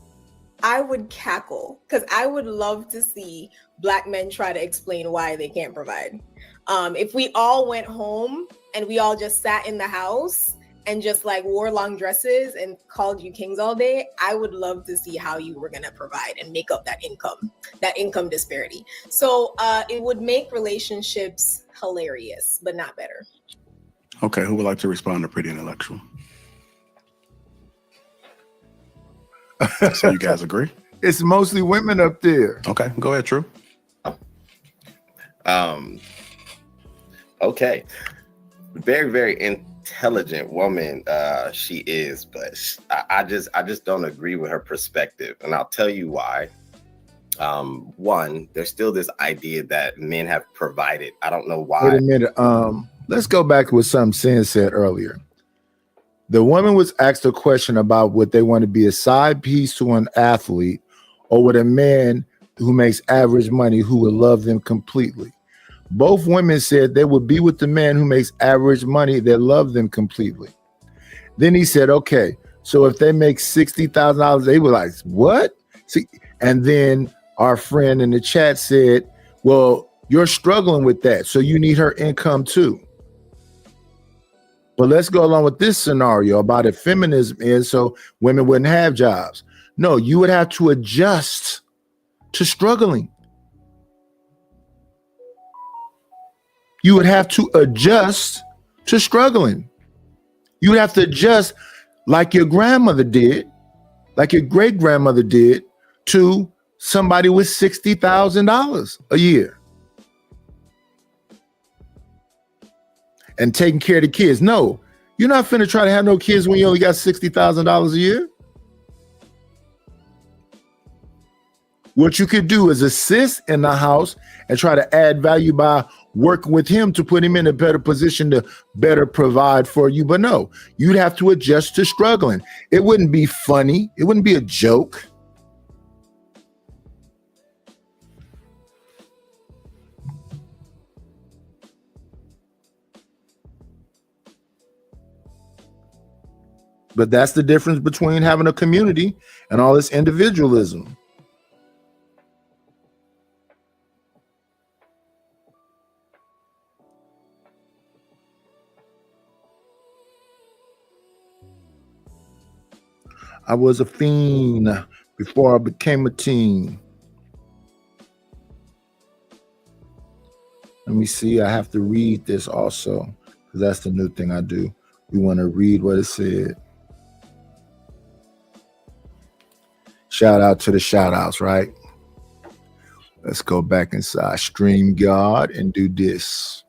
I would cackle because I would love to see Black men try to explain why they can't provide. If we all went home and we all just sat in the house and just like wore long dresses and called you kings all day, I would love to see how you were going to provide and make up that income disparity. So it would make relationships hilarious, but not better. Okay, who would like to respond to Pretty Intellectual? So you guys agree? It's mostly women up there. Okay, go ahead, True. Okay. Very, very intelligent woman she is, but I just don't agree with her perspective, and I'll tell you why. One, there's still this idea that men have provided. I don't know why. Wait a minute. Let's go back to what something Sin said earlier. The woman was asked a question about would they want to be a side piece to an athlete or would a man who makes average money who would love them completely. Both women said they would be with the man who makes average money that love them completely. Then he said, okay, so if they make $60,000, they were like, what? See, and then our friend in the chat said, well, you're struggling with that, so you need her income too. But let's go along with this scenario about if feminism is so women wouldn't have jobs. No, you would have to adjust to struggling. You would have to adjust to struggling. You would have to adjust like your grandmother did, like your great grandmother did, to somebody with $60,000 a year. And taking care of the kids. No, you're not finna try to have no kids when you only got $60,000 a year. What you could do is assist in the house and try to add value by working with him to put him in a better position to better provide for you. But no, you'd have to adjust to struggling. It wouldn't be funny. It wouldn't be a joke. But that's the difference between having a community and all this individualism. I was a fiend before I became a teen. Let me see. I have to read this also because that's the new thing I do. We want to read what it said. Shout out to the shout outs, right? Let's go back inside StreamYard and do this.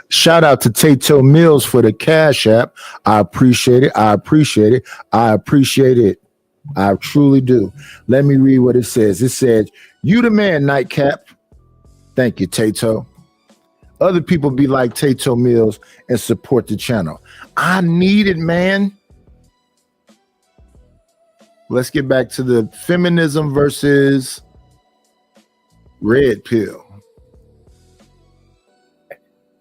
Shout out to Tato Mills for the Cash App. I appreciate it. I appreciate it. I appreciate it. I truly do. Let me read what it says. It says, "You the man, Nightcap." Thank you, Tato. Other people be like Tato Mills and support the channel. I need it, man. Let's get back to the feminism versus red pill.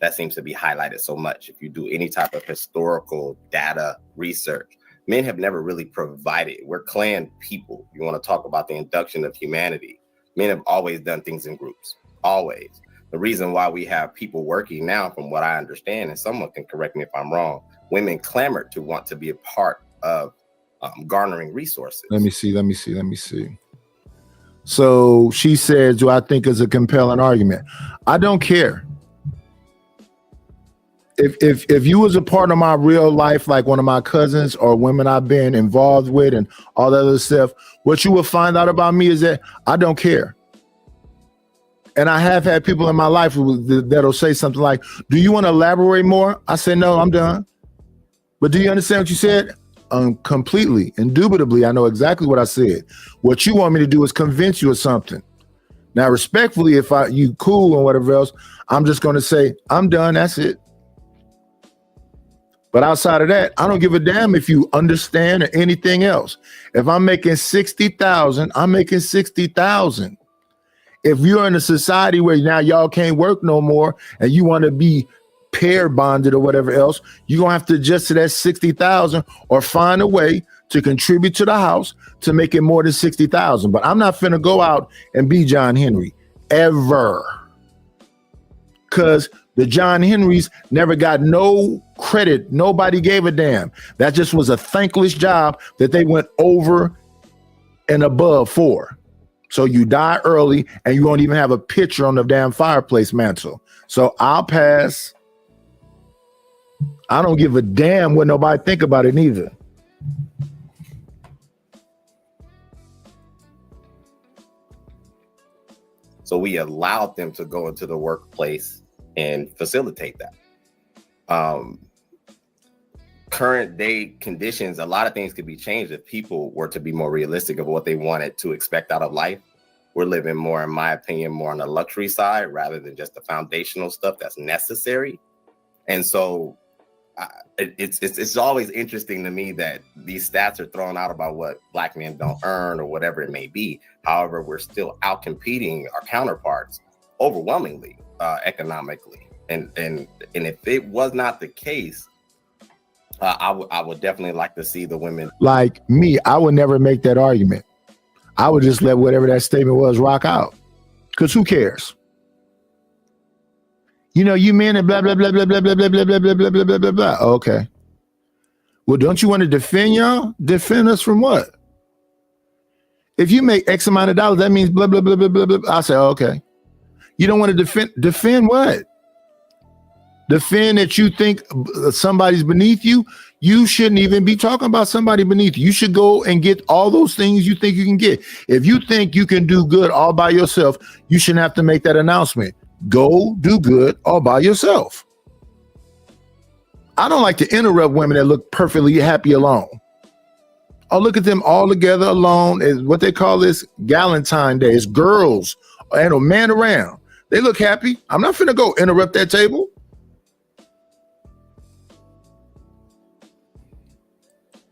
That seems to be highlighted so much. If you do any type of historical data research, men have never really provided. We're clan people. You want to talk about the induction of humanity. Men have always done things in groups, always. The reason why we have people working now, from what I understand, and someone can correct me if I'm wrong, women clamored to want to be a part of garnering resources. Let me see. So she says, do I think it's a compelling argument? I don't care. If you was a part of my real life, like one of my cousins or women I've been involved with and all that other stuff, what you will find out about me is that I don't care. And I have had people in my life that'll say something like, do you want to elaborate more? I said, no, I'm done. But do you understand what you said? Completely, indubitably, I know exactly what I said. What you want me to do is convince you of something. Now, respectfully, if you cool and whatever else, I'm just going to say, I'm done, that's it. But outside of that, I don't give a damn if you understand or anything else. If I'm making 60,000, I'm making 60,000. If you're in a society where now y'all can't work no more and you want to be pair bonded or whatever else, you're going to have to adjust to that 60,000 or find a way to contribute to the house to make it more than 60,000. But I'm not finna go out and be John Henry ever. Because the John Henrys never got no credit. Nobody gave a damn. That just was a thankless job that they went over and above for. So you die early and you won't even have a picture on the damn fireplace mantle. So I'll pass. I don't give a damn what nobody think about it neither. So we allowed them to go into the workplace and facilitate that. Current day conditions, a lot of things could be changed if people were to be more realistic of what they wanted to expect out of life. We're living more, in my opinion, more on the luxury side rather than just the foundational stuff that's necessary. And so it's always interesting to me that these stats are thrown out about what Black men don't earn or whatever it may be. However, we're still out competing our counterparts overwhelmingly economically. And if it was not the case, I would definitely like to see the women. Like me, I would never make that argument. I would just let whatever that statement was rock out. Because who cares? You know, you men and blah, blah, blah, blah, blah, blah, blah, blah, blah, blah, blah, blah, blah, blah, blah. Okay. Well, don't you want to defend y'all? Defend us from what? If you make X amount of dollars, that means blah, blah, blah, blah, blah, blah. I say, okay. You don't want to defend what? Defend that you think somebody's beneath you? You shouldn't even be talking about somebody beneath you. You should go and get all those things you think you can get. If you think you can do good all by yourself, you shouldn't have to make that announcement. Go do good all by yourself. I don't like to interrupt women that look perfectly happy alone. Oh, look at them all together alone. Is what they call this Galentine Day. It's girls and a man around. They look happy. I'm not finna go interrupt that table.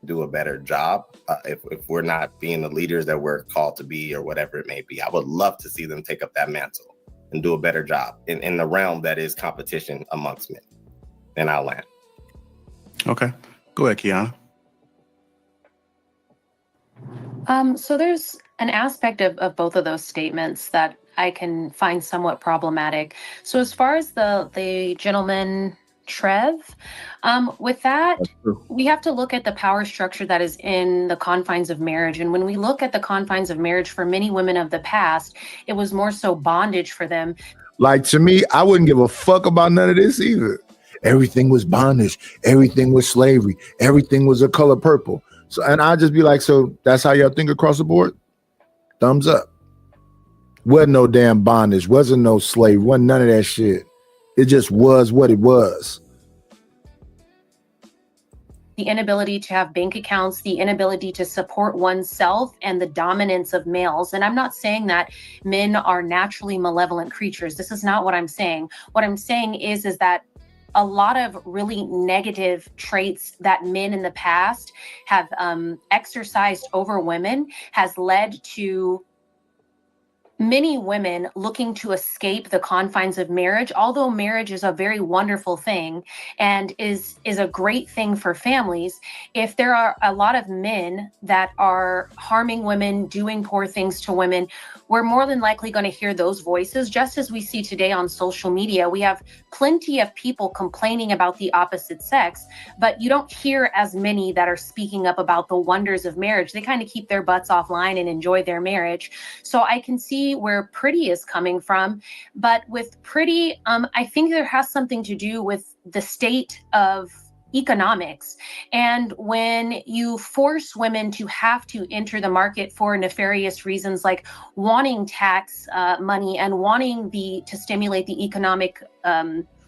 Do a better job if we're not being the leaders that we're called to be or whatever it may be. I would love to see them take up that mantle and do a better job in the realm that is competition amongst men. And I'll land. Okay, go ahead, Kiana. So there's an aspect of both of those statements that I can find somewhat problematic. So as far as the gentleman Trev, with that, we have to look at the power structure that is in the confines of marriage. And when we look at the confines of marriage for many women of the past, it was more so bondage for them. Like, to me, I wouldn't give a fuck about none of this either. Everything was bondage. Everything was slavery. Everything was a color purple. So, and I'd just be like, so that's how y'all think across the board? Thumbs up. Wasn't no damn bondage. Wasn't no slave. Wasn't none of that shit. It just was what it was. The inability to have bank accounts, the inability to support oneself, and the dominance of males. And I'm not saying that men are naturally malevolent creatures. This is not what I'm saying. What I'm saying is that a lot of really negative traits that men in the past have exercised over women has led to many women looking to escape the confines of marriage. Although marriage is a very wonderful thing and is a great thing for families, if there are a lot of men that are harming women, doing poor things to women, we're more than likely going to hear those voices, just as we see today on social media. We have plenty of people complaining about the opposite sex, but you don't hear as many that are speaking up about the wonders of marriage. They kind of keep their butts offline and enjoy their marriage. So I can see where Pretty is coming from, but with Pretty, I think there has something to do with the state of economics. And when you force women to have to enter the market for nefarious reasons, like wanting tax money and wanting to stimulate the economic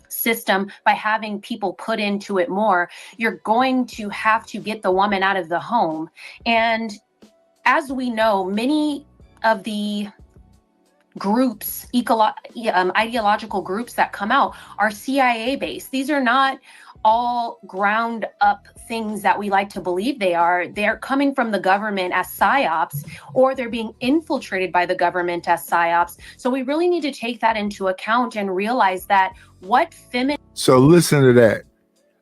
system by having people put into it more, you're going to have to get the woman out of the home. And as we know, many of the groups, ideological groups that come out are CIA based. These are not all ground up things that we like to believe they are. They're coming from the government as psyops, or they're being infiltrated by the government as psyops. So we really need to take that into account and realize that So listen to that.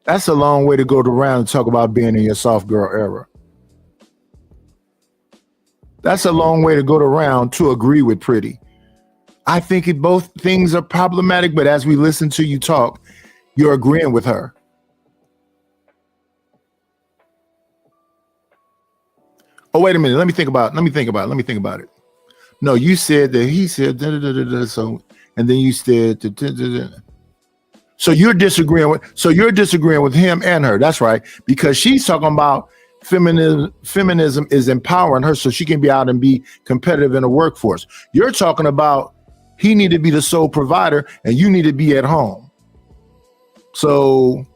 That's a long way to go around and talk about being in your soft girl era. That's a long way to go around to agree with Pretty. I think both things are problematic, but as we listen to you talk, you're agreeing with her. Oh, wait a minute. Let me think about it. No, you said that he said so, and then you said so you're disagreeing with him and her. That's right, because she's talking about feminism is empowering her so she can be out and be competitive in the workforce. You're talking about he need to be the sole provider and you need to be at home. So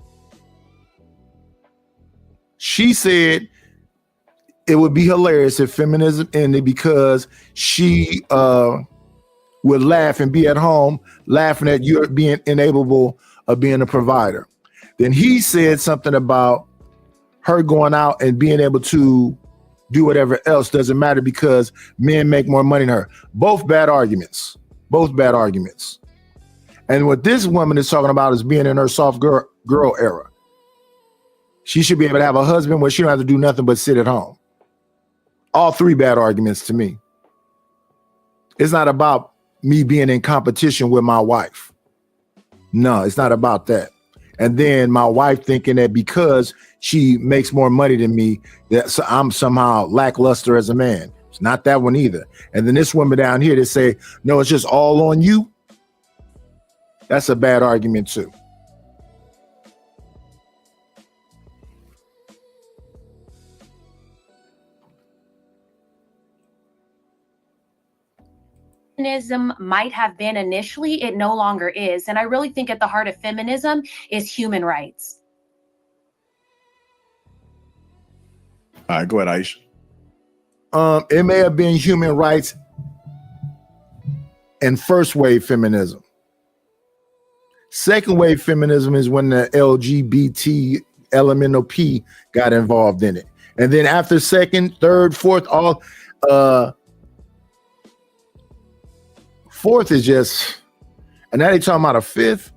she said it would be hilarious if feminism ended because she would laugh and be at home laughing at you being incapable of being a provider. Then he said something about her going out and being able to do whatever else doesn't matter because men make more money than her. Both bad arguments. And what this woman is talking about is being in her soft girl era. She should be able to have a husband where she don't have to do nothing but sit at home. All three bad arguments to me. It's not about me being in competition with my wife. No, it's not about that. And then my wife thinking that because she makes more money than me, that I'm somehow lackluster as a man. It's not that one either. And then this woman down here, they say, no, it's just all on you. That's a bad argument too. Feminism might have been initially, it no longer is. And I really think at the heart of feminism is human rights. All right, go ahead, Aisha. It may have been human rights and first wave feminism. Second wave feminism is when the LGBT elemental P got involved in it. And then after second, third, fourth, all fourth is just, and now they talking about a fifth.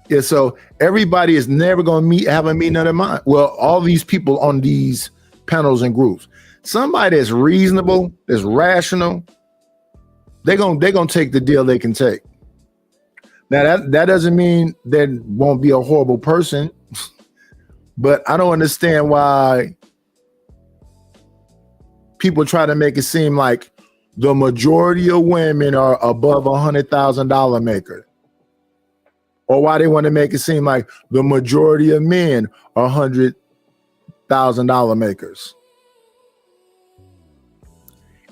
Yeah, so everybody is never going to have a meeting of their mind. Well, all these people on these panels and groups. somebody that's reasonable, that's rational, they're gonna take the deal they can take. Now that doesn't mean there won't be a horrible person, but I don't understand why people try to make it seem like the majority of women are above $100,000 maker, or why they want to make it seem like the majority of men are $100,000 makers.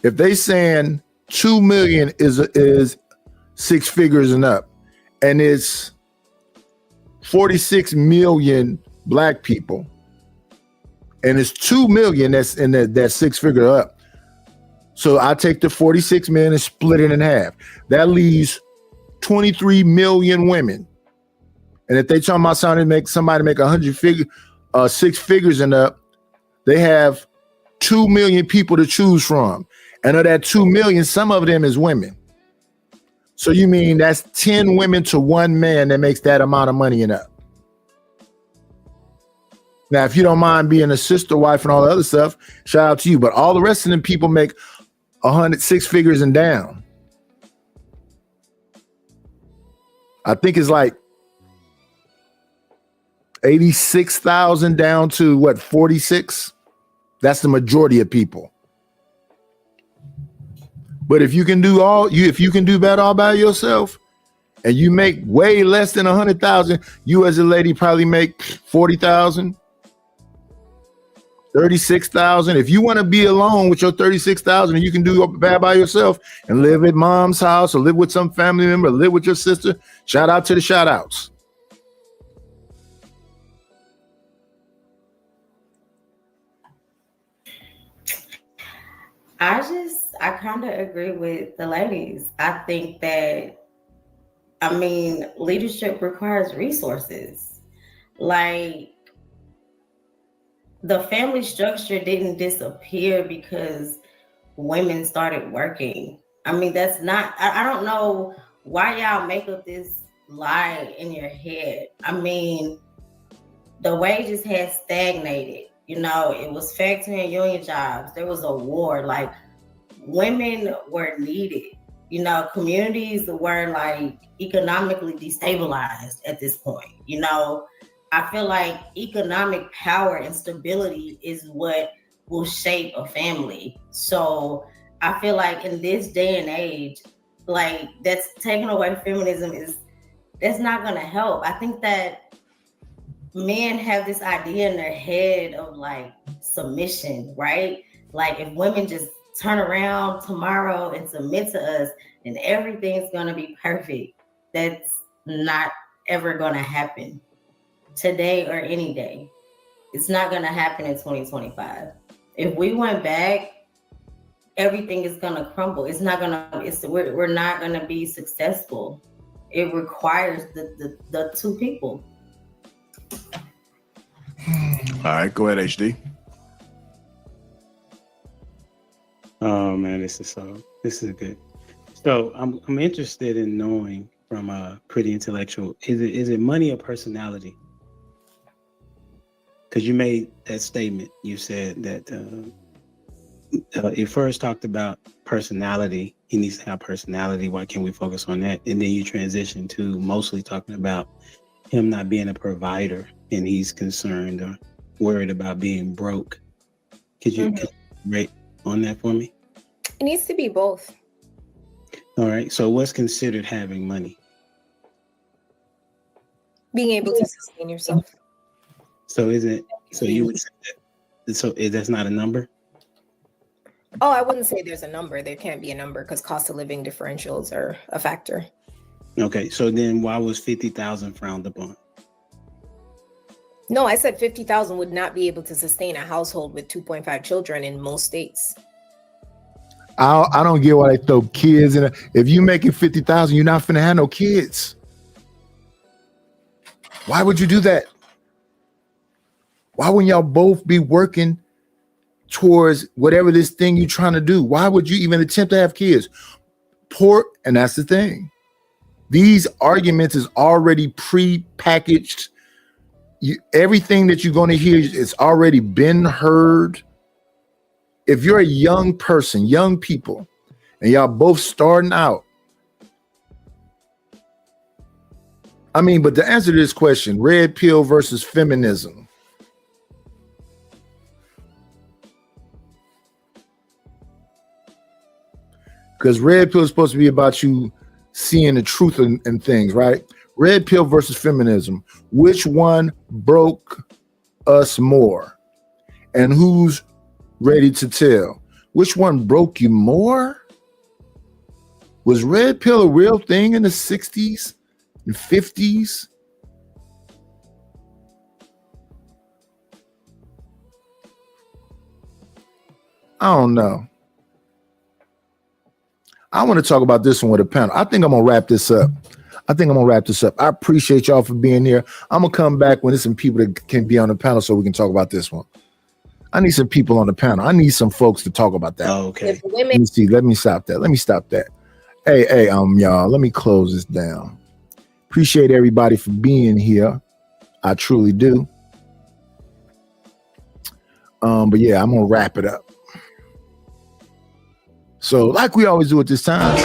If they saying 2 million is 6 figures and up, and it's 46 million black people, and it's 2 million that's in that 6 figure up. So I take the 46 million and split it in half. That leaves 23 million women. And if they talking about somebody make 6 figures and up, they have 2 million people to choose from. And of that 2 million, some of them is women. So you mean that's 10 women to 1 man that makes that amount of money and up. Now, if you don't mind being a sister, wife, and all the other stuff, shout out to you. But all the rest of them people make 6 figures and down. I think it's like 86,000 down to what, 46? That's the majority of people. But if you can do that all by yourself, and you make way less than 100,000, you as a lady probably make 40,000, 36,000. If you want to be alone with your 36,000 and you can do that by yourself and live at mom's house or live with some family member, or live with your sister, shout out to the shout outs. I kind of agree with the ladies. I think that, leadership requires resources. Like, the family structure didn't disappear because women started working. That's not, I don't know why y'all make up this lie in your head. The wages had stagnated. It was factory and union jobs. There was a war. Like, women were needed. Communities were like economically destabilized at this point. I feel like economic power and stability is what will shape a family. So I feel like in this day and age, like, that's taking away feminism that's not gonna help. I think that men have this idea in their head of like submission, right? Like, if women just turn around tomorrow and submit to us, then everything's gonna be perfect. That's not ever gonna happen today or any day. It's not gonna happen in 2025. If we went back, everything is gonna crumble. We're not gonna be successful. It requires the two people. All right, go ahead, HD. Oh man, this is good. So I'm interested in knowing from Pretty Intellectual, is it money or personality? Because you made that statement. You said that it first talked about personality. He needs to have personality. Why can't we focus on that? And then you transitioned to mostly talking about him not being a provider, and he's concerned or worried about being broke. Could you rate on that for me? It needs to be both. All right. So what's considered having money? Being able to sustain yourself. So you would say that's not a number? Oh, I wouldn't say there's a number. There can't be a number because cost of living differentials are a factor. Okay. So then why was 50,000 frowned upon? No, I said 50,000 would not be able to sustain a household with 2.5 children in most states. I don't get why they throw kids in. If you making 50,000, you're not finna have no kids. Why would you do that? Why wouldn't y'all both be working towards whatever this thing you're trying to do? Why would you even attempt to have kids? And that's the thing. These arguments is already pre-packaged. Everything that you're going to hear is already been heard. if you're a young person, young people, and y'all both starting out, I mean, but to answer this question, red pill versus feminism. Because red pill is supposed to be about you seeing the truth in things, right? Red pill versus feminism. Which one broke us more? And who's ready to tell? Which one broke you more? Was red pill a real thing in the 60s and 50s? I don't know. I want to talk about this one with a panel. I think I'm gonna wrap this up. I appreciate y'all for being here. I'm gonna come back when there's some people that can be on the panel so we can talk about this one. I need some people on the panel. I need some folks to talk about that. Okay. Let me see. Let me stop that. Hey, y'all, let me close this down. Appreciate everybody for being here. I truly do. But yeah, I'm gonna wrap it up. So, like we always do at this time.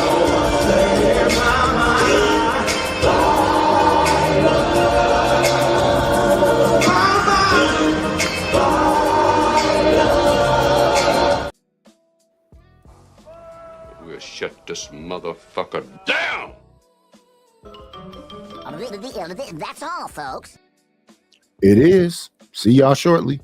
We'll shut this motherfucker down. That's all, folks. It is. See y'all shortly.